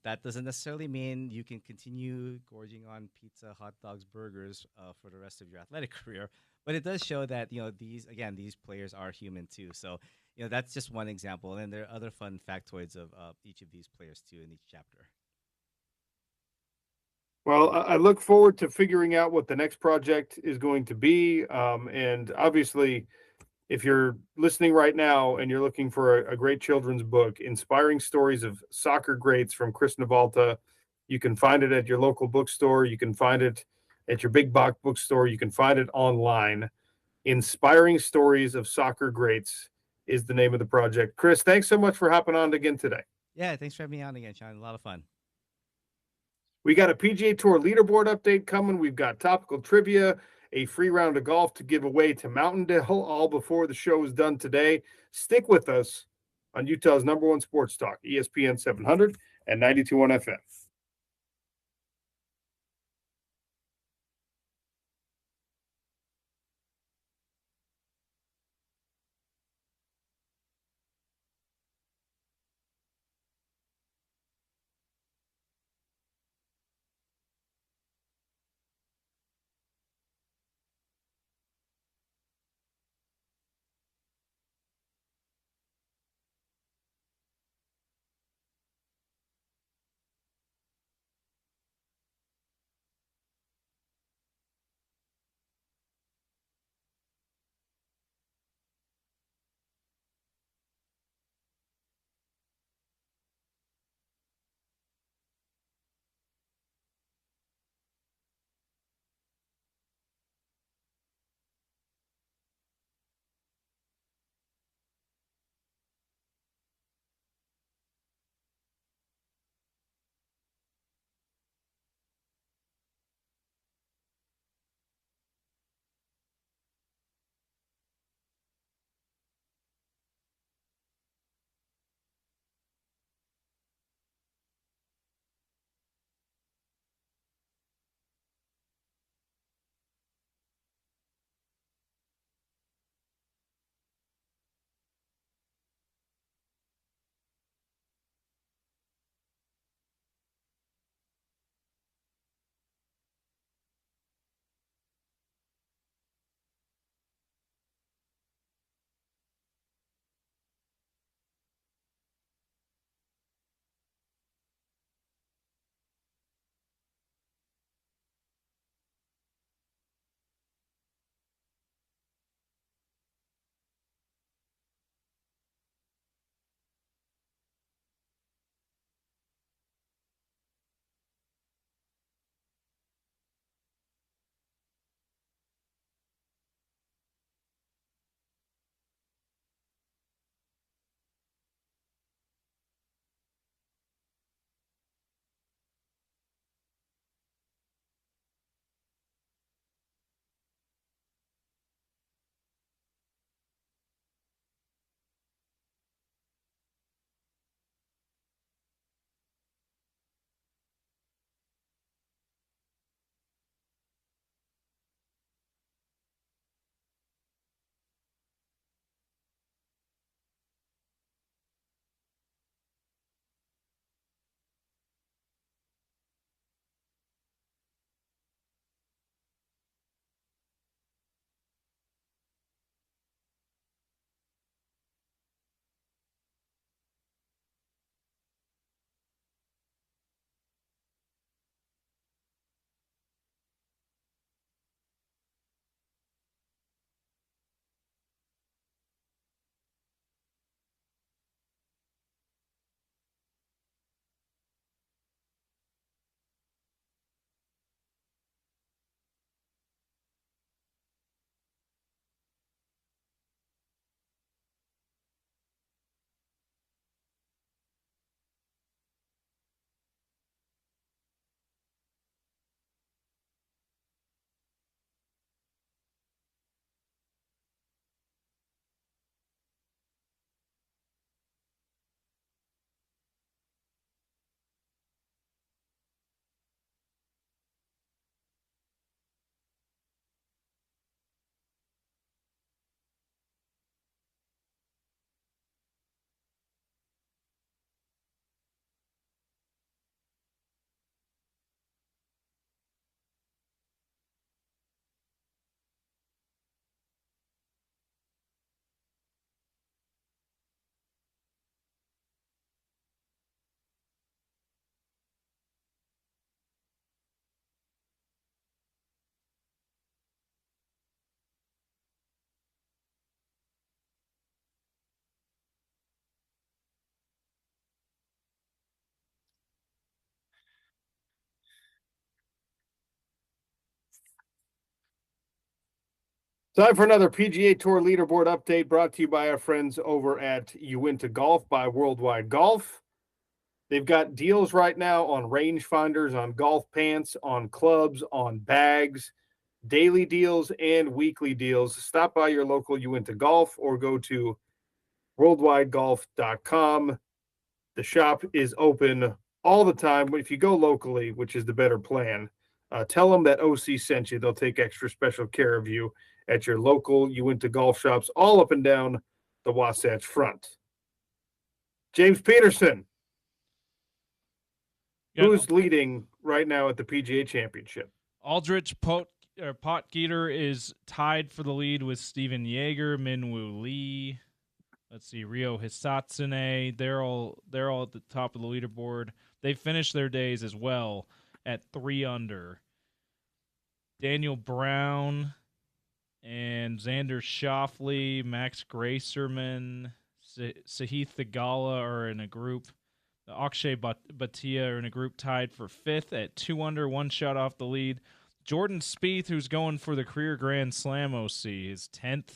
That doesn't necessarily mean you can continue gorging on pizza, hot dogs, burgers for the rest of your athletic career. But it does show that these players are human too. So that's just one example, and then there are other fun factoids of each of these players too in each chapter. Well, I look forward to figuring out what the next project is going to be. And obviously, if you're listening right now and you're looking for a great children's book, Inspiring Stories of Soccer Greats from Chris Navalta, you can find it at your local bookstore. You can find it at your big box bookstore. You can find it online. Inspiring Stories of Soccer Greats is the name of the project. Chris, thanks so much for hopping on again today. Yeah, thanks for having me on again, Sean. A lot of fun. We got a PGA Tour leaderboard update coming. We've got topical trivia, a free round of golf to give away to Mountaindale, all before the show is done today. Stick with us on Utah's #1 sports talk, ESPN 700 and 92.1 FM. Time for another PGA Tour leaderboard update brought to you by our friends over at Uinta Golf by Worldwide Golf. They've got deals right now on rangefinders, on golf pants, on clubs, on bags, daily deals and weekly deals. Stop by your local Uinta Golf or go to worldwidegolf.com. The shop is open all the time, but if you go locally, which is the better plan, tell them that OC sent you. They'll take extra special care of you at your local Uinta Golf shops all up and down the Wasatch Front. James Peterson, who's leading right now at the PGA Championship? Aldrich Potgieter is tied for the lead with Steven Yeager, Minwoo Lee. Let's see, Ryo Hisatsune. They're all at the top of the leaderboard. They finished their days as well at 3 under. Daniel Brown and Xander Schauffele, Max Gracerman, Sahith Theegala are in a group. Akshay Bhatia are in a group tied for 5th at 2 under, 1 shot off the lead. Jordan Spieth, who's going for the career Grand Slam OC, his 10th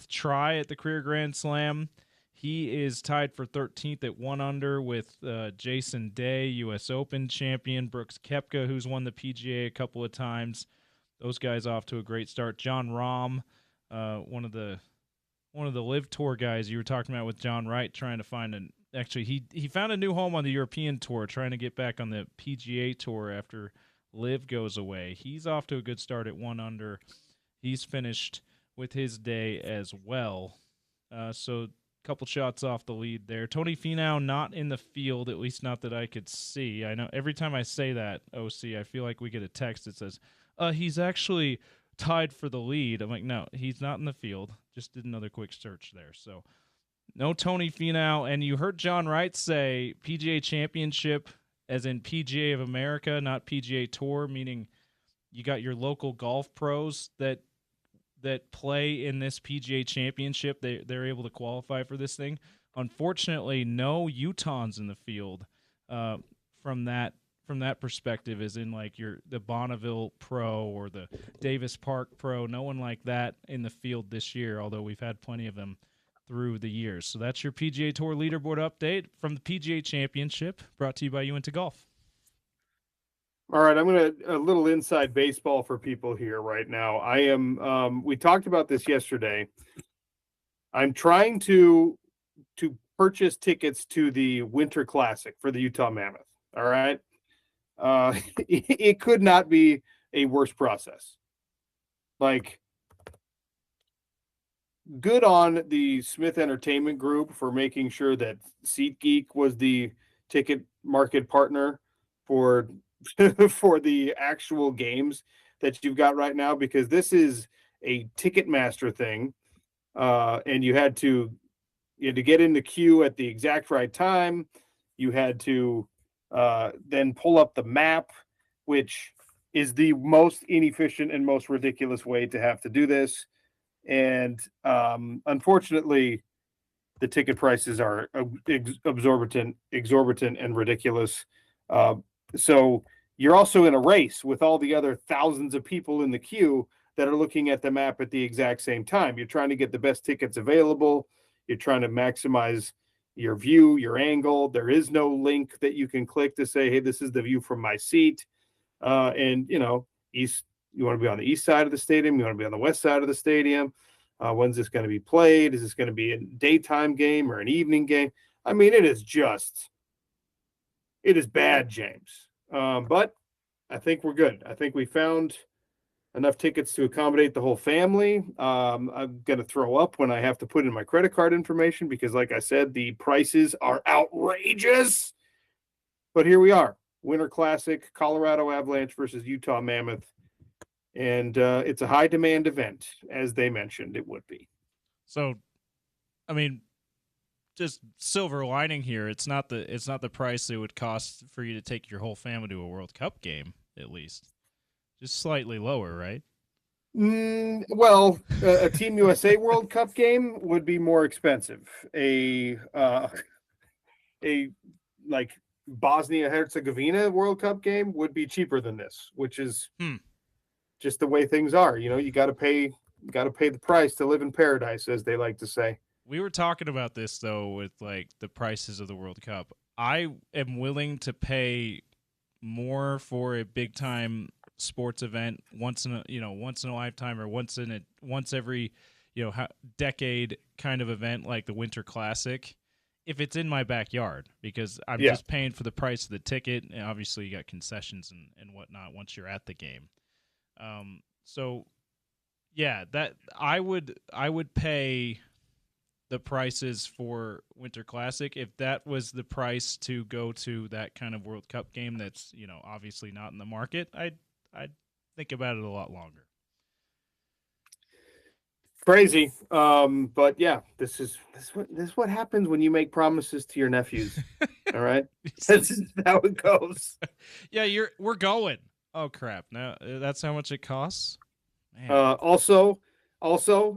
try at the career Grand Slam. He is tied for 13th at 1 under with Jason Day, U.S. Open champion, Brooks Koepka, who's won the PGA a couple of times. Those guys off to a great start. John Rahm, one of the Live Tour guys you were talking about with John Wright, trying to find he found a new home on the European Tour, trying to get back on the PGA Tour after Liv goes away. He's off to a good start at 1 under. He's finished with his day as well. So a couple shots off the lead there. Tony Finau not in the field, at least not that I could see. I know every time I say that, OC, I feel like we get a text that says, he's actually tied for the lead. I'm like, no, he's not in the field. Just did another quick search there. So no Tony Finau. And you heard John Wright say PGA Championship as in PGA of America, not PGA Tour, meaning you got your local golf pros that play in this PGA Championship. They're able to qualify for this thing. Unfortunately, no Utahns in the field from that perspective, as in like the Bonneville Pro or the Davis Park Pro. No one like that in the field this year, although we've had plenty of them through the years. So that's your PGA Tour leaderboard update from the PGA Championship, brought to you by Uinta Golf. All right, I'm going to a little inside baseball for people here right now. I am we talked about this yesterday. I'm trying to purchase tickets to the Winter Classic for the Utah Mammoth. All right. It could not be a worse process. Like, good on the Smith Entertainment Group for making sure that SeatGeek was the ticket market partner for the actual games that you've got right now, because this is a Ticketmaster thing, and you had to get in the queue at the exact right time. You had to then pull up the map, which is the most inefficient and most ridiculous way to have to do this. And unfortunately, the ticket prices are exorbitant and ridiculous. So you're also in a race with all the other thousands of people in the queue that are looking at the map at the exact same time. You're trying to get the best tickets available. You're trying to maximize your view, your angle. There is no link that you can click to say, hey, this is the view from my seat. And, you want to be on the east side of the stadium. You want to be on the west side of the stadium. When's this going to be played? Is this going to be a daytime game or an evening game? I mean, it is bad, James. But I think we're good. I think we found enough tickets to accommodate the whole family. I'm going to throw up when I have to put in my credit card information because, like I said, the prices are outrageous. But here we are. Winter Classic, Colorado Avalanche versus Utah Mammoth. And it's a high-demand event, as they mentioned it would be. So, I mean, just silver lining here. It's not the price it would cost for you to take your whole family to a World Cup game, at least. Just slightly lower, right? Well, a Team USA World Cup game would be more expensive. A like Bosnia-Herzegovina World Cup game would be cheaper than this, which is just the way things are. You got to pay the price to live in paradise, as they like to say. We were talking about this though with like the prices of the World Cup. I am willing to pay more for a big time sports event once in a lifetime, or once every decade kind of event like the Winter Classic, if it's in my backyard, because I'm just paying for the price of the ticket, and obviously you got concessions and whatnot once you're at the game. So yeah, that I would pay the prices for Winter Classic if that was the price to go to that kind of World Cup game that's obviously not in the market. I'd think about it a lot longer. Crazy, but yeah, this is what happens when you make promises to your nephews. All right, this is how it goes. Yeah, we're going. Oh crap! Now that's how much it costs. Man. Also,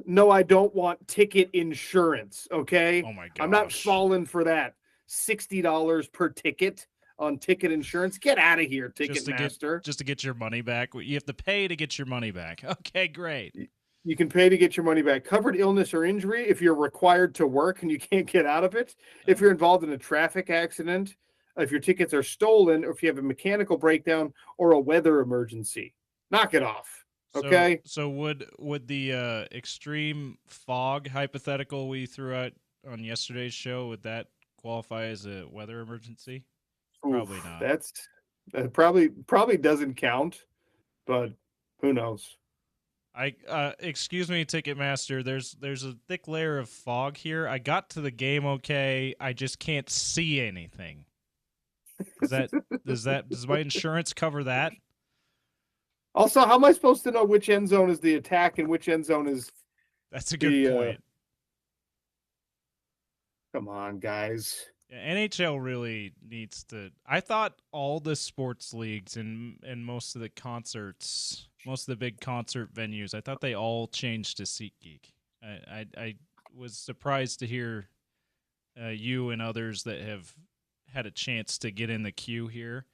no, I don't want ticket insurance. Okay. Oh my gosh. I'm not falling for that. $60 per ticket on ticket insurance. Get out of here, Ticketmaster. Just to get your money back. You have to pay to get your money back. Okay, great. You can pay to get your money back. Covered illness or injury if you're required to work and you can't get out of it. If you're involved in a traffic accident, if your tickets are stolen, or if you have a mechanical breakdown or a weather emergency. Knock it off. Okay. So would the extreme fog hypothetical we threw out on yesterday's show, would that qualify as a weather emergency? Probably not. That probably doesn't count, but who knows? Excuse me, Ticketmaster. There's a thick layer of fog here. I got to the game okay. I just can't see anything. Does my insurance cover that? Also, how am I supposed to know which end zone is the attack and which end zone is? That's a good point. Come on, guys. Yeah, NHL really needs to. I thought all the sports leagues and most of the concerts, most of the big concert venues, I thought they all changed to SeatGeek. I was surprised to hear you and others that have had a chance to get in the queue here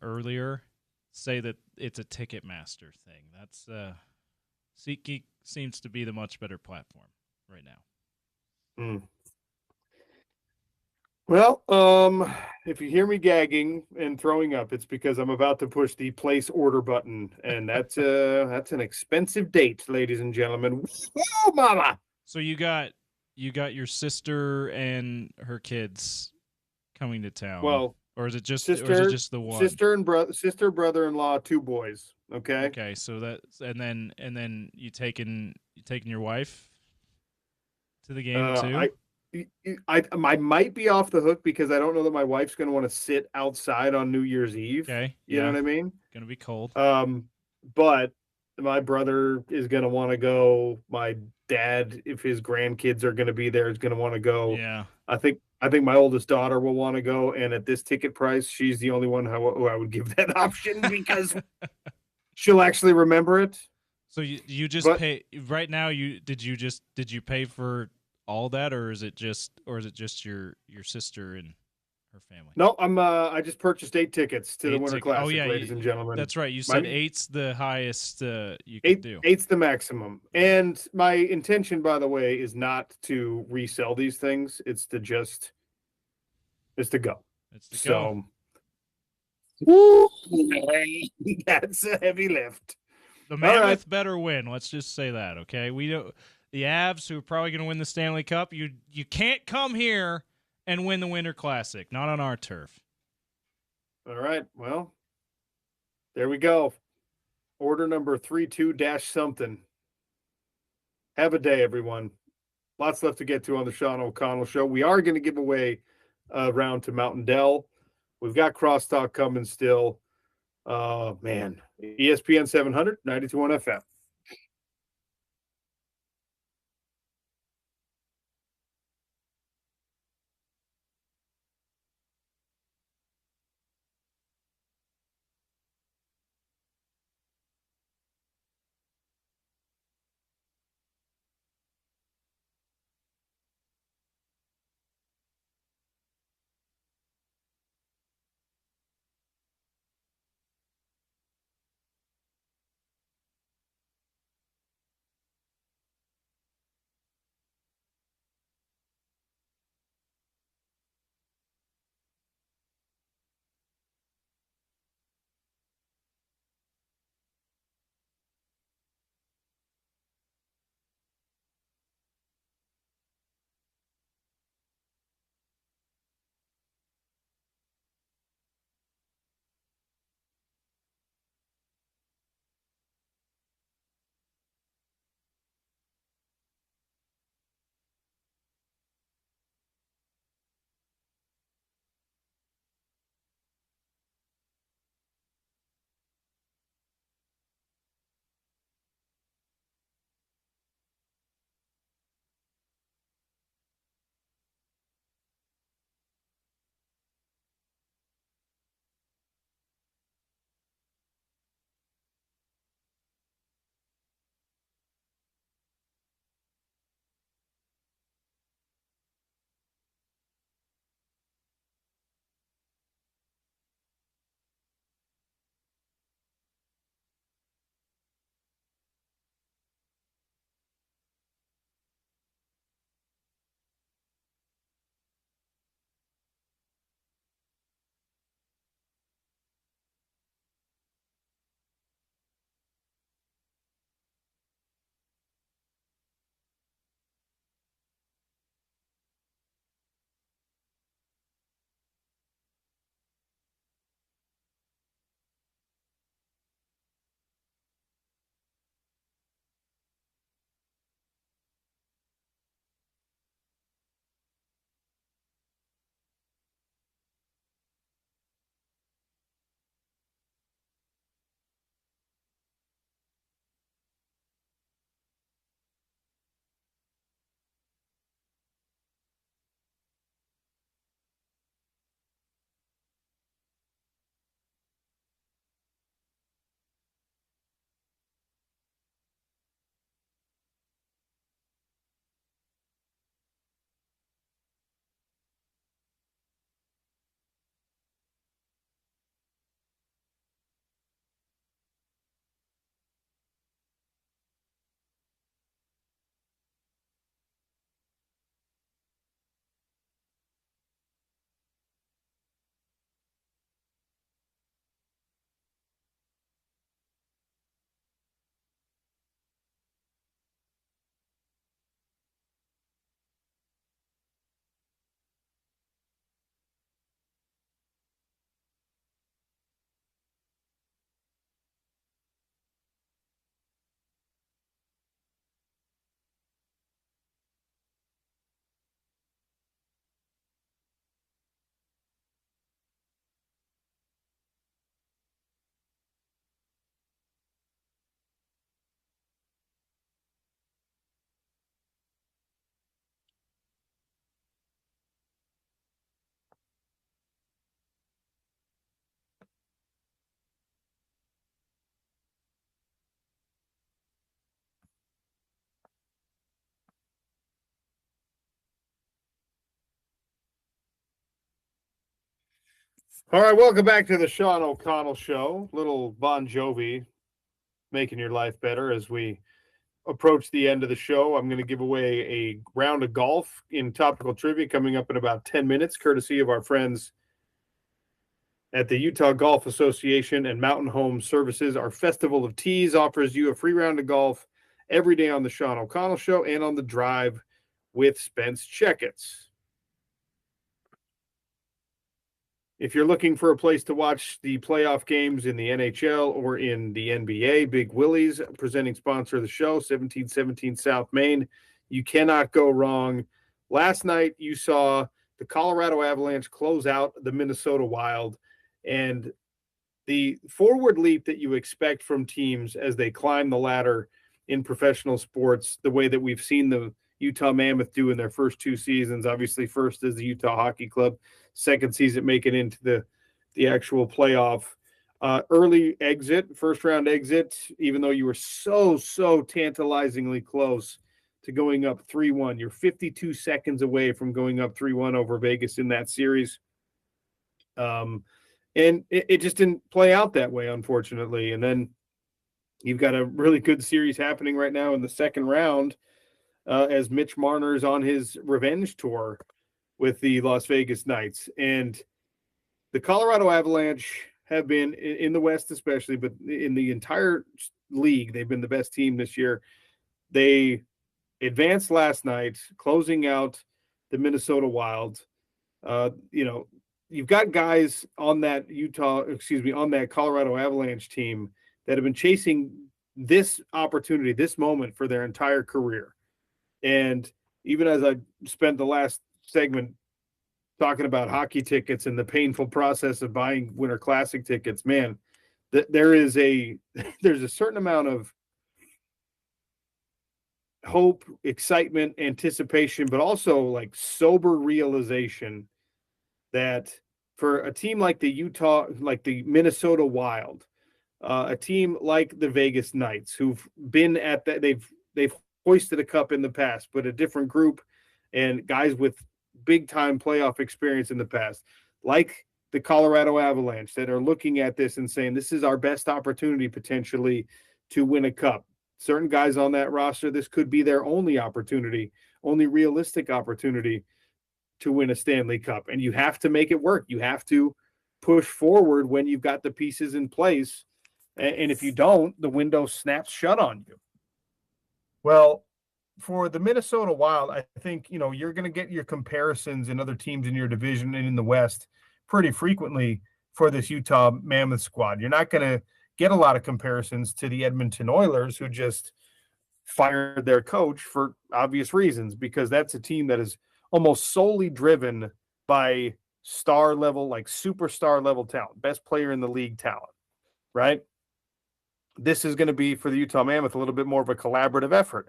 earlier say that it's a Ticketmaster thing. That's SeatGeek seems to be the much better platform right now. Well, if you hear me gagging and throwing up, it's because I'm about to push the place order button, and that's an expensive date, ladies and gentlemen. Oh, mama! So you got your sister and her kids coming to town. Well, or is it just the one? Sister, brother-in-law, 2 boys. Okay. Okay, so that and then you taking your wife to the game too. I might be off the hook because I don't know that my wife's going to want to sit outside on New Year's Eve. Okay, you know what I mean. Going to be cold. But my brother is going to want to go. My dad, if his grandkids are going to be there, is going to want to go. Yeah. I think my oldest daughter will want to go, and at this ticket price, she's the only one who I would give that option because she'll actually remember it. So you just pay right now. Did you pay for all that, or is it just your sister and her family? No, I just purchased 8 tickets to the Winter Classic, ladies and gentlemen. That's right. You said 8's the highest you can do. 8's the maximum. And my intention, by the way, is not to resell these things. It's to go. Go. Woo, that's a heavy lift. The Mammoth better win. Let's just say that, okay? We don't. The Avs, who are probably going to win the Stanley Cup, you can't come here and win the Winter Classic. Not on our turf. All right. Well, there we go. Order number 32-something. Have a day, everyone. Lots left to get to on the Sean O'Connell Show. We are going to give away a round to Mountain Dell. We've got Crosstalk coming still. Man. ESPN 700, 92.1 FM. All right, welcome back to the Sean O'Connell Show. Little Bon Jovi making your life better as we approach the end of the show. I'm going to give away a round of golf in topical trivia coming up in about 10 minutes, courtesy of our friends at the Utah Golf Association and Mountain Home Services. Our Festival of Tees offers you a free round of golf every day on the Sean O'Connell Show and on the Drive with Spence Checketts. If you're looking for a place to watch the playoff games in the NHL or in the NBA, Big Willie's, presenting sponsor of the show, 1717 South Main. You cannot go wrong. Last night, you saw the Colorado Avalanche close out the Minnesota Wild, and the forward leap that you expect from teams as they climb the ladder in professional sports, the way that we've seen the Utah Mammoth do in their first two seasons. Obviously, first is the Utah Hockey Club, second season making into the actual playoff. Early exit, first round exit, even though you were so tantalizingly close to going up 3-1. You're 52 seconds away from going up 3-1 over Vegas in that series. And it just didn't play out that way, unfortunately. And then you've got a really good series happening right now in the second round as Mitch Marner's on his revenge tour with the Las Vegas Knights. And the Colorado Avalanche have been, in the West especially, but in the entire league, they've been the best team this year. They advanced last night, closing out the Minnesota Wild. You've got guys on that on that Colorado Avalanche team that have been chasing this opportunity, this moment for their entire career. And even as I spent the last segment talking about hockey tickets and the painful process of buying Winter Classic tickets, man, there's a certain amount of hope, excitement, anticipation, but also like sober realization that for a team like the Minnesota Wild, a team like the Vegas Knights, who've been at that, they've hoisted a cup in the past, but a different group and guys with big time playoff experience in the past, like the Colorado Avalanche, that are looking at this and saying, this is our best opportunity potentially to win a cup. Certain guys on that roster, this could be their only opportunity, only realistic opportunity to win a Stanley Cup. And you have to make it work. You have to push forward when you've got the pieces in place. And if you don't, the window snaps shut on you. Well, for the Minnesota Wild, I think, you're going to get your comparisons in other teams in your division and in the West pretty frequently for this Utah Mammoth squad. You're not going to get a lot of comparisons to the Edmonton Oilers, who just fired their coach for obvious reasons, because that's a team that is almost solely driven by star level, like superstar level talent, best player in the league talent, right? This is going to be, for the Utah Mammoth, a little bit more of a collaborative effort.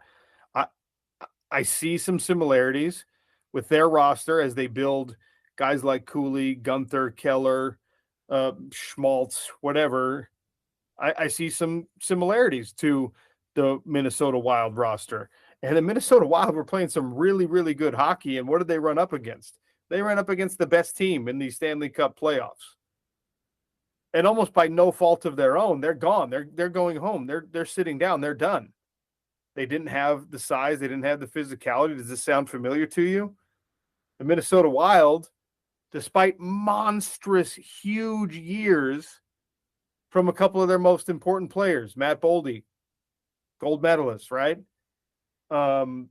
I see some similarities with their roster as they build guys like Cooley, Gunther, Keller, Schmaltz, whatever. I see some similarities to the Minnesota Wild roster. And the Minnesota Wild were playing some really, really good hockey. And what did they run up against? They ran up against the best team in the Stanley Cup playoffs. And almost by no fault of their own, they're gone. They're going home. They're sitting down. They're done. They didn't have the size. They didn't have the physicality. Does this sound familiar to you? The Minnesota Wild, despite monstrous, huge years from a couple of their most important players, Matt Boldy, gold medalist, right? Kaprizov,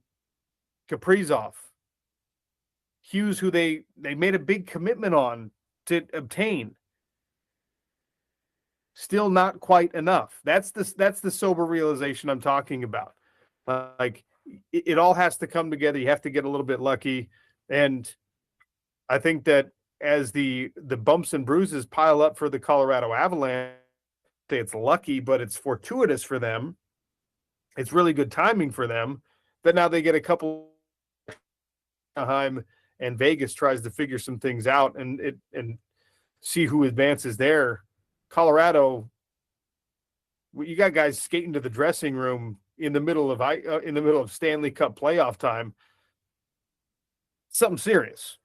Hughes, who they made a big commitment on to obtain. Still not quite enough. That's the sober realization I'm talking about. Like it all has to come together. You have to get a little bit lucky. And I think that as the bumps and bruises pile up for the Colorado Avalanche, it's lucky, but it's fortuitous for them. It's really good timing for them that now they get a couple time and Vegas tries to figure some things out and see who advances there. Colorado, you got guys skating to the dressing room in the middle of Stanley Cup playoff time. Something serious.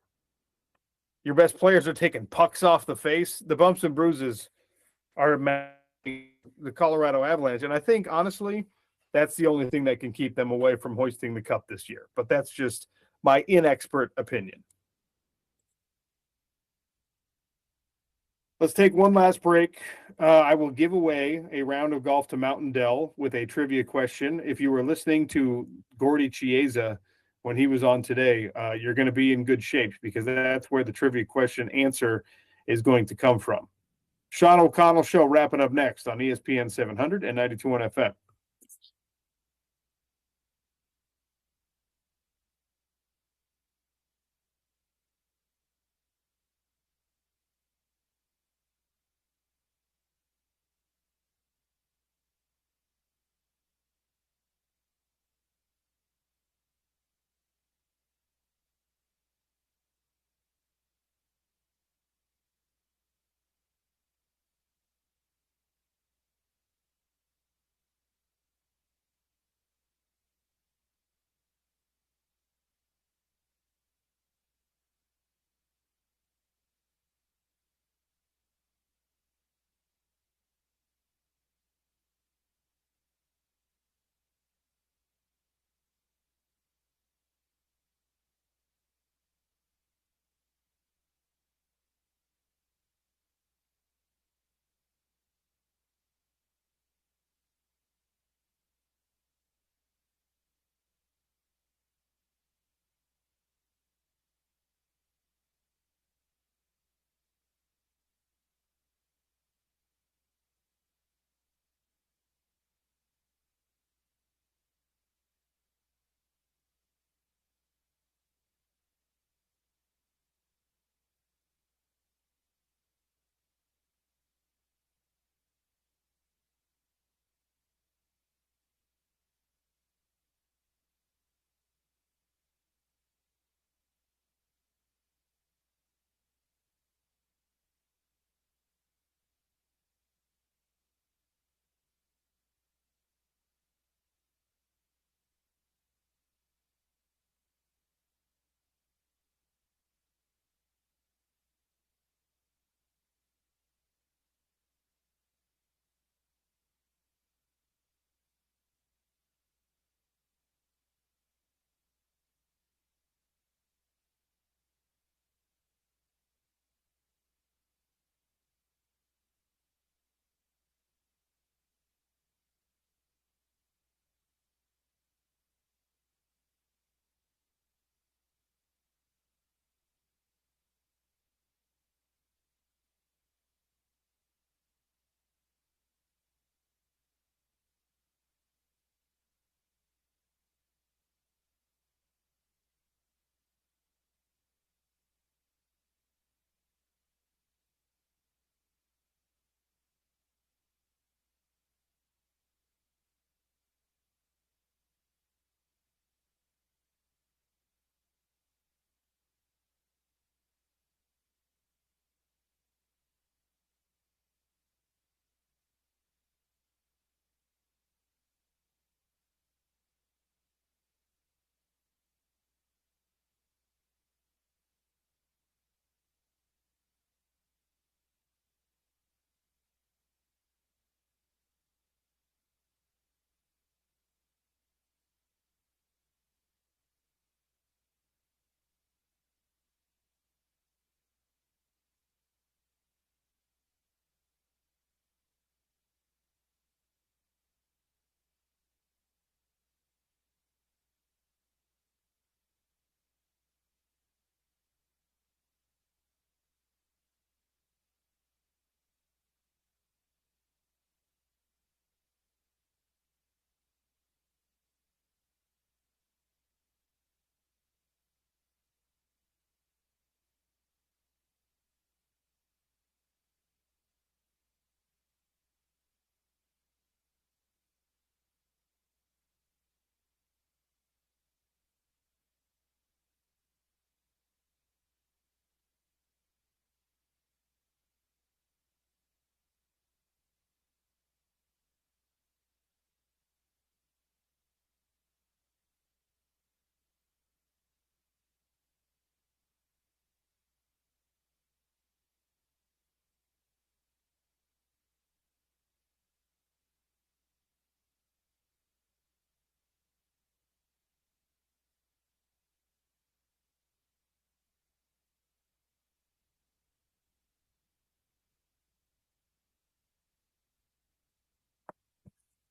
Your best players are taking pucks off the face. The bumps and bruises are the Colorado Avalanche. And I think, honestly, that's the only thing that can keep them away from hoisting the cup this year. But that's just my inexpert opinion. Let's take one last break. I will give away a round of golf to Mountain Dell with a trivia question. If you were listening to Gordy Chiesa when he was on today, you're going to be in good shape because that's where the trivia question answer is going to come from. Sean O'Connell Show wrapping up next on ESPN 700 and 92.1 FM.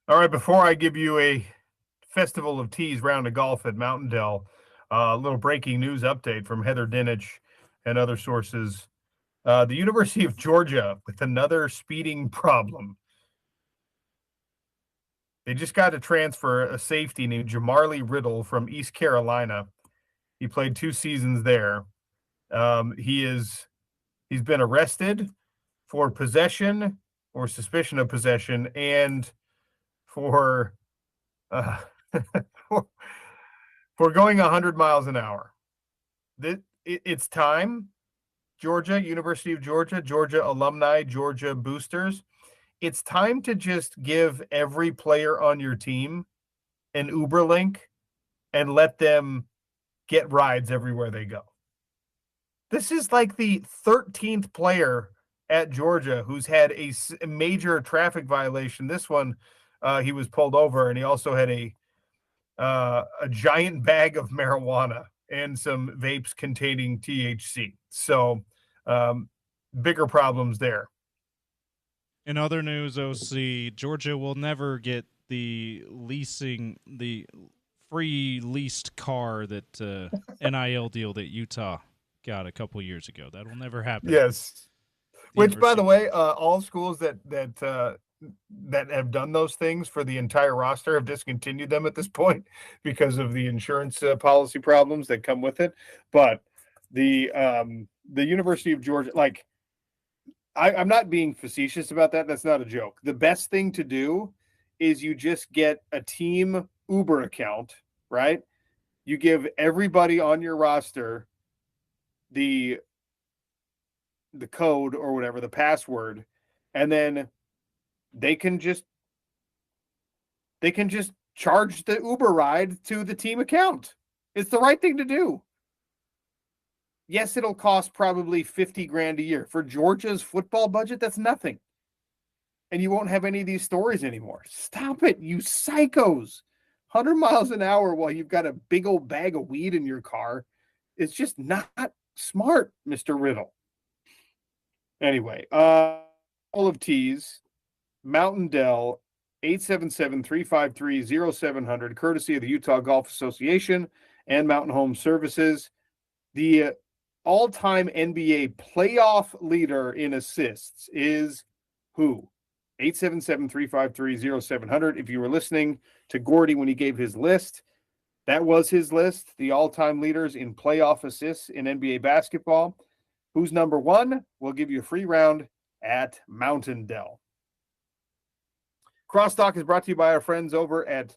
All right, before I give you a Festival of Teas round of golf at Mountain Dell, a little breaking news update from Heather Dinich and other sources. The University of Georgia with another speeding problem. They just got to transfer a safety named Jamarly Riddle from East Carolina. He played 2 seasons there. He's been arrested for possession or suspicion of possession and for uh, for going 100 miles an hour. It's time. Georgia, University of Georgia, Georgia alumni, Georgia boosters. It's time to just give every player on your team an Uber link and let them get rides everywhere they go. This is like the 13th player at Georgia who's had a major traffic violation. This one, he was pulled over, and he also had a giant bag of marijuana and some vapes containing THC. So bigger problems there. In other news, OC, Georgia will never get the free leased car that NIL deal that Utah got a couple years ago. That will never happen. Yes. Which, by the way, all schools that have done those things for the entire roster have discontinued them at this point because of the insurance policy problems that come with it. But the University of Georgia, like, I'm not being facetious about that. That's not a joke. The best thing to do is you just get a team Uber account, right? You give everybody on your roster the code or whatever, the password, and then they can just charge the Uber ride to the team account. It's the right thing to do. Yes, it'll cost probably $50,000 a year. For Georgia's football budget, that's nothing. And you won't have any of these stories anymore. Stop it, you psychos. 100 miles an hour while you've got a big old bag of weed in your car. It's just not smart, Mr. Riddle. Anyway, all of T's, Mountain Dell, 877-353-0700, courtesy of the Utah Golf Association and Mountain Home Services. The all-time NBA playoff leader in assists is who? 877-353-0700. If you were listening to Gordy when he gave his list, that was his list, the all-time leaders in playoff assists in NBA basketball. Who's number one? We'll give you a free round at Mountain Dell. Crosstalk is brought to you by our friends over at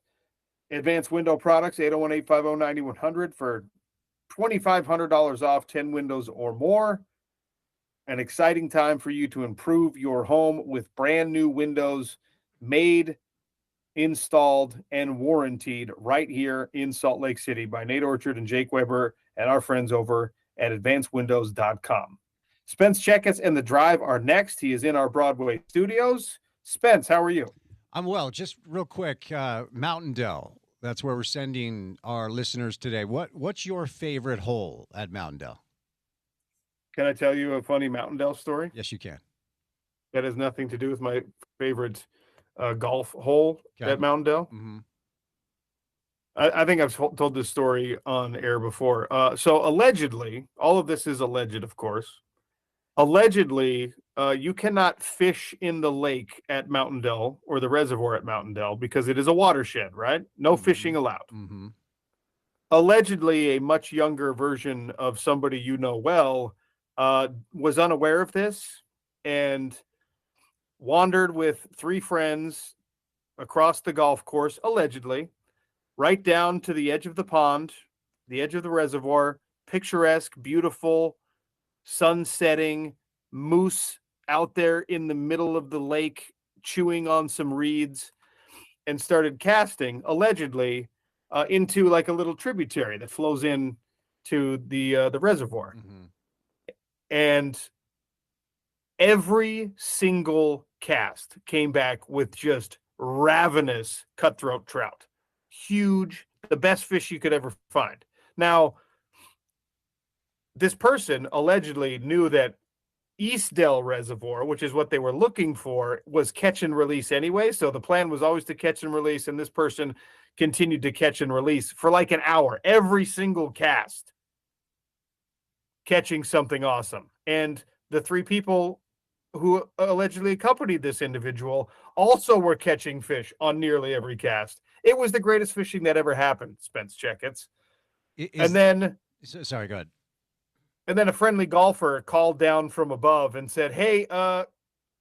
Advanced Window Products, 801-850-9100 for $2,500 off 10 windows or more. An exciting time for you to improve your home with brand new windows made, installed, and warranted right here in Salt Lake City by Nate Orchard and Jake Weber and our friends over at advancedwindows.com. Spence Checketts and The Drive are next. He is in our Broadway studios. Spence, how are you? I'm well. Just real quick, Mountain Dell. That's where we're sending our listeners today. What's your favorite hole at Mountain Dell? Can I tell you a funny Mountain Dell story? Yes, you can. That has nothing to do with my favorite golf hole at Mountain Dell. Mm-hmm. I think I've told this story on air before. So allegedly, all of this is alleged, of course. Allegedly, you cannot fish in the lake at Mountain Dell or the reservoir at Mountain Dell because it is a watershed, right? No fishing allowed. Mm-hmm. Allegedly, a much younger version of somebody you know well was unaware of this and wandered with 3 friends across the golf course, allegedly, right down to the edge of the pond, the edge of the reservoir, picturesque, beautiful, sun setting, moose out there in the middle of the lake chewing on some reeds, and started casting, allegedly, into like a little tributary that flows in to the reservoir. Mm-hmm. And every single cast came back with just ravenous cutthroat trout. Huge, the best fish you could ever find. Now, this person allegedly knew that Eastdale Reservoir, which is what they were looking for, was catch and release anyway. So the plan was always to catch and release, and this person continued to catch and release for like an hour, every single cast, catching something awesome. And the three people who allegedly accompanied this individual also were catching fish on nearly every cast. It was the greatest fishing that ever happened, Spence Checketts. And then, sorry, go ahead. And then a friendly golfer called down from above and said, "Hey,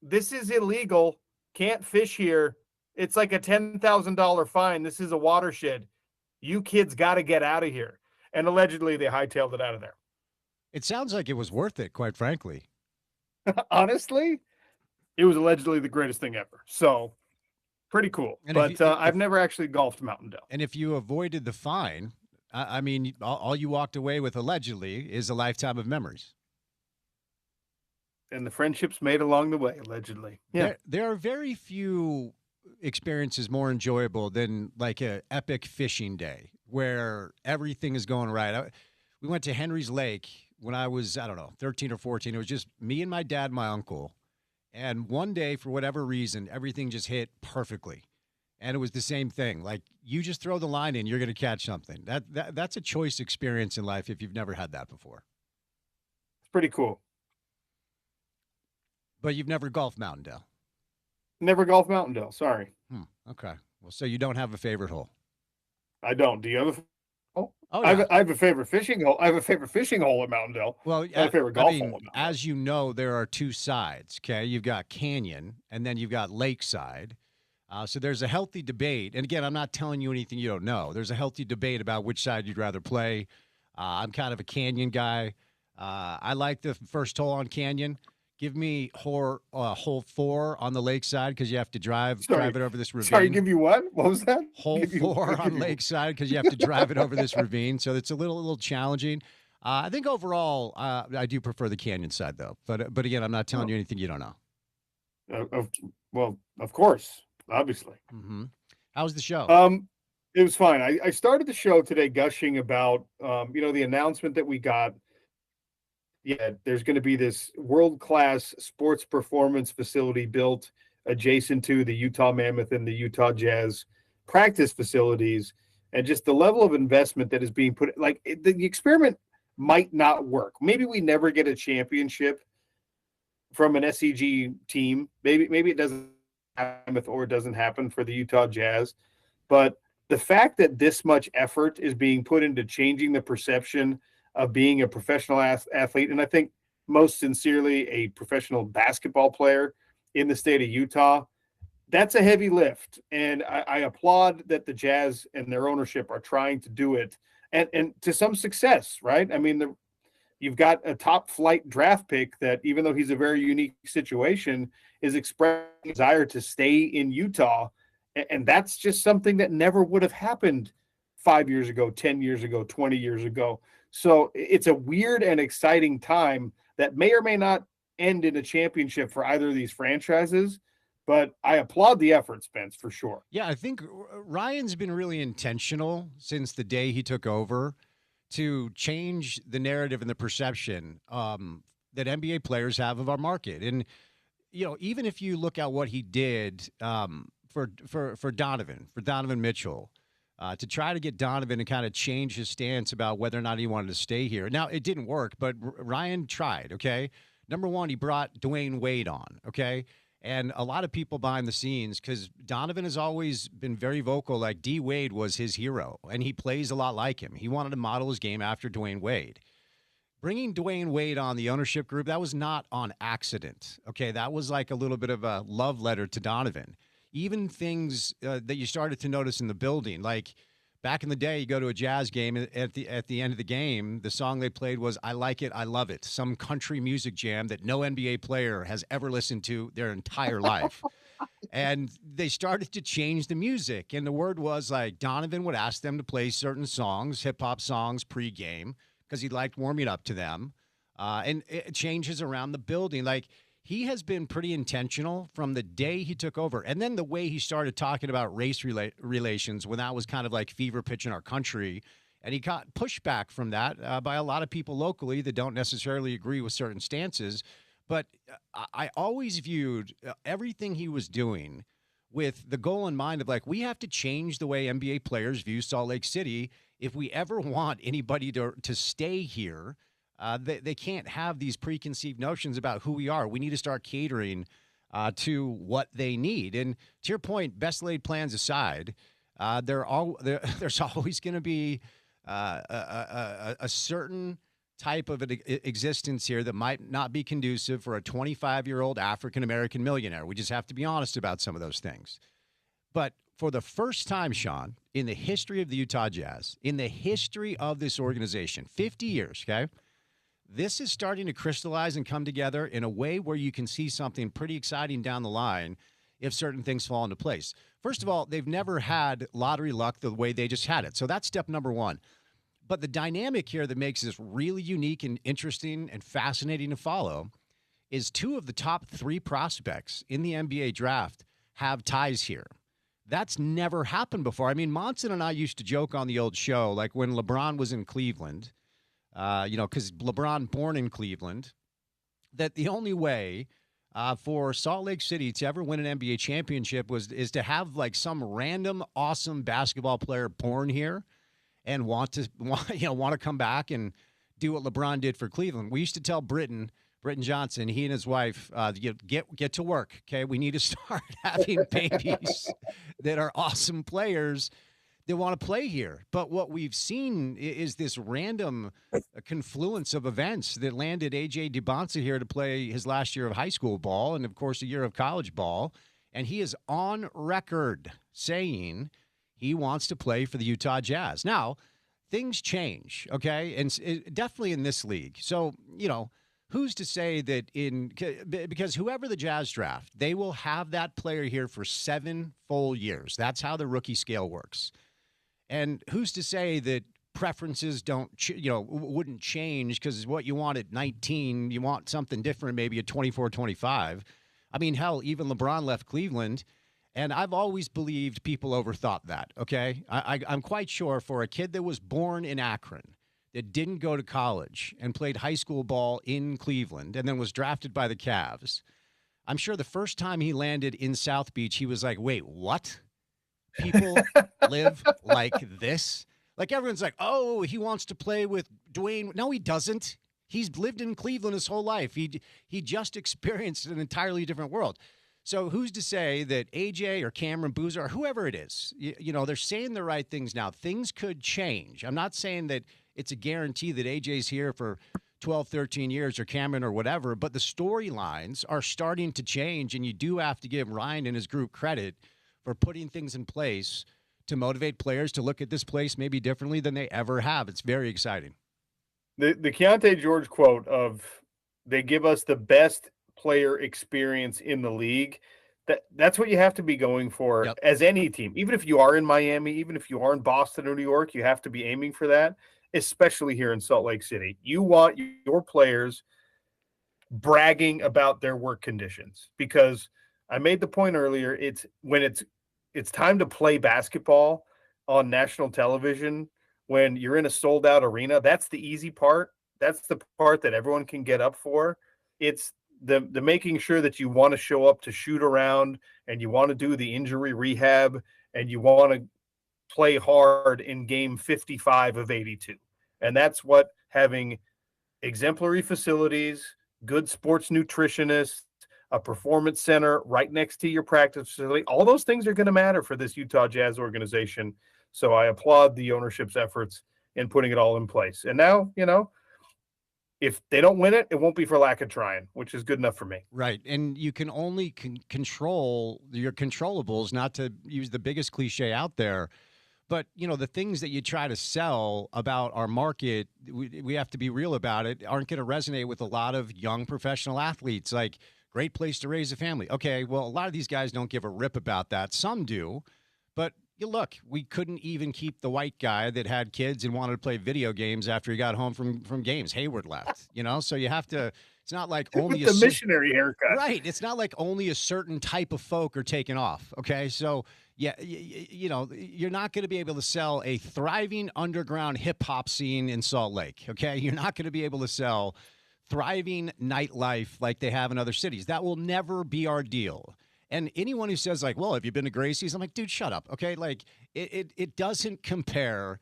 this is illegal. Can't fish here. It's like a $10,000 fine. This is a watershed. You kids got to get out of here." And allegedly, they hightailed it out of there. It sounds like it was worth it, quite frankly. Honestly, it was allegedly the greatest thing ever. So, pretty cool. And but I've never actually golfed Mountain Dell. And if you avoided the fine, I mean, all you walked away with allegedly is a lifetime of memories. And the friendships made along the way, allegedly. Yeah. There are very few experiences more enjoyable than like an epic fishing day where everything is going right. We went to Henry's Lake when I was, 13 or 14. It was just me and my dad, my uncle. And one day, for whatever reason, everything just hit perfectly. And it was the same thing. Like, you just throw the line in, you're going to catch something. That's a choice experience in life if you've never had that before. It's pretty cool. But you've never golfed Mountain Dell? Never golfed Mountain Dell, sorry. Okay. Well, so you don't have a favorite hole? I don't. Do you have a hole? Oh, yeah. I have a favorite fishing hole. I have a favorite fishing hole at Mountain Dell. Well, I have a favorite golf hole at Mountain as you know, there are two sides, okay? You've got canyon, and then you've got lakeside. So there's a healthy debate. And again, I'm not telling you anything you don't know. There's a healthy debate about which side you'd rather play. I'm kind of a canyon guy. I like the first hole on canyon. Give me hole 4 on the lakeside because you have to drive it over this ravine. Sorry, give you what? What was that? Hole 4 on lakeside because you have to drive it over this ravine. So it's a little challenging. I think overall, I do prefer the canyon side, though. But again, I'm not telling you anything you don't know. Well, of course. Obviously. Mm-hmm. How was the show? It was fine. I started the show today gushing about, the announcement that we got. Yeah, there's going to be this world-class sports performance facility built adjacent to the Utah Mammoth and the Utah Jazz practice facilities, and just the level of investment that is being put. Like, the experiment might not work. Maybe we never get a championship from an SEG team. Maybe it doesn't. Or it doesn't happen for the Utah Jazz. But the fact that this much effort is being put into changing the perception of being a professional athlete, and I think most sincerely a professional basketball player in the state of Utah, that's a heavy lift. And I applaud that the Jazz and their ownership are trying to do it and to some success, right? I mean, you've got a top flight draft pick that, even though he's a very unique situation, is expressing a desire to stay in Utah. And that's just something that never would have happened 5 years ago, 10 years ago, 20 years ago. So it's a weird and exciting time that may or may not end in a championship for either of these franchises. But I applaud the effort, Spence, for sure. Yeah, I think Ryan's been really intentional since the day he took over to change the narrative and the perception that NBA players have of our market. And, even if you look at what he did for Donovan Mitchell, to try to get Donovan to kind of change his stance about whether or not he wanted to stay here. Now, it didn't work, but Ryan tried, okay? Number one, he brought Dwayne Wade on, okay? And a lot of people behind the scenes, because Donovan has always been very vocal, like D. Wade was his hero, and he plays a lot like him. He wanted to model his game after Dwayne Wade. Bringing Dwayne Wade on the ownership group, that was not on accident, okay? That was like a little bit of a love letter to Donovan. Even things that you started to notice in the building, like back in the day, you go to a Jazz game, at the end of the game, the song they played was "I Like It, I Love It," some country music jam that no NBA player has ever listened to their entire life. And they started to change the music, and the word was like Donovan would ask them to play certain songs, hip-hop songs pregame, because he liked warming up to them, and it changes around the building. Like, he has been pretty intentional from the day he took over. And then the way he started talking about race relations when that was kind of like fever pitch in our country. And he got pushback from that by a lot of people locally that don't necessarily agree with certain stances. But I always viewed everything he was doing with the goal in mind of like, we have to change the way NBA players view Salt Lake City. If we ever want anybody to stay here, they can't have these preconceived notions about who we are. We need to start catering to what they need. And to your point, best laid plans aside, there's always going to be a certain type of an existence here that might not be conducive for a 25-year-old African-American millionaire. We just have to be honest about some of those things. But for the first time, Sean, in the history of the Utah Jazz, in the history of this organization, 50 years, okay, this is starting to crystallize and come together in a way where you can see something pretty exciting down the line if certain things fall into place. First of all, they've never had lottery luck the way they just had it. So that's step number one. But the dynamic here that makes this really unique and interesting and fascinating to follow is 2 of the top 3 prospects in the NBA draft have ties here. That's never happened before. I mean, Monson and I used to joke on the old show, like when LeBron was in Cleveland, because LeBron born in Cleveland, that the only way for Salt Lake City to ever win an NBA championship is to have like some random awesome basketball player born here and want to come back and do what LeBron did for Cleveland. We used to tell Britton Johnson, he and his wife, get to work, okay? We need to start having babies that are awesome players that want to play here. But what we've seen is this random confluence of events that landed A.J. DeBonsa here to play his last year of high school ball and, of course, a year of college ball. And he is on record saying he wants to play for the Utah Jazz. Now, things change, okay? And definitely in this league. So, who's to say that because whoever the Jazz draft, they will have that player here for 7 full years. That's how the rookie scale works. And who's to say that preferences wouldn't change because what you want at 19, you want something different maybe at 24, 25. I mean, hell, even LeBron left Cleveland. And I've always believed people overthought that, okay? I'm quite sure for a kid that was born in Akron, that didn't go to college and played high school ball in Cleveland and then was drafted by the Cavs, I'm sure the first time he landed in South Beach, he was like, wait, what? People live like this? Like everyone's like, oh, he wants to play with Dwayne. No, he doesn't. He's lived in Cleveland his whole life. He just experienced an entirely different world. So who's to say that AJ or Cameron Boozer or whoever it is, they're saying the right things now. Things could change. I'm not saying that it's a guarantee that AJ's here for 12, 13 years or Cameron or whatever, but the storylines are starting to change, and you do have to give Ryan and his group credit for putting things in place to motivate players to look at this place maybe differently than they ever have. It's very exciting. The Keontae George quote of they give us the best player experience in the league, that's what you have to be going for as any team. Even if you are in Miami, even if you are in Boston or New York, you have to be aiming for that, especially here in Salt Lake City. You want your players bragging about their work conditions, because I made the point earlier, it's when it's time to play basketball on national television, when you're in a sold out arena, that's the easy part. That's the part that everyone can get up for. It's the making sure that you want to show up to shoot around, and you want to do the injury rehab, and you want to play hard in game 55 of 82. And that's what having exemplary facilities, good sports nutritionists, a performance center right next to your practice facility, all those things are going to matter for this Utah Jazz organization. So I applaud the ownership's efforts in putting it all in place. And now, if they don't win it, it won't be for lack of trying, which is good enough for me. Right. And you can only control your controllables, not to use the biggest cliche out there. But, the things that you try to sell about our market, we have to be real about it, aren't going to resonate with a lot of young professional athletes. Like, great place to raise a family. Okay, well, a lot of these guys don't give a rip about that. Some do. But look, we couldn't even keep the white guy that had kids and wanted to play video games after he got home from games. Hayward left, so you have to, it's not like only the missionary haircut. Right. It's not like only a certain type of folk are taken off. Okay. So yeah, you're not going to be able to sell a thriving underground hip hop scene in Salt Lake. Okay. You're not going to be able to sell thriving nightlife like they have in other cities. That will never be our deal. And anyone who says like, well, have you been to Gracie's? I'm like, dude, shut up. Okay. Like it doesn't compare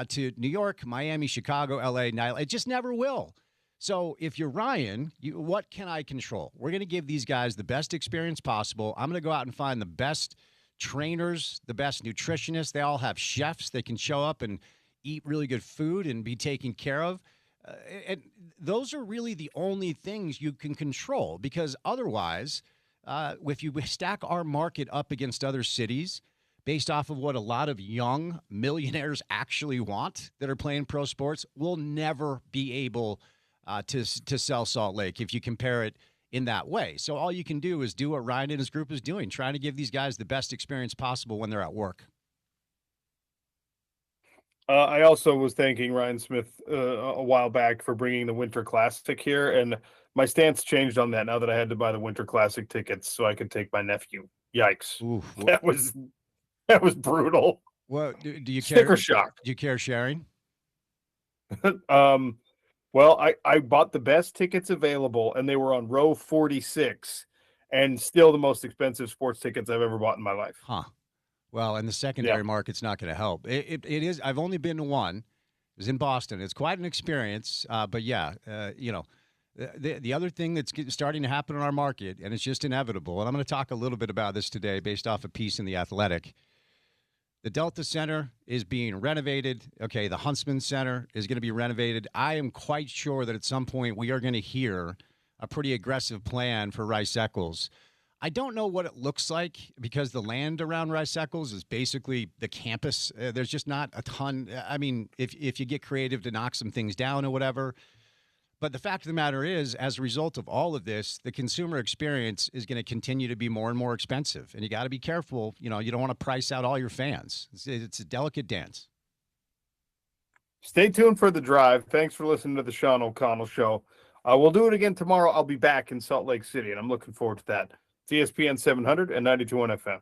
to New York, Miami, Chicago, LA, nightlife. It just never will. So if you're Ryan, what can I control? We're going to give these guys the best experience possible. I'm going to go out and find the best trainers, the best nutritionists. They all have chefs. They can show up and eat really good food and be taken care of. And those are really the only things you can control, because otherwise, if you stack our market up against other cities based off of what a lot of young millionaires actually want that are playing pro sports, we'll never be able to sell Salt Lake if you compare it in that way. So all you can do is do what Ryan and his group is doing, trying to give these guys the best experience possible when they're at work. I also was thanking Ryan Smith a while back for bringing the Winter Classic here, and my stance changed on that now that I had to buy the Winter Classic tickets so I could take my nephew. Yikes. Oof. That was brutal. Well, do you care? Sticker shock. Do you care sharing? Well, I bought the best tickets available, and they were on row 46, and still the most expensive sports tickets I've ever bought in my life. Huh. Well, and the secondary market's not going to help. It is. I've only been to one. It was in Boston. It's quite an experience. But yeah, the other thing that's starting to happen in our market, and it's just inevitable, and I'm going to talk a little bit about this today based off a piece in The Athletic. The Delta Center is being renovated. Okay, the Huntsman Center is going to be renovated. I am quite sure that at some point we are going to hear a pretty aggressive plan for Rice-Eccles. I don't know what it looks like because the land around Rice-Eccles is basically the campus. There's just not a ton. I mean, if you get creative to knock some things down or whatever. But the fact of the matter is, as a result of all of this, the consumer experience is going to continue to be more and more expensive. And you got to be careful. You know, you don't want to price out all your fans. It's a delicate dance. Stay tuned for The Drive. Thanks for listening to the Sean O'Connell Show. We'll do it again tomorrow. I'll be back in Salt Lake City, and I'm looking forward to that. It's ESPN 700 and 92.1 FM.